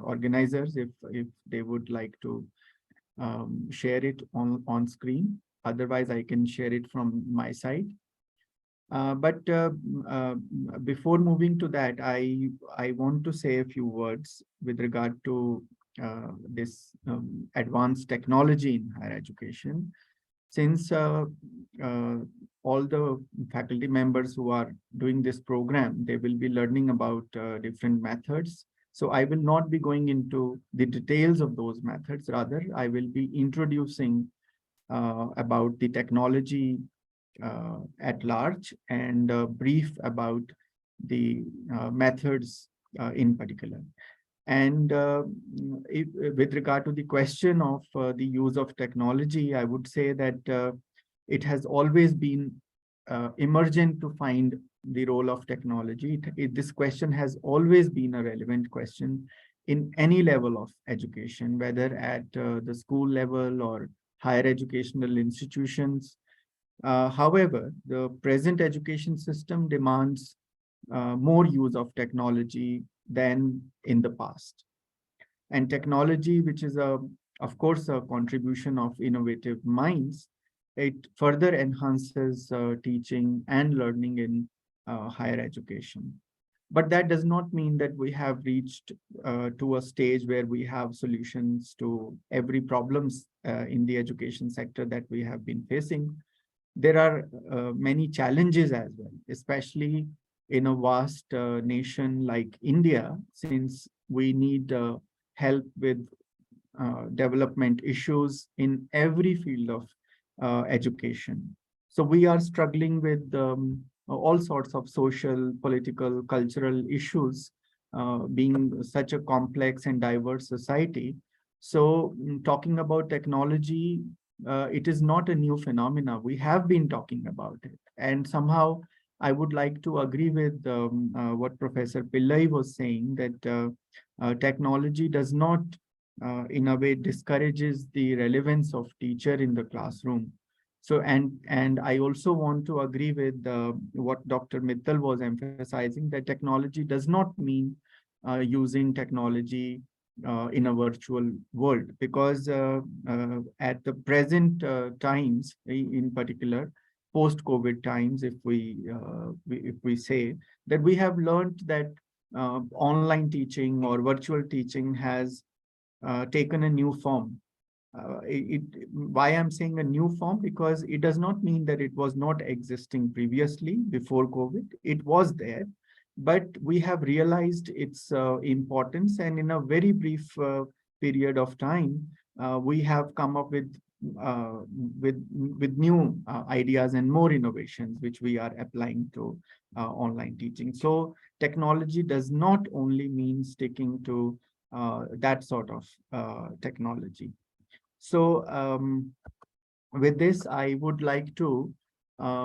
organizers, if they would like to share it on screen. Otherwise, I can share it from my side. But before moving to that, I want to say a few words with regard to this advanced technology in higher education. Since all the faculty members who are doing this program, they will be learning about different methods. So I will not be going into the details of those methods. Rather, I will be introducing about the technology at large and brief about the methods in particular. And with regard to the question of the use of technology, I would say that it has always been emergent to find the role of technology. This question has always been a relevant question in any level of education, whether at the school level or higher educational institutions. However, the present education system demands more use of technology than in the past. And technology, which is of course, a contribution of innovative minds, it further enhances teaching and learning in higher education. But that does not mean that we have reached to a stage where we have solutions to every problems in the education sector that we have been facing. There are many challenges as well, especially in a vast nation like India, since we need help with development issues in every field of education. So we are struggling with all sorts of social, political, cultural issues, being such a complex and diverse society. So talking about technology, it is not a new phenomena. We have been talking about it. And somehow I would like to agree with what Professor Pillai was saying, that technology does not in a way discourages the relevance of teacher in the classroom. So, and I also want to agree with what Dr. Mittal was emphasizing, that technology does not mean using technology in a virtual world, because at the present times, in particular, post-COVID times, if we say that we have learned that online teaching or virtual teaching has taken a new form. Why I'm saying a new form? Because it does not mean that it was not existing previously before COVID. It was there, but we have realized its importance, and in a very brief period of time, we have come up with new ideas and more innovations which we are applying to online teaching. So technology does not only mean sticking to that sort of technology. So with this, I would like to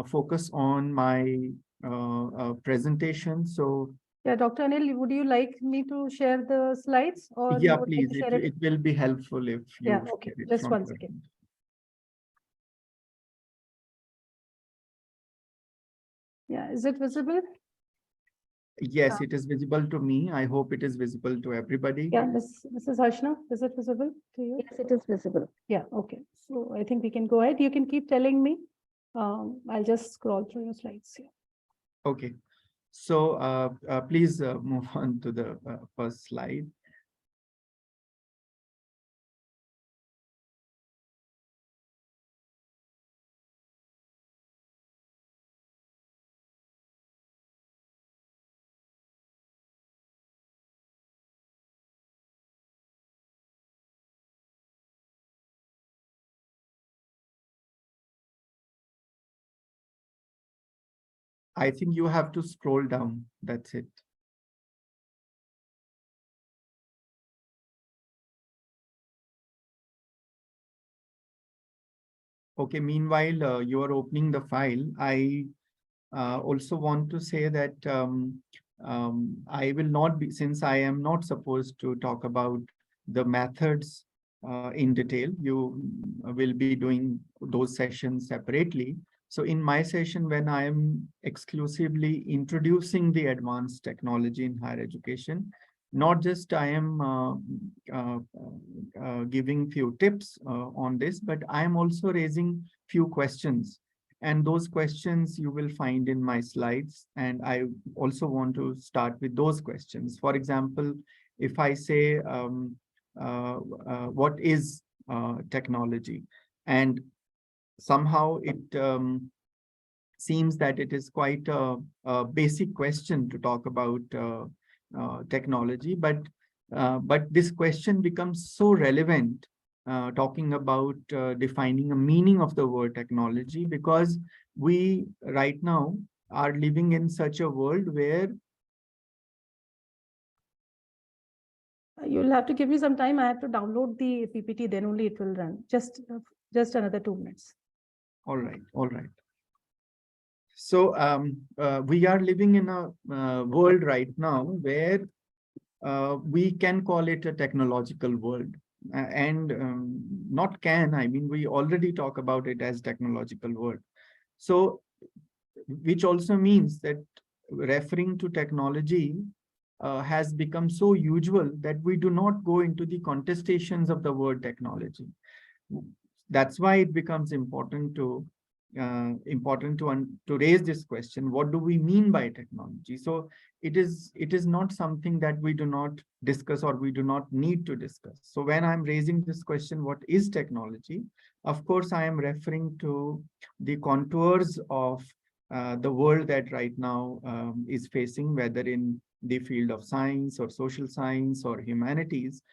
focus on my presentation. So yeah, Dr. Anil, would you like me to share the slides, or yeah, you would like please, to share it will be helpful if you yeah, okay, share it just from one your second. end. Yeah, is it visible? Yes, it is visible to me. I hope it is visible to everybody. Yeah, Mrs. Harshna, is it visible to you? Yes, it is visible. Yeah, okay. So I think we can go ahead. You can keep telling me. I'll just scroll through your slides here. Okay. So please move on to the first slide. I think you have to scroll down. That's it. Okay, meanwhile, you are opening the file. I also want to say that I will not be, since I am not supposed to talk about the methods in detail. You will be doing those sessions separately. So in my session, when I am exclusively introducing the advanced technology in higher education, not just I am giving few tips on this, but I am also raising few questions. And those questions you will find in my slides. And I also want to start with those questions. For example, if I say, what is technology? And somehow it seems that it is quite a basic question to talk about technology, but this question becomes so relevant talking about defining a meaning of the word technology, because we right now are living in such a world where You'll have to give me some time. I have to download the PPT, then only it will run. Just another 2 minutes. All right, all right. So we are living in a world right now where we can call it a technological world. And not can, I mean, we already talk about it as technological world. So, which also means that referring to technology has become so usual that we do not go into the contestations of the word technology. That's why it becomes important to raise this question: what do we mean by technology? So it is not something that we do not discuss or we do not need to discuss. So when I'm raising this question, what is technology? Of course, I am referring to the contours of the world that right now is facing, whether in the field of science or social science or humanities.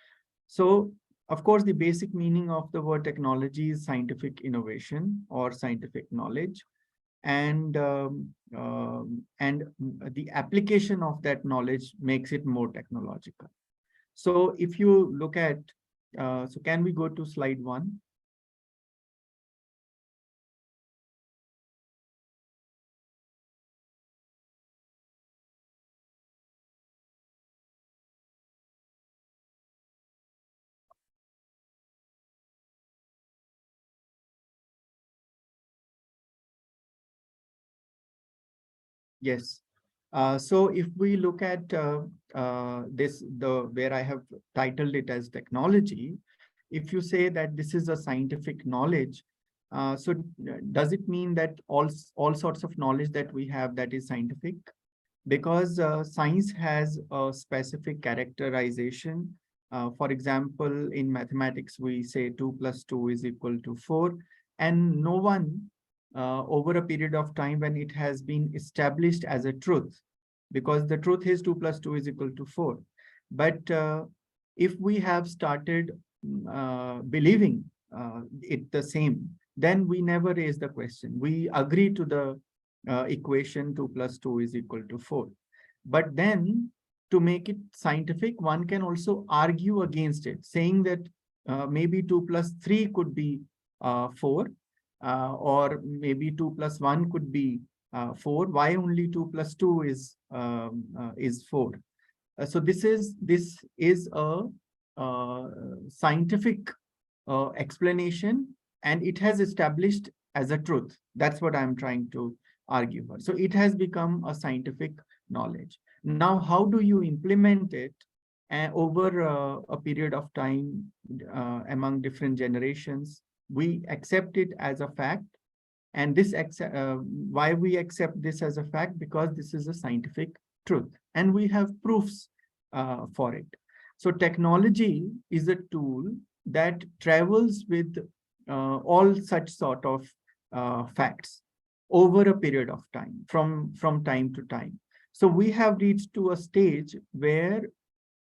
So of course, the basic meaning of the word technology is scientific innovation or scientific knowledge, and the application of that knowledge makes it more technological. So if you look at, so can we go to slide 1? Yes. So if we look at where I have titled it as technology, if you say that this is a scientific knowledge, so does it mean that all sorts of knowledge that we have that is scientific? Because science has a specific characterization. For example, in mathematics, we say 2 + 2 = 4, and no one over a period of time when it has been established as a truth, because the truth is 2 + 2 = 4. But if we have started believing it the same, then we never raise the question. We agree to the equation 2 + 2 = 4. But then to make it scientific, one can also argue against it, saying that maybe 2 + 3 could be 4. Or maybe 2 + 1 could be 4. Why only 2 + 2 is 4? So this is a scientific explanation, and it has established as a truth. That's what I'm trying to argue for. So it has become a scientific knowledge. Now, how do you implement it over a period of time among different generations? We accept it as a fact, and why we accept this as a fact? Because this is a scientific truth, and we have proofs for it. So technology is a tool that travels with all such sort of facts over a period of time, from time to time. So we have reached to a stage where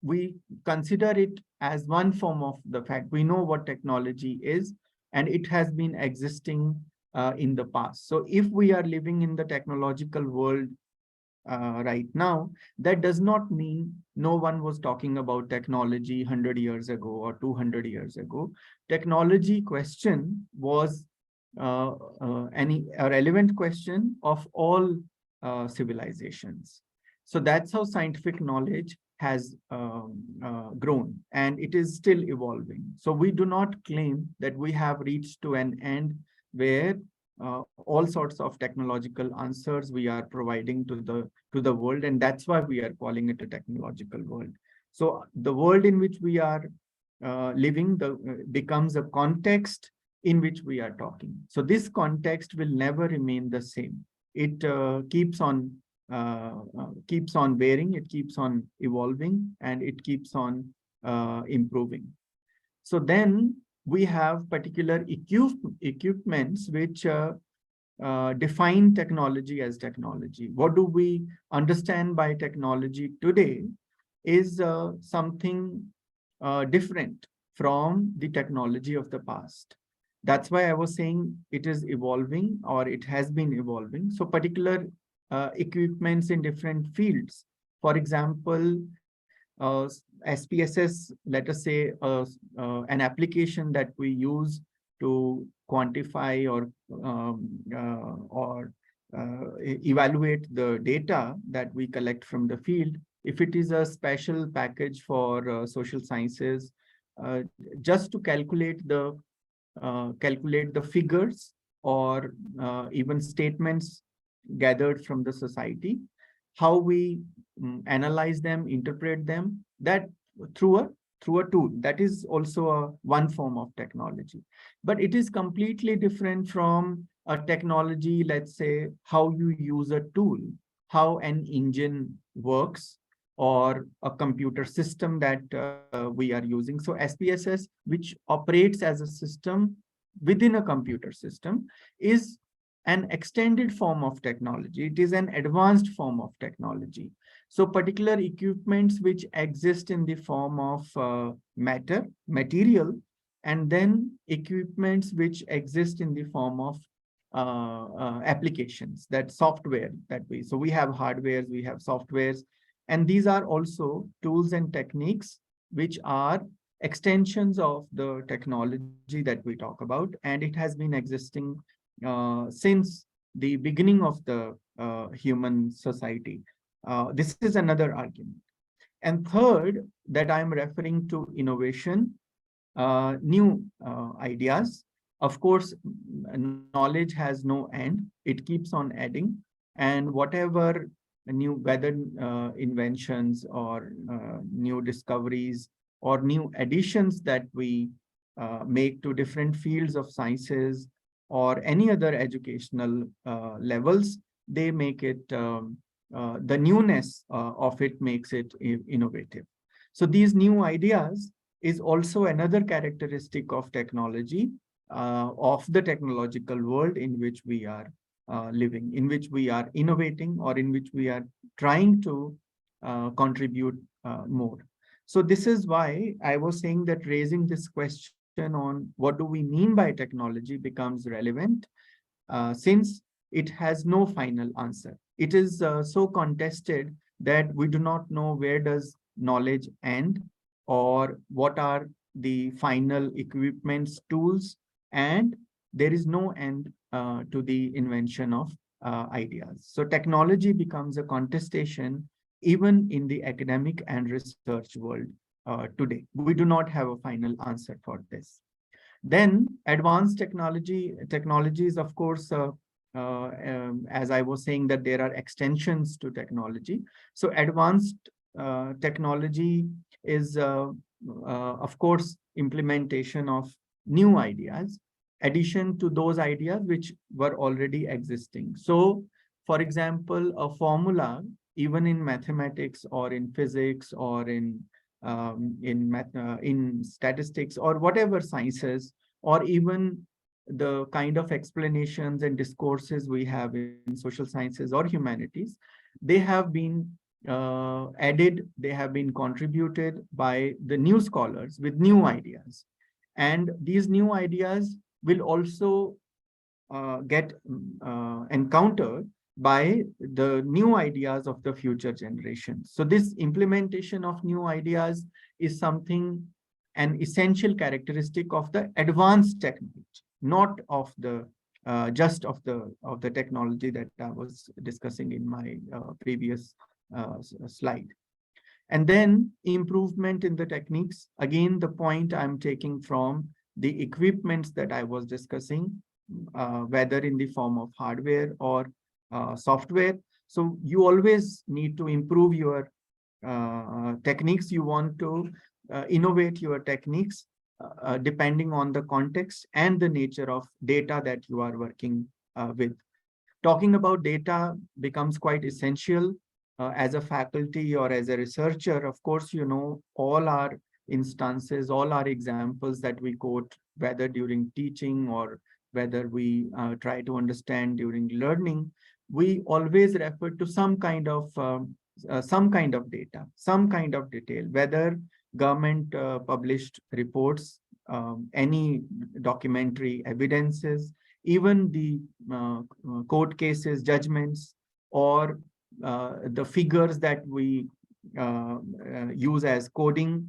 we consider it as one form of the fact. We know what technology is, and it has been existing in the past. So if we are living in the technological world right now, that does not mean no one was talking about technology 100 years ago or 200 years ago. Technology question was a relevant question of all civilizations. So that's how scientific knowledge has grown, and it is still evolving. So we do not claim that we have reached to an end where all sorts of technological answers we are providing to the world, and that's why we are calling it a technological world. So the world in which we are living becomes a context in which we are talking. So this context will never remain the same. It keeps on varying, it keeps on evolving, and it keeps on improving. So then we have particular equipments which define technology as technology. What do we understand by technology today is something different from the technology of the past. That's why I was saying it is evolving, or it has been evolving. So particular equipments in different fields. For example, SPSS, let us say an application that we use to quantify or evaluate the data that we collect from the field. If it is a special package for social sciences, just to calculate the figures or even statements gathered from the society, how we analyze them, interpret them, that through a tool. That is also one form of technology. But it is completely different from a technology, let's say, how you use a tool, how an engine works, or a computer system that we are using. So SPSS, which operates as a system within a computer system, is an extended form of technology. It is an advanced form of technology. So particular equipments which exist in the form of material, and then equipments which exist in the form of applications, that software that so we have hardwares, we have softwares, and these are also tools and techniques which are extensions of the technology that we talk about, and it has been existing since the beginning of the human society. This is another argument. And third, that I'm referring to innovation, new ideas. Of course, knowledge has no end. It keeps on adding. And whatever new, whether inventions or new discoveries or new additions that we make to different fields of sciences or any other educational levels, they make it, the newness of it makes it innovative. So these new ideas is also another characteristic of technology, of the technological world in which we are living, in which we are innovating, or in which we are trying to contribute more. So this is why I was saying that raising this question on what do we mean by technology becomes relevant, since it has no final answer. It is so contested that we do not know where does knowledge end, or what are the final equipments, tools, and there is no end to the invention of ideas. So technology becomes a contestation even in the academic and research world today. We do not have a final answer for this. Then advanced technologies, of course, as I was saying, that there are extensions to technology. So advanced technology is, of course, implementation of new ideas, addition to those ideas which were already existing. So, for example, a formula, even in mathematics or in physics or in statistics or whatever sciences, or even the kind of explanations and discourses we have in social sciences or humanities, they have been added, they have been contributed by the new scholars with new ideas. And these new ideas will also get encountered by the new ideas of the future generations. So this implementation of new ideas is something, an essential characteristic of the advanced technology, not of the just of the technology that I was discussing in my previous slide. And then improvement in the techniques. Again, the point I'm taking from the equipments that I was discussing, whether in the form of hardware or software. So you always need to improve your techniques. You want to innovate your techniques depending on the context and the nature of data that you are working with. Talking about data becomes quite essential as a faculty or as a researcher. Of course, you know, all our instances, all our examples that we quote, whether during teaching or whether we try to understand during learning, we always refer to some kind of data, some kind of detail, whether government published reports, any documentary evidences, even the court cases, judgments, or the figures that we use as coding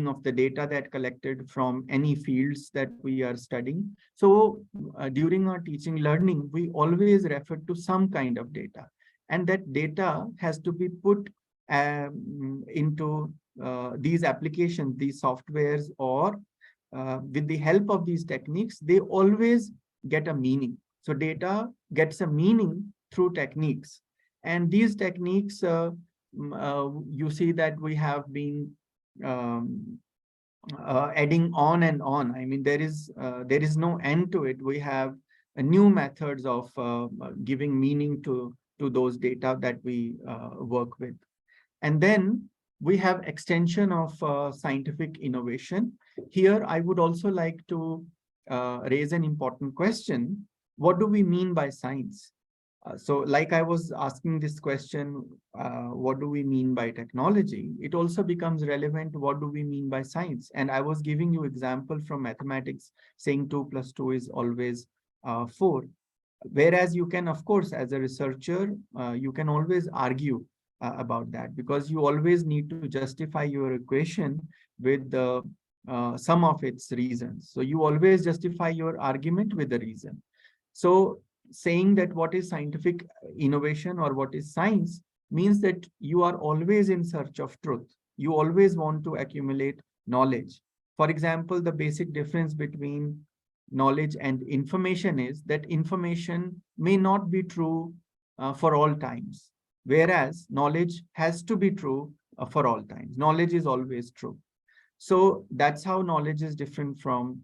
of the data that collected from any fields that we are studying. So during our teaching learning, we always refer to some kind of data, and that data has to be put into these applications, these softwares, or with the help of these techniques, they always get a meaning. So data gets a meaning through techniques. And these techniques, you see that we have been adding on and on. I mean, there is no end to it. We have new methods of giving meaning to those data that we work with. And then we have extension of scientific innovation. Here, I would also like to raise an important question. What do we mean by science? So like I was asking this question, what do we mean by technology? It also becomes relevant. What do we mean by science? And I was giving you example from mathematics, saying 2 + 2 is always 4. Whereas you can, of course, as a researcher, you can always argue about that, because you always need to justify your equation with the some of its reasons. So you always justify your argument with the reason. So saying that what is scientific innovation or what is science means that you are always in search of truth. You always want to accumulate knowledge. For example, the basic difference between knowledge and information is that information may not be true for all times, whereas knowledge has to be true for all times. Knowledge is always true. So that's how knowledge is different from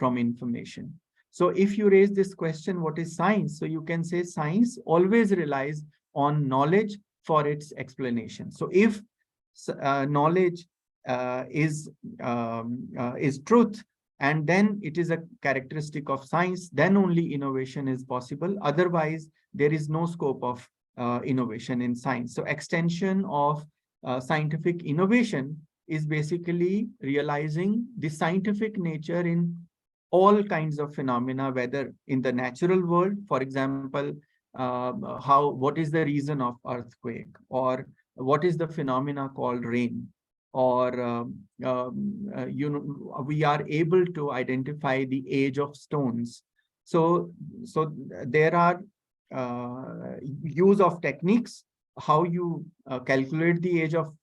information. So if you raise this question, what is science? So you can say science always relies on knowledge for its explanation. So if knowledge is truth, and then it is a characteristic of science, then only innovation is possible. Otherwise, there is no scope of innovation in science. So extension of scientific innovation is basically realizing the scientific nature in all kinds of phenomena, whether in the natural world, for example, what is the reason of earthquake, or what is the phenomena called rain, or we are able to identify the age of stones. So there are use of techniques, how you calculate the age of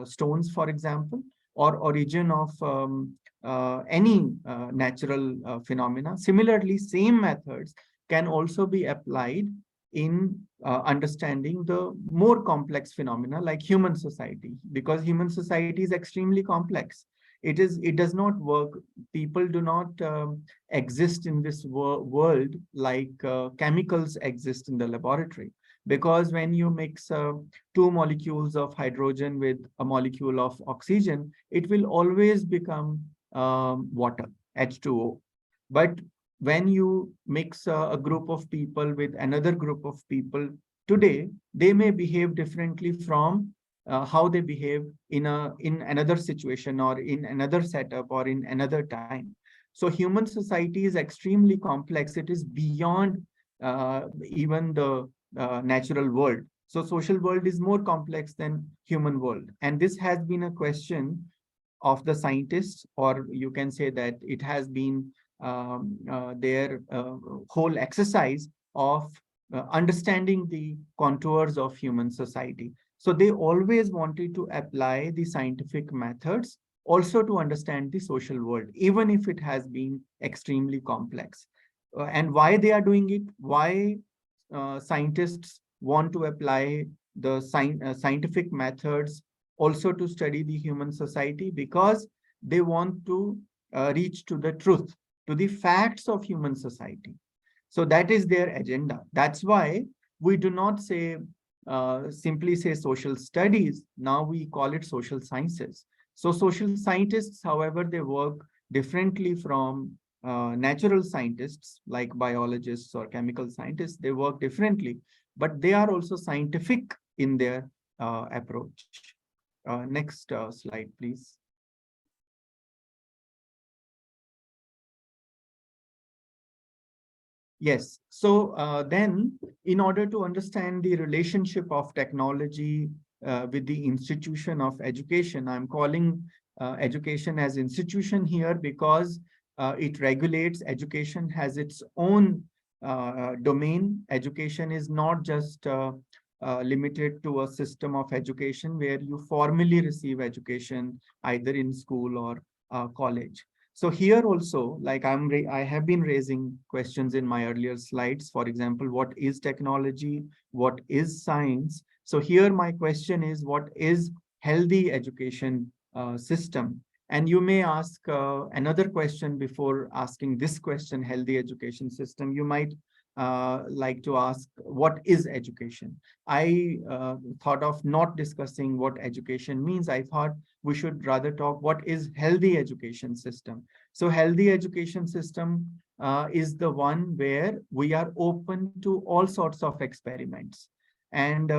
stones, for example, or origin of any natural phenomena. Similarly, same methods can also be applied in understanding the more complex phenomena like human society, because human society is extremely complex. It does not work. People do not exist in this world like chemicals exist in the laboratory. Because when you mix 2 molecules of hydrogen with a molecule of oxygen, it will always become water, H2O. But when you mix a group of people with another group of people today, they may behave differently from how they behave in another situation, or in another setup, or in another time. So human society is extremely complex. It is beyond even the natural world. So social world is more complex than human world. And this has been a question of the scientists, or you can say that it has been their whole exercise of understanding the contours of human society. So they always wanted to apply the scientific methods also to understand the social world, even if it has been extremely complex. And why they are doing it, why scientists want to apply the scientific methods also to study the human society, because they want to reach to the truth, to the facts of human society. So that is their agenda. That's why we do not say simply say social studies. Now we call it social sciences. So social scientists, however, they work differently from natural scientists like biologists or chemical scientists. They work differently, but they are also scientific in their approach. Next slide, please. Yes. So then, in order to understand the relationship of technology with the institution of education, I'm calling education as institution here because it regulates. Education has its own domain. Education is not just limited to a system of education where you formally receive education either in school or college. So here also, like I have been raising questions in my earlier slides. For example, what is technology? What is science? So here my question is, what is healthy education system? And you may ask another question before asking this question, healthy education system. You might like to ask, what is education? I thought of not discussing what education means. I thought we should rather talk what is healthy education system. So healthy education system is the one where we are open to all sorts of experiments. And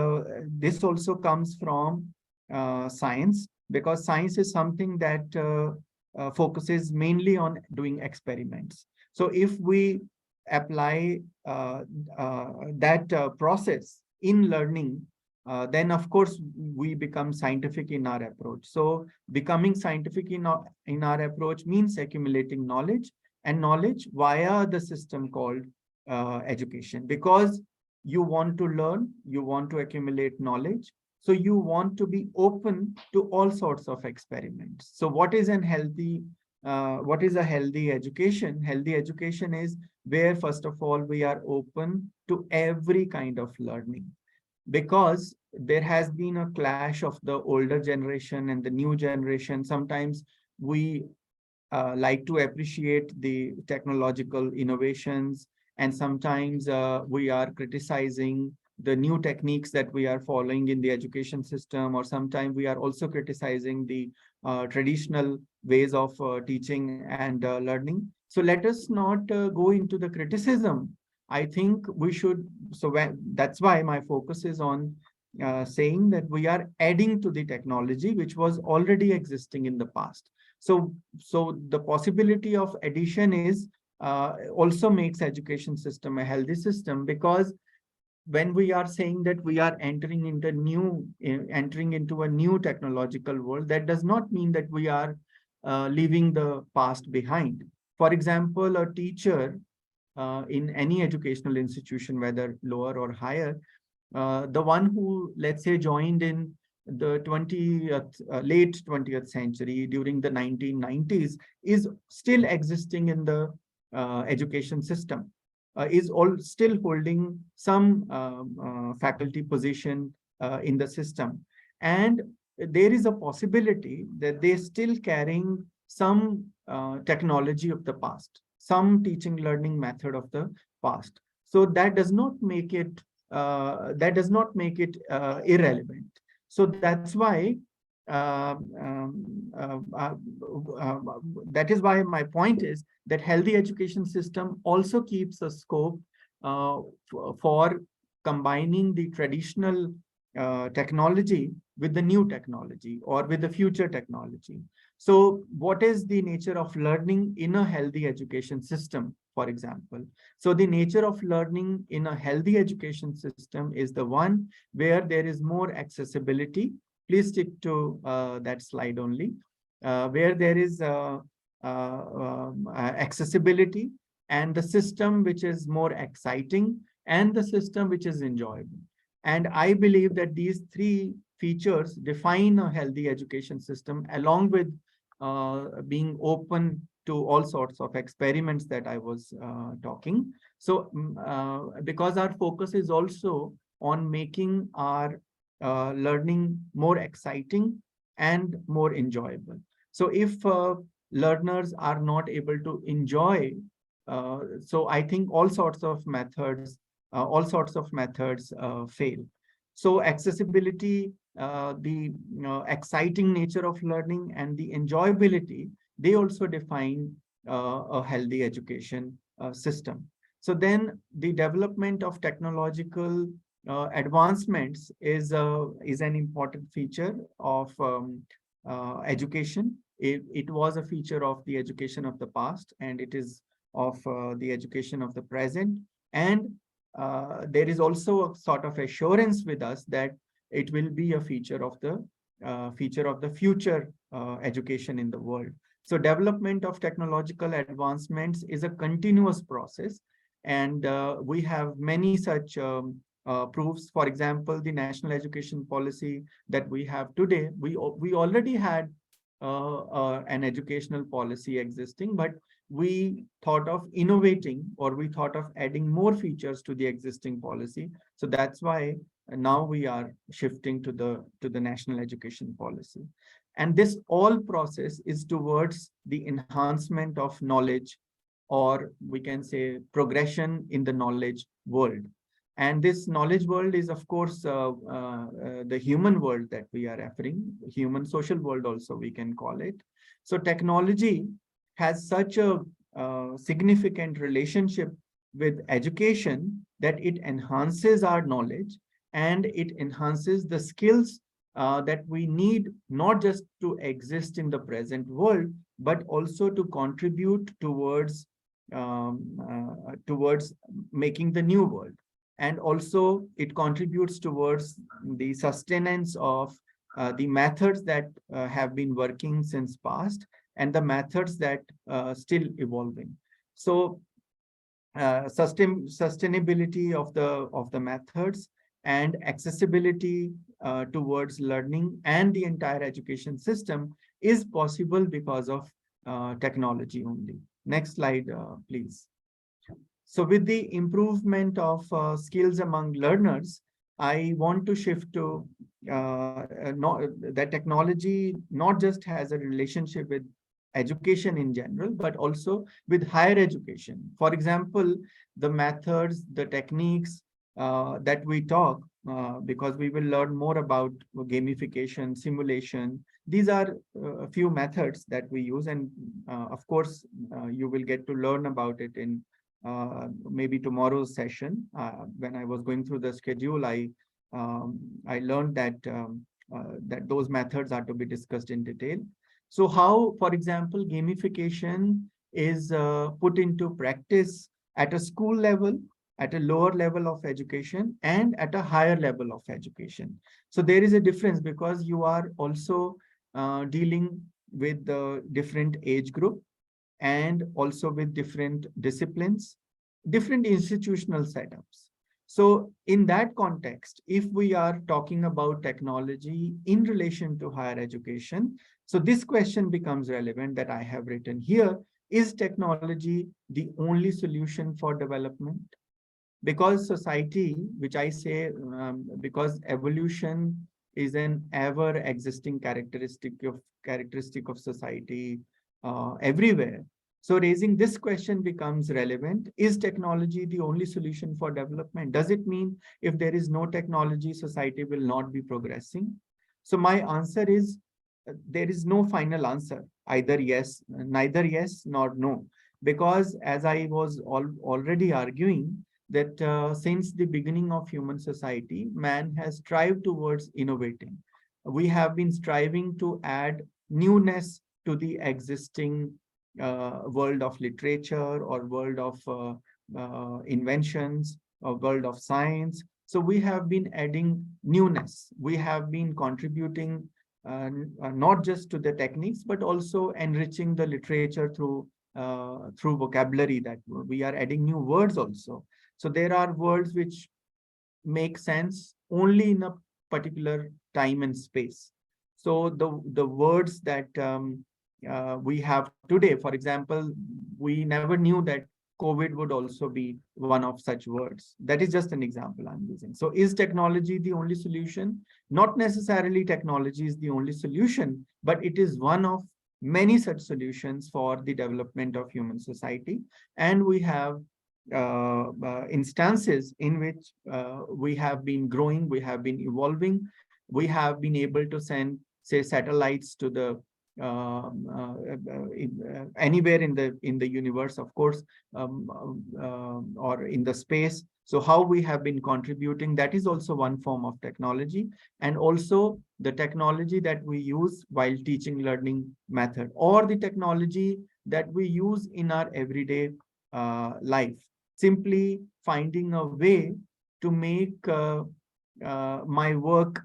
this also comes from science, because science is something that focuses mainly on doing experiments. So if we apply that process in learning, then of course we become scientific in our approach. So becoming scientific in our approach means accumulating knowledge, and knowledge via the system called education, because you want to learn, you want to accumulate knowledge. So you want to be open to all sorts of experiments. So what is a healthy education? Healthy education is where, first of all, we are open to every kind of learning, because there has been a clash of the older generation and the new generation. Sometimes we like to appreciate the technological innovations, and sometimes we are criticizing the new techniques that we are following in the education system, or sometimes we are also criticizing the traditional ways of teaching and learning. So let us not go into the criticism. I think we should, that's why my focus is on saying that we are adding to the technology which was already existing in the past. So the possibility of addition is also makes education system a healthy system, because when we are saying that we are entering into a new technological world, that does not mean that we are leaving the past behind. For example, a teacher in any educational institution, whether lower or higher, the one who, let's say, joined in the late 20th century during the 1990s is still existing in the education system, is still holding some faculty position in the system. And there is a possibility that they're still carrying some technology of the past, some teaching learning method of the past. So that does not make it irrelevant. So that's why that is why my point is that healthy education system also keeps a scope for combining the traditional technology with the new technology or with the future technology. So what is the nature of learning in a healthy education system, for example? So the nature of learning in a healthy education system is the one where there is more accessibility. Please stick to that slide only, where there is accessibility, and the system which is more exciting, and the system which is enjoyable. And I believe that these three features define a healthy education system, along with being open to all sorts of experiments that I was talking. So because our focus is also on making our learning more exciting and more enjoyable. So if learners are not able to enjoy, so I think all sorts of methods fail. So accessibility, the exciting nature of learning, and the enjoyability, they also define a healthy education system. So then the development of technological advancements is an important feature of education. It was a feature of the education of the past, and it is of the education of the present. And there is also a sort of assurance with us that it will be a feature of the future education in the world. So development of technological advancements is a continuous process, and we have many such proofs. For example, the national education policy that we have today, we already had an educational policy existing, but we thought of innovating, or we thought of adding more features to the existing policy. So that's why now we are shifting to the national education policy. And this all process is towards the enhancement of knowledge, or we can say progression in the knowledge world. And this knowledge world is, of course, the human world that we are referring, human social world also we can call it. So technology has such a significant relationship with education that it enhances our knowledge, and it enhances the skills that we need, not just to exist in the present world, but also to contribute towards making the new world. And also it contributes towards the sustenance of the methods that have been working since past, and the methods that still evolving. So sustainability of the methods and accessibility towards learning and the entire education system is possible because of technology only. Next slide, please. So with the improvement of skills among learners, I want to shift to that technology not just has a relationship with education in general, but also with higher education. For example, the methods, the techniques that we talk, because we will learn more about gamification, simulation. These are a few methods that we use, and of course, you will get to learn about it in maybe tomorrow's session. When I was going through the schedule, I learned that that those methods are to be discussed in detail. So how, for example, gamification is put into practice at a school level, at a lower level of education, and at a higher level of education. So there is a difference, because you are also dealing with the different age group, and also with different disciplines, different institutional setups. So in that context, if we are talking about technology in relation to higher education, so this question becomes relevant that I have written here: is technology the only solution for development? Because society, which I say, because evolution is an ever existing characteristic of society everywhere. So raising this question becomes relevant: is technology the only solution for development? Does it mean if there is no technology, society will not be progressing? So my answer is, there is no final answer, either yes, neither yes nor no, because as I was already arguing, that since the beginning of human society, man has strived towards innovating. We have been striving to add newness to the existing world of literature, or world of inventions, or world of science. So we have been adding newness. We have been contributing not just to the techniques, but also enriching the literature through vocabulary, that we are adding new words also. So there are words which make sense only in a particular time and space. So the words that we have today, for example, we never knew that COVID would also be one of such words. That is just an example I'm using. So is technology the only solution? Not necessarily technology is the only solution, but it is one of many such solutions for the development of human society. And we have instances in which we have been growing, we have been evolving, we have been able to send, say, satellites to the anywhere in the universe, of course, or in the space. So how we have been contributing, that is also one form of technology, and also the technology that we use while teaching learning method, or the technology that we use in our everyday life. Simply finding a way to make my work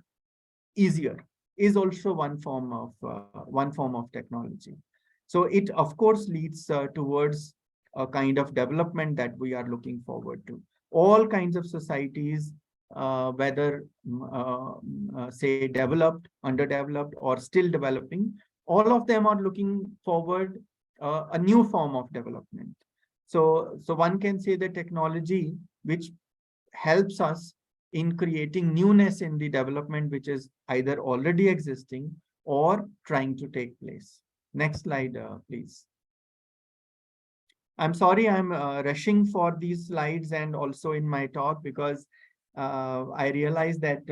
easier is also one form of technology. So it of course leads towards a kind of development that we are looking forward to. All kinds of societies, whether say developed, underdeveloped, or still developing, all of them are looking forward a new form of development. So one can say that technology which helps us in creating newness in the development which is either already existing or trying to take place. Next slide, please. I'm sorry, I'm rushing for these slides and also in my talk, because I realized that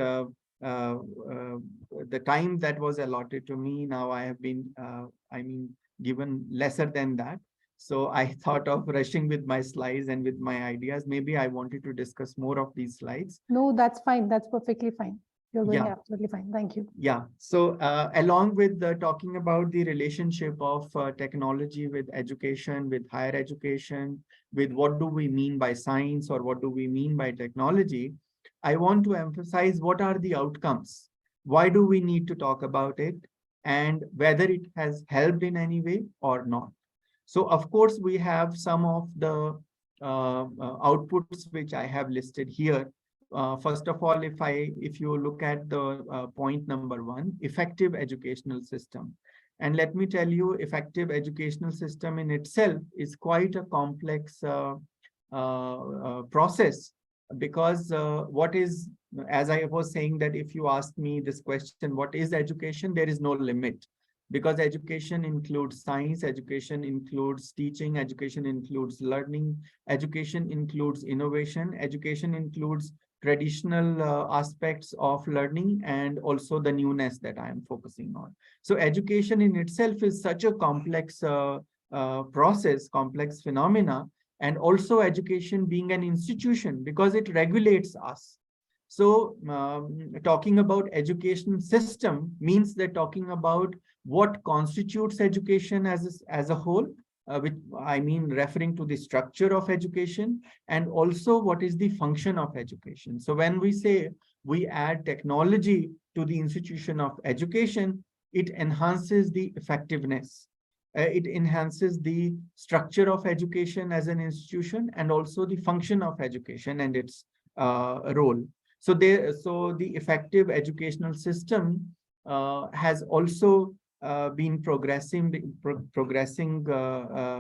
the time that was allotted to me, now I have been, given lesser than that. So I thought of rushing with my slides and with my ideas. Maybe I wanted to discuss more of these slides. No, that's fine. That's perfectly fine. You're going Yeah. absolutely fine. Thank you. Yeah. So along with talking about the relationship of technology with education, with higher education, with what do we mean by science or what do we mean by technology, I want to emphasize what are the outcomes. Why do we need to talk about it, and whether it has helped in any way or not. So of course, we have some of the outputs which I have listed here. First of all, if you look at the point number 1, effective educational system. And let me tell you, effective educational system in itself is quite a complex process, because what is, as I was saying, that if you ask me this question, what is education? There is no limit. Because education includes science, education includes teaching, education includes learning, education includes innovation, education includes traditional aspects of learning, and also the newness that I am focusing on. So education in itself is such a complex process, complex phenomena, and also education being an institution because it regulates us. So talking about education system means that talking about what constitutes education as a whole, which I mean referring to the structure of education, and also what is the function of education. So when we say we add technology to the institution of education, it enhances the effectiveness. It enhances the structure of education as an institution, and also the function of education and its role. So the effective educational system has also been progressing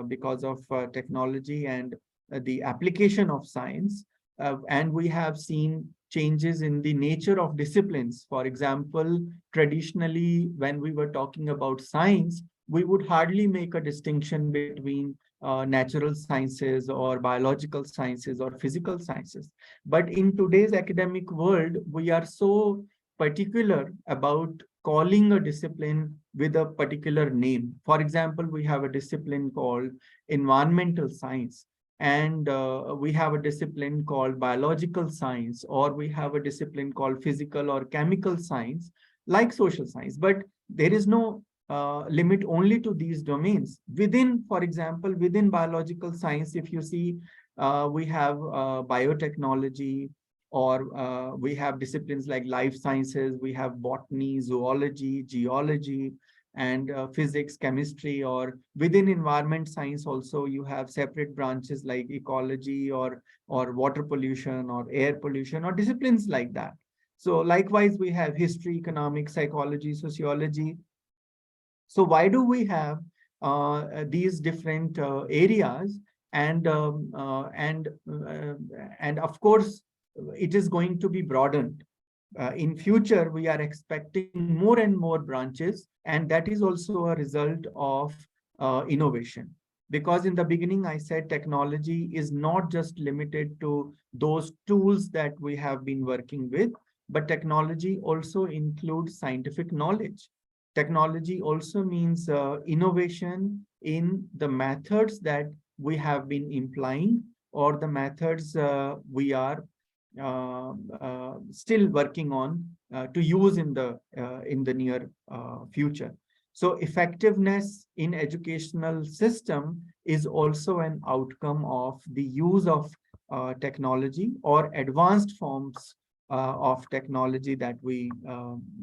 because of technology and the application of science. And we have seen changes in the nature of disciplines. For example, traditionally, when we were talking about science, we would hardly make a distinction between natural sciences or biological sciences or physical sciences. But in today's academic world, we are so particular about calling a discipline with a particular name. For example, we have a discipline called environmental science, and we have a discipline called biological science, or we have a discipline called physical or chemical science, like social science. But there is no limit only to these domains. Within, for example, within biological science, if you see, we have biotechnology, or we have disciplines like life sciences, we have botany, zoology, geology, and physics, chemistry, or within environment science also you have separate branches like ecology or water pollution or air pollution or disciplines like that. So likewise, we have history, economics, psychology, sociology. So why do we have these different areas? And of course, it is going to be broadened. In future, we are expecting more and more branches, and that is also a result of innovation. Because in the beginning, I said technology is not just limited to those tools that we have been working with, but technology also includes scientific knowledge. Technology also means innovation in the methods that we have been implying, or the methods we are still working on to use in the near future. So effectiveness in educational system is also an outcome of the use of technology or advanced forms of technology that we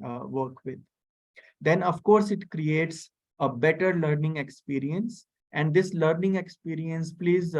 work with. Then of course it creates a better learning experience. And this learning experience, please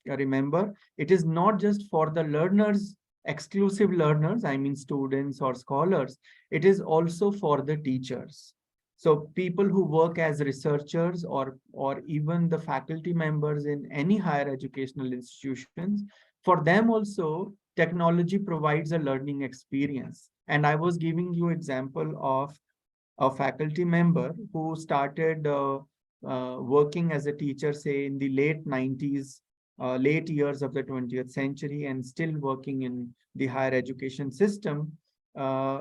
remember, it is not just for the learners, exclusive learners, I mean students or scholars, it is also for the teachers. So people who work as researchers or even the faculty members in any higher educational institutions, for them also technology provides a learning experience. And I was giving you example of a faculty member who started working as a teacher, say in the late 90s, late years of the 20th century, and still working in the higher education system,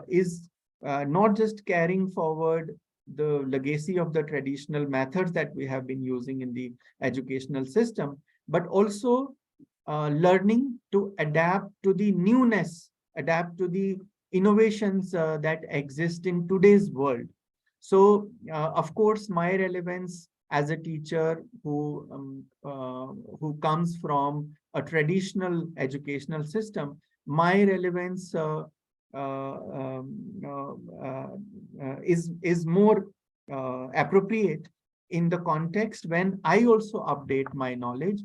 is not just carrying forward the legacy of the traditional methods that we have been using in the educational system, but also learning to adapt to the newness, adapt to the innovations that exist in today's world. So, of course, my relevance as a teacher who comes from a traditional educational system, my relevance is more appropriate in the context when I also update my knowledge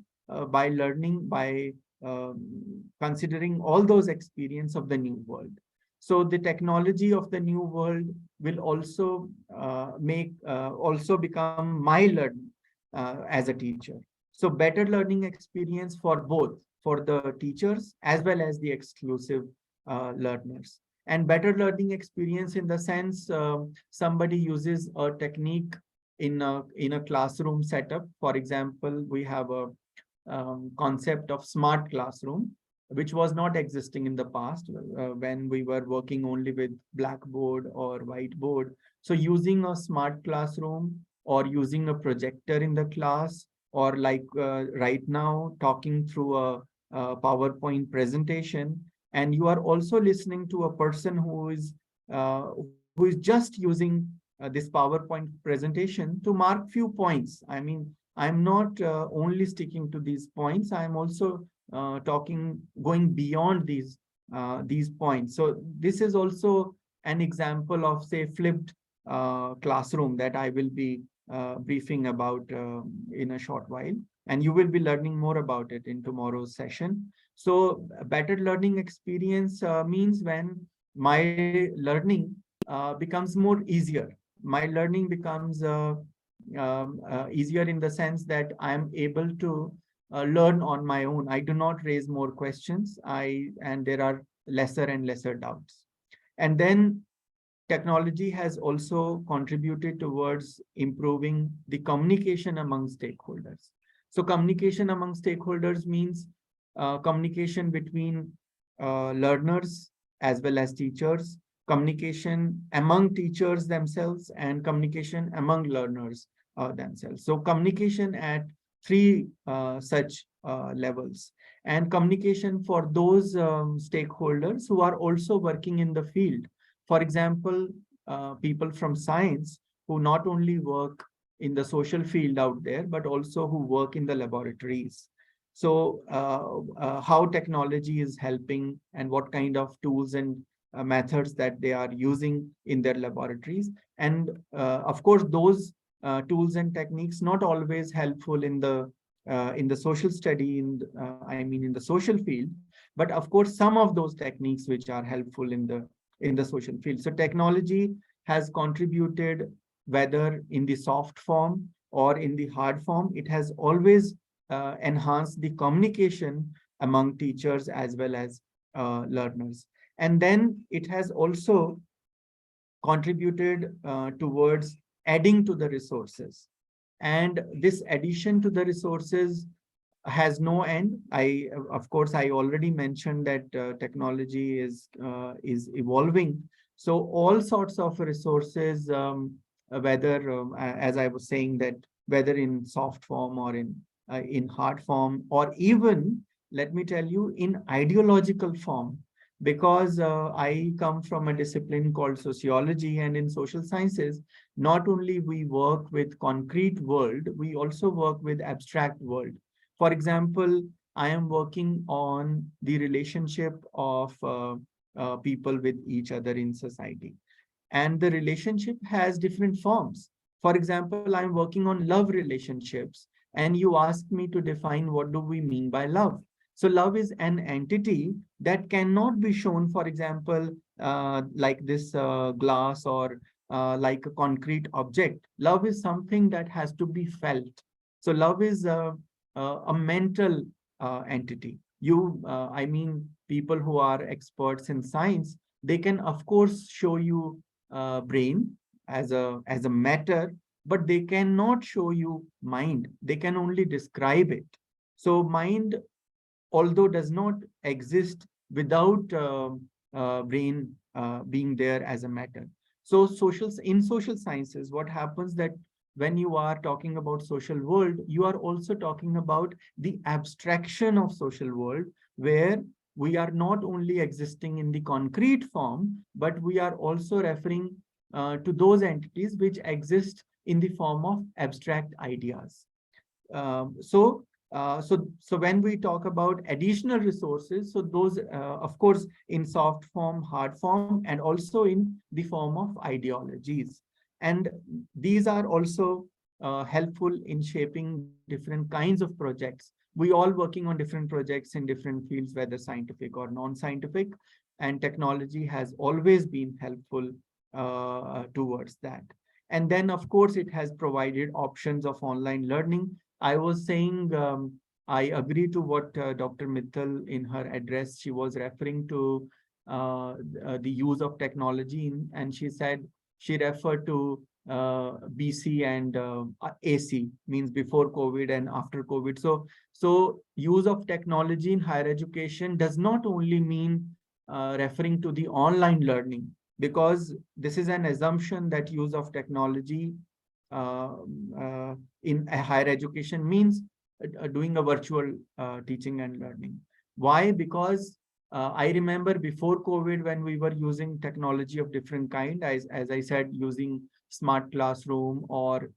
by learning, by considering all those experience of the new world. So the technology of the new world will also also become my learning as a teacher. So better learning experience for both, for the teachers as well as the exclusive learners. And better learning experience in the sense somebody uses a technique in a classroom setup. For example, we have a concept of smart classroom, which was not existing in the past when we were working only with blackboard or whiteboard. So using a smart classroom or using a projector in the class, or like right now talking through a PowerPoint presentation, and you are also listening to a person who is just using this PowerPoint presentation to mark few points. I mean, I'm not only sticking to these points, I'm also going beyond these points. So this is also an example of, say, flipped classroom that I will be briefing about in a short while, and you will be learning more about it in tomorrow's session. So a better learning experience means when my learning becomes more easier. My learning becomes easier in the sense that I'm able to learn on my own. I do not raise more questions. And there are lesser and lesser doubts. And then technology has also contributed towards improving the communication among stakeholders. So communication among stakeholders means communication between learners as well as teachers, communication among teachers themselves, and communication among learners themselves. So communication at three such levels, and communication for those stakeholders who are also working in the field. For example, people from science who not only work in the social field out there, but also who work in the laboratories. So how technology is helping and what kind of tools and methods that they are using in their laboratories. And of course, those tools and techniques not always helpful in the social study, I mean in the social field, but of course, some of those techniques which are helpful in the social field. So technology has contributed, whether in the soft form or in the hard form, it has always enhanced the communication among teachers as well as learners. And then it has also contributed towards adding to the resources. And this addition to the resources has no end. Of course, I already mentioned that technology is evolving. So all sorts of resources, whether, as I was saying, that whether in soft form or in hard form, or even, let me tell you, in ideological form, because I come from a discipline called sociology, and in social sciences, not only we work with concrete world, we also work with abstract world. For example, I am working on the relationship of people with each other in society. And the relationship has different forms. For example, I'm working on love relationships, and you asked me to define what do we mean by love. So love is an entity that cannot be shown, for example, like this glass, or like a concrete object. Love is something that has to be felt. So love is a mental entity. I mean, people who are experts in science, they can of course show you brain as a matter, but they cannot show you mind. They can only describe it. So mind, although does not exist without brain being there as a matter. So in social sciences, what happens that when you are talking about social world, you are also talking about the abstraction of social world, where we are not only existing in the concrete form, but we are also referring to those entities which exist in the form of abstract ideas. So when we talk about additional resources, so those, of course, in soft form, hard form, and also in the form of ideologies. And these are also helpful in shaping different kinds of projects. We all working on different projects in different fields, whether scientific or non-scientific, and technology has always been helpful towards that. And then, of course, it has provided options of online learning. I was saying, I agree to what Dr. Mittal in her address, she was referring to the use of technology, and she said she referred to BC and AC, means before COVID and after COVID. So use of technology in higher education does not only mean referring to the online learning, because this is an assumption that use of technology in a higher education means doing a virtual teaching and learning. Why? Because I remember before COVID, when we were using technology of different kind, as I said, using smart classroom, or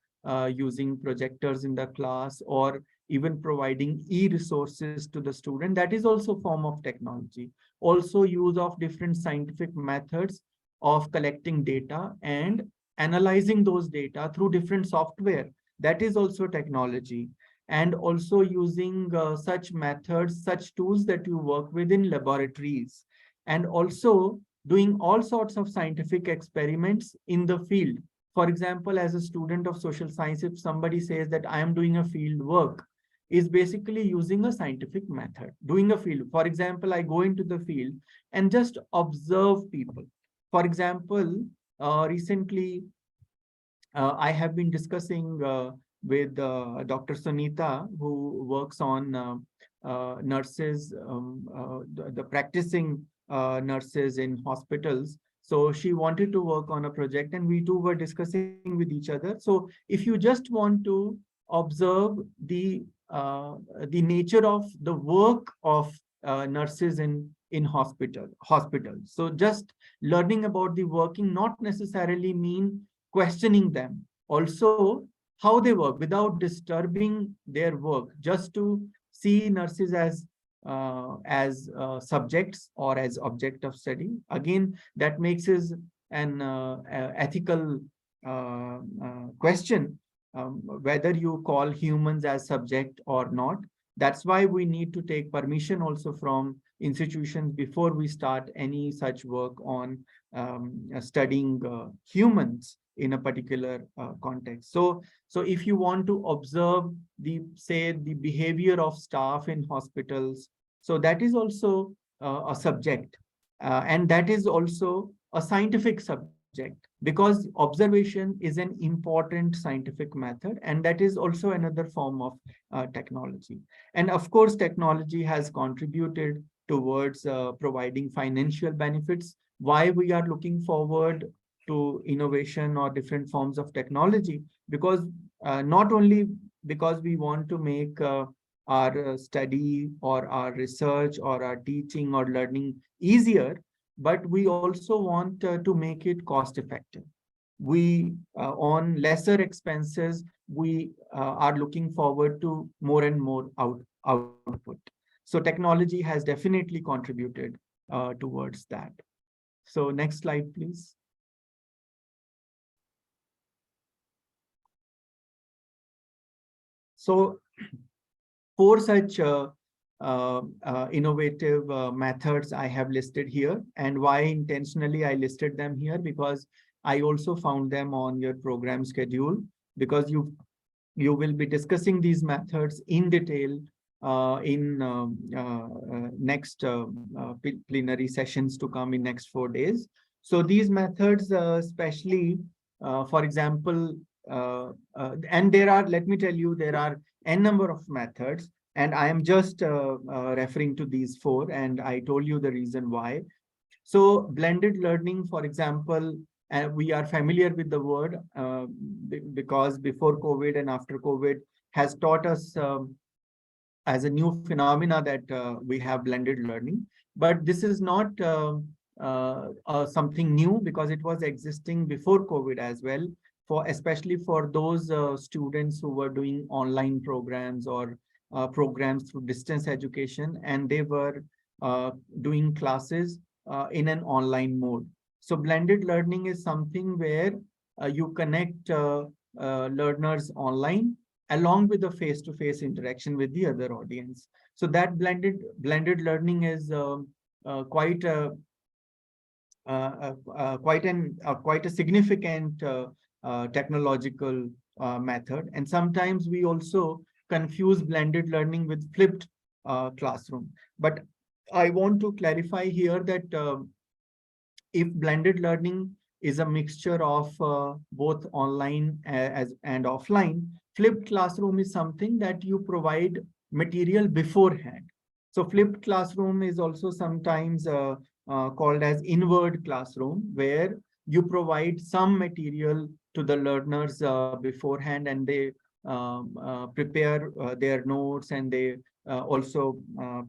using projectors in the class, or even providing e-resources to the student, that is also a form of technology. Also use of different scientific methods of collecting data and analyzing those data through different software, that is also technology. And also using such methods, such tools that you work with in laboratories, and also doing all sorts of scientific experiments in the field. For example, as a student of social science, if somebody says that I am doing a field work, is basically using a scientific method, doing a field. For example, I go into the field and just observe people. For example, recently, I have been discussing with Dr. Sunita, who works on nurses, the practicing nurses in hospitals. So she wanted to work on a project, and we two were discussing with each other. So if you just want to observe the nature of the work of nurses in hospitals. So just learning about the working, not necessarily mean questioning them. Also, how they work without disturbing their work, just to see nurses as subjects or as object of study. Again, that makes us an ethical question, whether you call humans as subject or not. That's why we need to take permission also from institutions before we start any such work on studying humans in a particular context. So if you want to observe the behavior of staff in hospitals, so that is also a subject, and that is also a scientific subject, because observation is an important scientific method, and that is also another form of technology. And of course, technology has contributed towards providing financial benefits. Why we are looking forward to innovation or different forms of technology? Because not only because we want to make our study or our research or our teaching or learning easier, but we also want to make it cost effective. We on lesser expenses, we are looking forward to more and more output. So technology has definitely contributed towards that. So next slide, please. So four such innovative methods I have listed here. And why intentionally I listed them here? Because I also found them on your program schedule, because you will be discussing these methods in detail in next plenary sessions to come in next 4 days. So these methods, especially, for example, and there are, let me tell you, there are n number of methods, and I am just referring to these four, and I told you the reason why. So blended learning, for example, we are familiar with the word because before COVID and after COVID has taught us as a new phenomena that we have blended learning. But this is not something new, because it was existing before COVID as well, for especially for those students who were doing online programs or programs through distance education, and they were doing classes in an online mode. So blended learning is something where you connect learners online along with the face-to-face interaction with the other audience. So that blended learning is quite a significant technological method. And sometimes we also confuse blended learning with flipped classroom. But I want to clarify here that if blended learning is a mixture of both online and offline, flipped classroom is something that you provide material beforehand. So flipped classroom is also sometimes called as inward classroom, where you provide some material to the learners beforehand, and they prepare their notes, and they also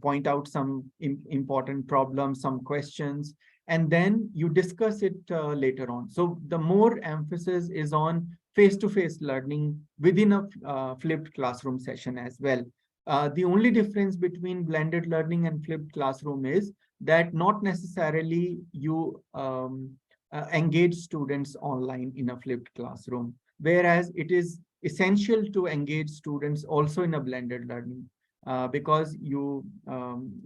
point out some important problems, some questions, and then you discuss it later on. So the more emphasis is on face-to-face learning within a flipped classroom session as well. The only difference between blended learning and flipped classroom is that not necessarily you engage students online in a flipped classroom, whereas it is essential to engage students also in a blended learning because you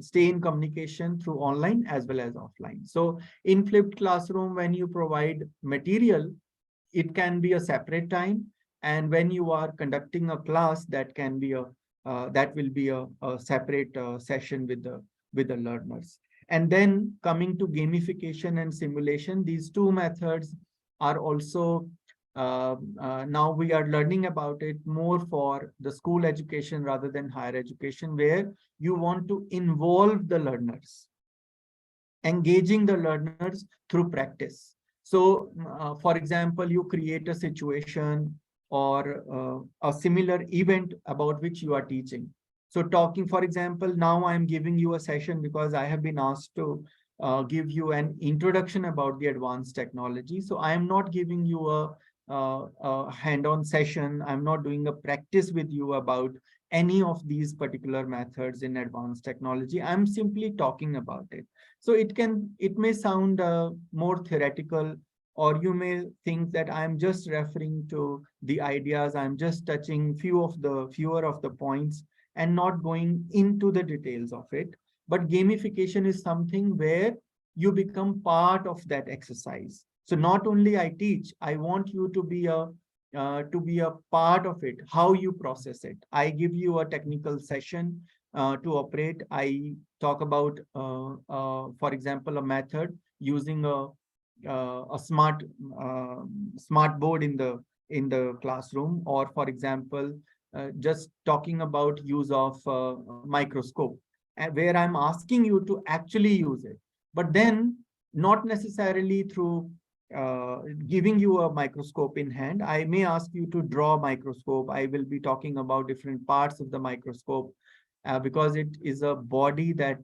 stay in communication through online as well as offline. So in flipped classroom, when you provide material, it can be a separate time, and when you are conducting a class, that can be that will be a separate session with the learners. And then coming to gamification and simulation, these two methods are also now we are learning about it more for the school education rather than higher education, where you want to involve the learners, engaging the learners through practice. So, for example, you create a situation or a similar event about which you are teaching. So talking, for example, now I'm giving you a session because I have been asked to give you an introduction about the advanced technology. So I am not giving you a hand-on session. I'm not doing a practice with you about any of these particular methods in advanced technology. I'm simply talking about it. So it may sound more theoretical, or you may think that I'm just referring to the ideas. I'm just touching fewer of the points, and not going into the details of it. But gamification is something where you become part of that exercise. So not only I teach, I want you to be a part of it, how you process it. I give you a technical session to operate. I talk about, for example, a method using a smart board in the classroom, or for example, just talking about use of microscope, where I'm asking you to actually use it, but then not necessarily through giving you a microscope in hand. I may ask you to draw a microscope. I will be talking about different parts of the microscope because it is a body that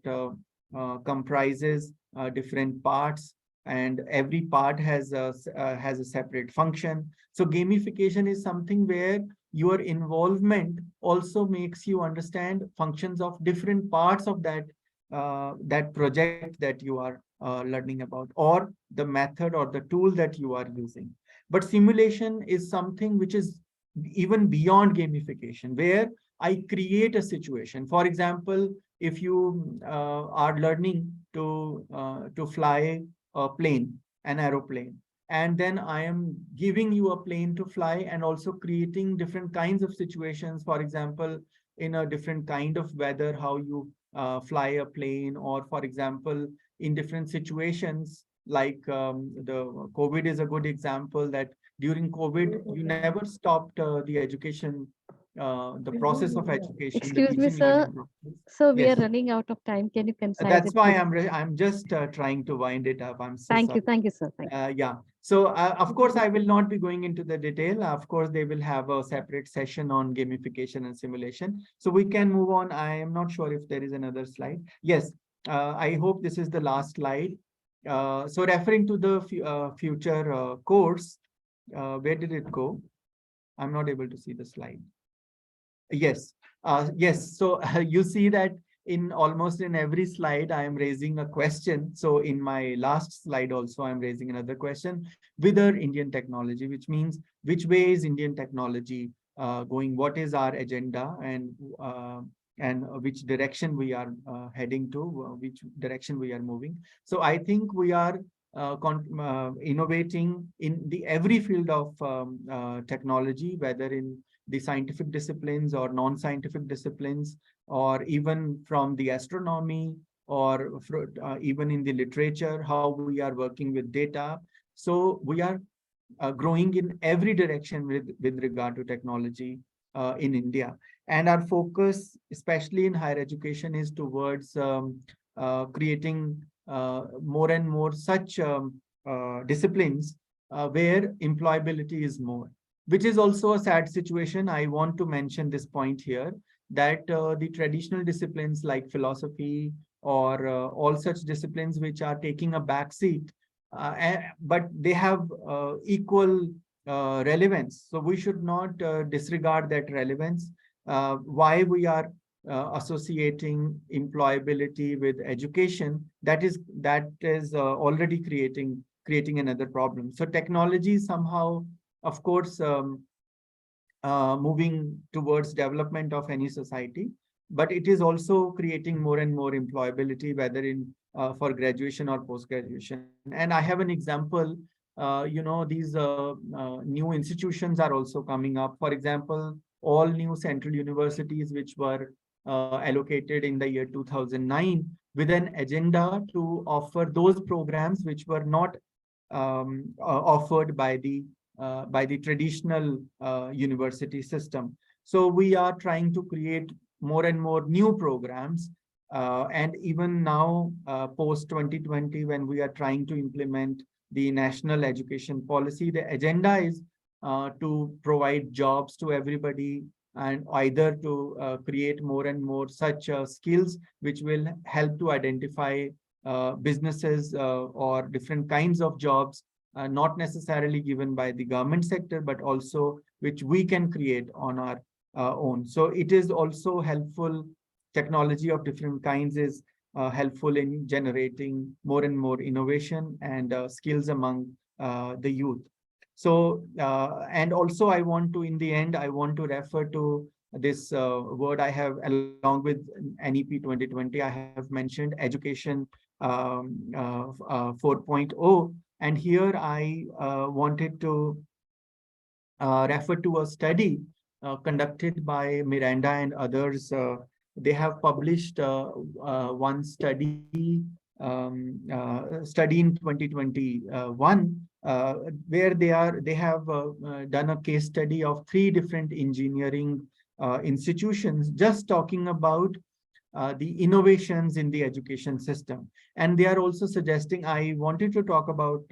comprises different parts, and every part has a separate function. So gamification is something where your involvement also makes you understand functions of different parts of that project that you are learning about, or the method or the tool that you are using. But simulation is something which is even beyond gamification, where I create a situation. For example, if you are learning to fly a plane, an aeroplane, and then I am giving you a plane to fly and also creating different kinds of situations. For example, in a different kind of weather, how you fly a plane, or for example, in different situations like the COVID is a good example, that during COVID, you never stopped the education, the process of education, the Excuse me, teaching sir. learning process. So we are Yes. running out of time. Can you concise That's it, why please? I'm just trying to wind it up. I'm so sorry. Thank you, sir. Thank you. Yeah. So of course, I will not be going into the detail. Of course, they will have a separate session on gamification and simulation. So we can move on. I am not sure if there is another slide. Yes. I hope this is the last slide. So referring to the future course, where did it go? I'm not able to see the slide. Yes, yes. So you see that in almost in every slide, I am raising a question. So in my last slide also, I'm raising another question. Whether Indian technology, which means which way is Indian technology going? What is our agenda, and which direction we are heading to, which direction we are moving? So I think we are innovating in the every field of technology, whether in the scientific disciplines or non-scientific disciplines, or even from the astronomy, or even in the literature, how we are working with data. So we are growing in every direction with regard to technology in India. And our focus, especially in higher education, is towards creating more and more such disciplines where employability is more, which is also a sad situation. I want to mention this point here, that the traditional disciplines like philosophy, or all such disciplines which are taking a back seat, but they have equal relevance. So we should not disregard that relevance. Why we are associating employability with education, that is already creating another problem. So technology somehow, of course, moving towards development of any society, but it is also creating more and more employability, whether in for graduation or post-graduation. And I have an example. These new institutions are also coming up. For example, all new central universities which were allocated in the year 2009, with an agenda to offer those programs which were not offered by the traditional university system. So we are trying to create more and more new programs. And even now, post 2020, when we are trying to implement the national education policy, the agenda is to provide jobs to everybody, and either to create more and more such skills which will help to identify businesses or different kinds of jobs, not necessarily given by the government sector, but also which we can create on our own. So it is also helpful. Technology of different kinds is helpful in generating more and more innovation and skills among the youth. So, and also I want to, in the end, I want to refer to this word I have, along with NEP 2020, I have mentioned education 4.0. And here I wanted to refer to a study conducted by Miranda and others. They have published one study in 2021 where they have done a case study of 3 different engineering institutions, just talking about the innovations in the education system. And they are also suggesting, I wanted to talk about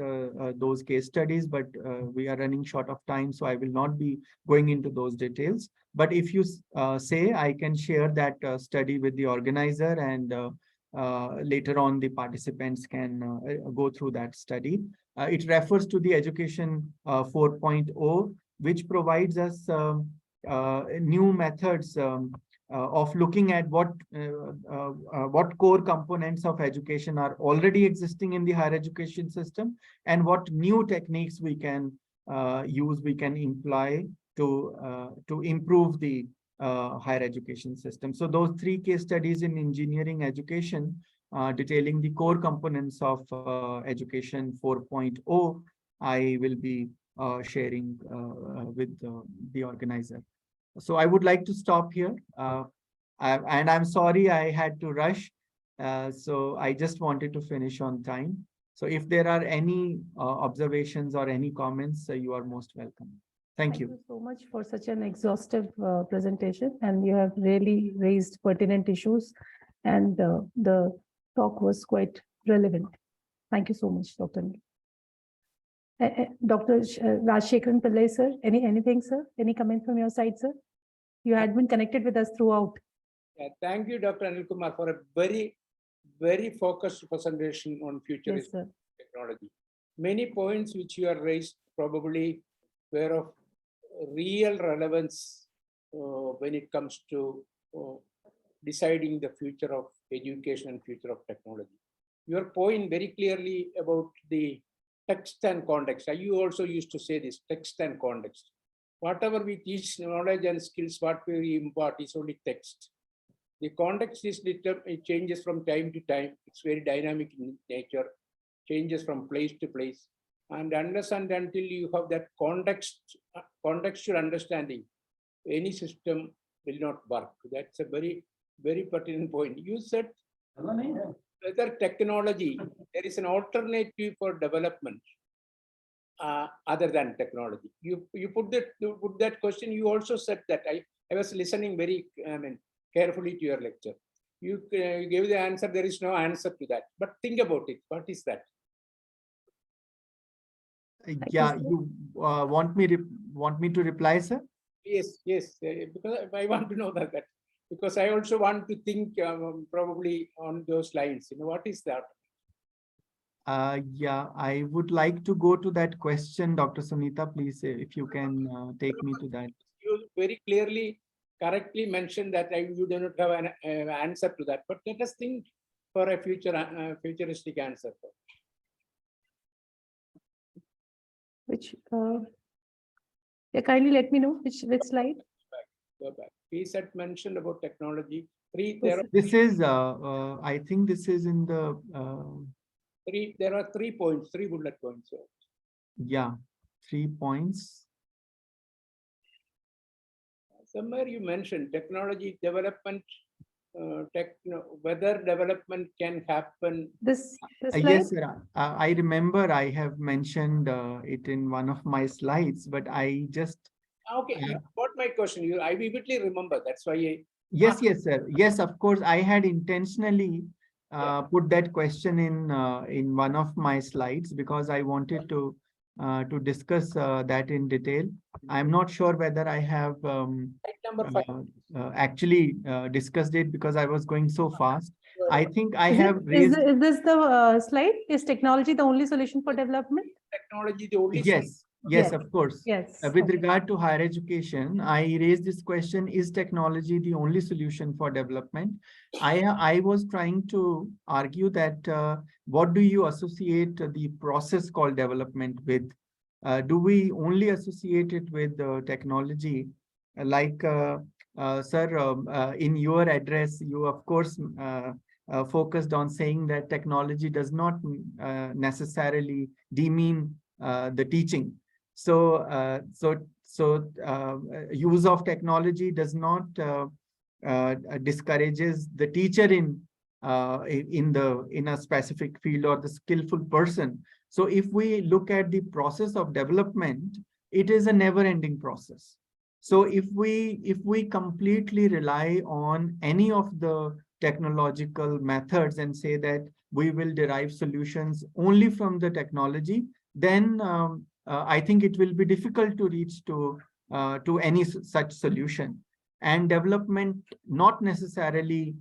those case studies, but we are running short of time, so I will not be going into those details. But if you say, I can share that study with the organizer, and later on the participants can go through that study. It refers to the Education 4.0, which provides us new methods of looking at what core components of education are already existing in the higher education system, and what new techniques we can use, we can employ to improve the higher education system. So those 3 case studies in engineering education detailing the core components of education 4.0, I will be sharing with the organizer. So I would like to stop here. And I'm sorry I had to rush. So I just wanted to finish on time. So if there are any observations or any comments, you are most welcome. Thank you. Thank you so much for such an exhaustive presentation, and you have really raised pertinent issues, and the talk was quite relevant. Thank you so much, Dr. Dr. Rajshekharan Pillai, sir, anything, sir? Any comment from your side, sir? You had been connected with us throughout. Yeah, thank you, Dr. Anil Kumar, for a very, very focused presentation on futuristic technology. Many points which you have raised probably were of real relevance when it comes to deciding the future of education and future of technology. Your point very clearly about the text and context. You also used to say this, text and context. Whatever we teach, knowledge and skills, what we impart is only text. The context is it changes from time to time. It's very dynamic in nature, changes from place to place. And unless and until you have that contextual understanding, any system will not work. That's a very, very pertinent point. You said whether technology, there is an alternative for development other than technology. You put that question. You also said that. I was listening very carefully to your lecture. You gave the answer. There is no answer to that. But think about it. What is that? Yeah, you want me to reply, sir? Yes, because I want to know that because I also want to think probably on those lines. What is that? Yeah, I would like to go to that question, Dr. Sunita. Please, if you can take me to that. You very clearly, correctly mentioned that you do not have an answer to that. But let us think for a futuristic answer. Which kindly let me know which slide. Go back. He said mentioned about technology. This is I think this is in the there are 3 points, 3 bullet points. Yeah, 3 points. Somewhere you mentioned technology development, whether development can happen. This yes, sir. I remember I have mentioned it in one of my slides, but I just. Okay, you got my question. I vividly remember. That's why. Yes, sir. Yes, of course. I had intentionally put that question in one of my slides because I wanted to discuss that in detail. I'm not sure whether I have actually discussed it because I was going so fast. I think I have raised. Is this the slide? Is technology the only solution for development? Technology the only solution. Yes, of course. Yes. With regard to higher education, I raised this question, is technology the only solution for development? I was trying to argue that what do you associate the process called development with? Do we only associate it with technology? Like Sir, in your address, you of course focused on saying that technology does not necessarily demean the teaching. So, use of technology does not discourages the teacher in a specific field or the skillful person. So, if we look at the process of development, it is a never-ending process. So if we completely rely on any of the technological methods and say that we will derive solutions only from the technology, then I think it will be difficult to reach to any such solution. And development not necessarily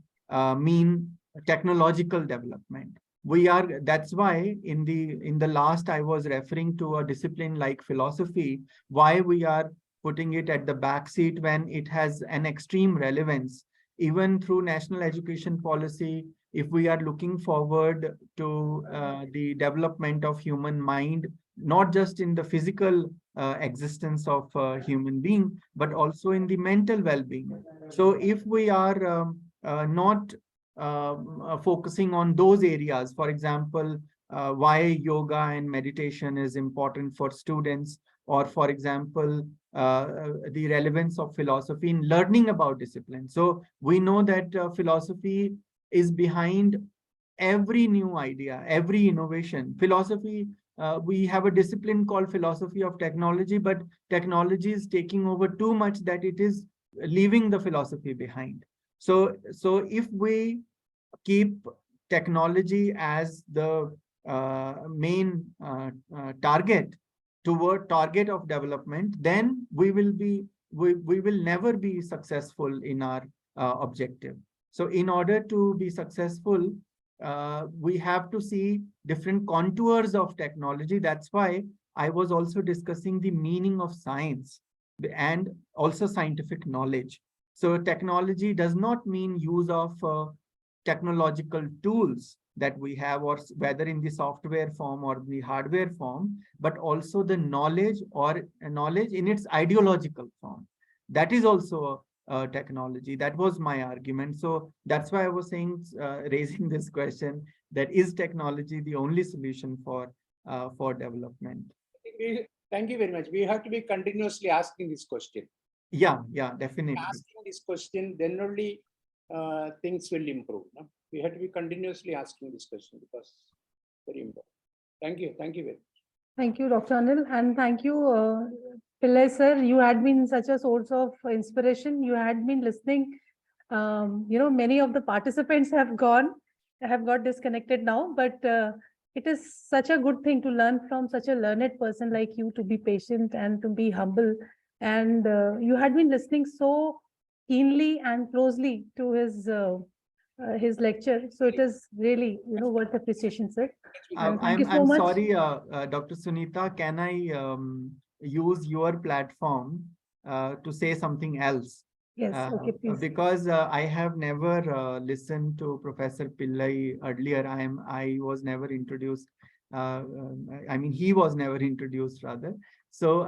mean technological development. That's why in the last I was referring to a discipline like philosophy, why we are putting it at the back seat when it has an extreme relevance. Even through national education policy, if we are looking forward to the development of human mind, not just in the physical existence of human being, but also in the mental well-being. So if we are not focusing on those areas, for example, why yoga and meditation is important for students, or for example, the relevance of philosophy in learning about discipline. So we know that philosophy is behind every new idea, every innovation. Philosophy, we have a discipline called philosophy of technology, but technology is taking over too much that it is leaving the philosophy behind. So if we keep technology as the main target of development, then we will never be successful in our objective. So in order to be successful, we have to see different contours of technology. That's why I was also discussing the meaning of science and also scientific knowledge. So technology does not mean use of technological tools that we have, or whether in the software form or the hardware form, but also the knowledge or knowledge in its ideological form. That is also technology. That was my argument. So that's why I was saying, raising this question, that is technology the only solution for development? Thank you very much. We have to be continuously asking this question. Yeah, definitely. Asking this question, then only things will improve. No? We have to be continuously asking this question because very important. Thank you very much. Thank you, Dr. Anil, and thank you, Pillai sir. You had been such a source of inspiration. You had been listening. Many of the participants have got disconnected now, but it is such a good thing to learn from such a learned person like you, to be patient and to be humble. And you had been listening so keenly and closely to his lecture. So it is really, worth appreciation, sir. Thank you so much. Sorry, Dr. Sunita, can I use your platform to say something else? Yes, okay, please. Because I have never listened to Professor Pillai earlier. I was never introduced. I mean, he was never introduced rather. So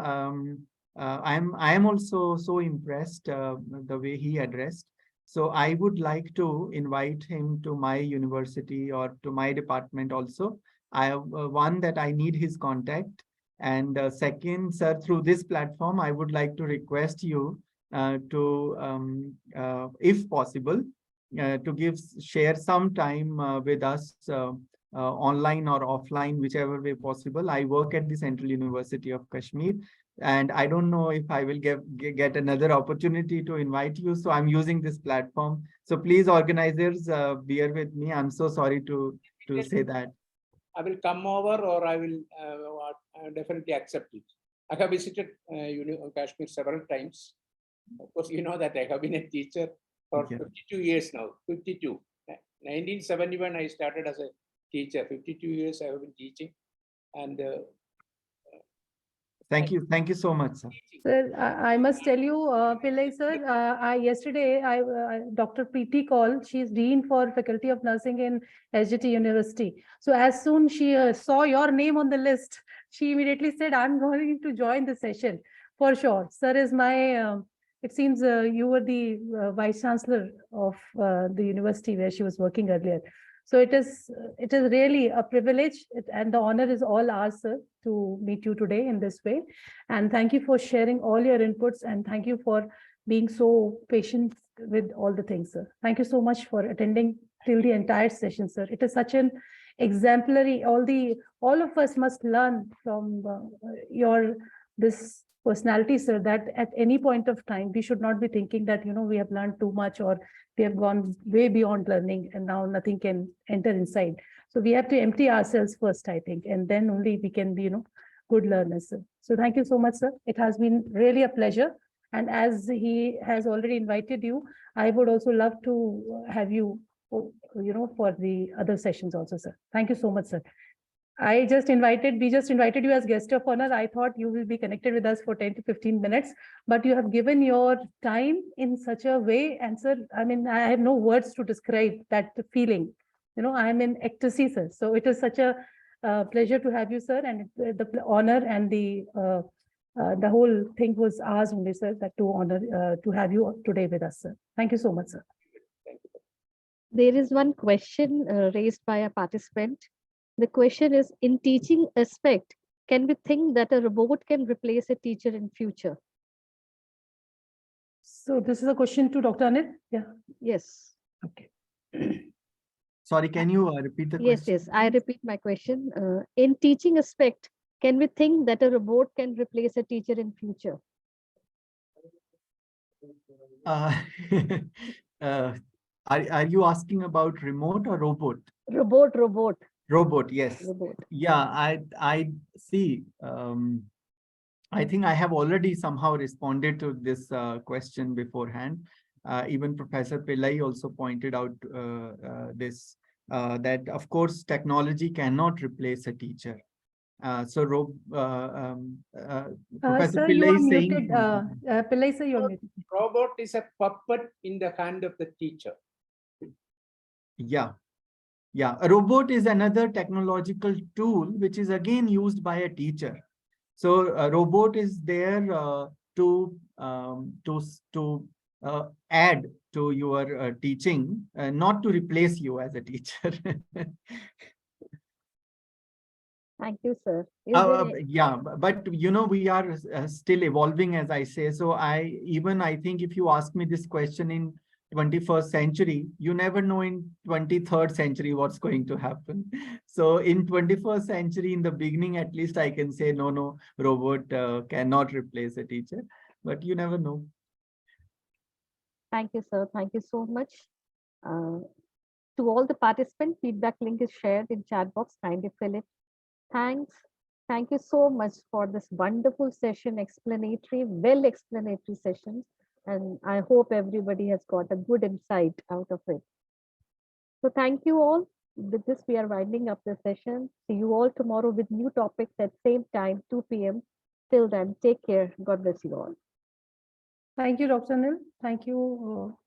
I am also so impressed the way he addressed. So I would like to invite him to my university or to my department also. I have one, that I need his contact, and second, sir, through this platform, I would like to request you to, if possible, to share some time with us online or offline, whichever way possible. I work at the Central University of Kashmir, and I don't know if I will get another opportunity to invite you. So I'm using this platform. So please, organizers, bear with me. I'm so sorry to say that. I will come over, or I will definitely accept it. I have visited Kashmir several times. Of course, you know that I have been a teacher for 52 years now. 52. 1971, I started as a teacher. 52 years I have been teaching, and thank you so much, sir. Sir, I must tell you, Pillai sir, yesterday Dr. Preeti called. She is Dean for Faculty of Nursing in SGT University. So as soon she saw your name on the list, she immediately said, I'm going to join the session for sure. Sir is my it seems you were the Vice Chancellor of the university where she was working earlier. So it is really a privilege and the honor is all ours, sir, to meet you today in this way. And thank you for sharing all your inputs and thank you for being so patient with all the things, sir. Thank you so much for attending till the entire session, sir. It is such an exemplary, all of us must learn from your this personality, sir, that at any point of time, we should not be thinking that, we have learned too much or we have gone way beyond learning and now nothing can enter inside. So we have to empty ourselves first, I think, and then only we can be, good learners, sir. So thank you so much, sir. It has been really a pleasure. And as he has already invited you, I would also love to have you, for the other sessions also, sir. Thank you so much, sir. We just invited you as guest of honor. I thought you will be connected with us for 10 to 15 minutes, but you have given your time in such a way. And sir, I mean, I have no words to describe that feeling. I am in ecstasy, sir. So it is such a pleasure to have you, sir. And the honor and the whole thing was ours only, sir, that to honor to have you today with us, sir. Thank you so much, sir. There is one question raised by a participant. The question is, in teaching aspect, can we think that a robot can replace a teacher in future? So this is a question to Dr. Anil. Yeah. Yes. Okay. Sorry, can you repeat the Yes, question? yes. I repeat my question. In teaching aspect, can we think that a robot can replace a teacher in future? Are you asking about remote or robot? Robot. Robot, yes. Robot. Yeah, I see. I think I have already somehow responded to this question beforehand. Even Professor Pillai also pointed out this, that of course technology cannot replace a teacher. Professor Sir, Pillai you are is saying muted. Pillai, sir, you are muted. Robot is a puppet in the hand of the teacher. Yeah. Yeah, a robot is another technological tool which is again used by a teacher. So a robot is there to add to your teaching, not to replace you as a teacher. Thank you, sir. Yeah, but we are still evolving, as I say. So I think if you ask me this question in 21st century, you never know in 23rd century what's going to happen. So in 21st century, in the beginning, at least I can say, no, robot cannot replace a teacher, but you never know. Thank you, sir. Thank you so much. To all the participants, feedback link is shared in chat box. Kindly fill it. Thanks. Thank you so much for this wonderful session, well explanatory session. And I hope everybody has got a good insight out of it. So thank you all. With this, we are winding up the session. See you all tomorrow with new topics at same time, 2 p.m. Till then, take care. God bless you all. Thank you, Dr. Anil. Thank you.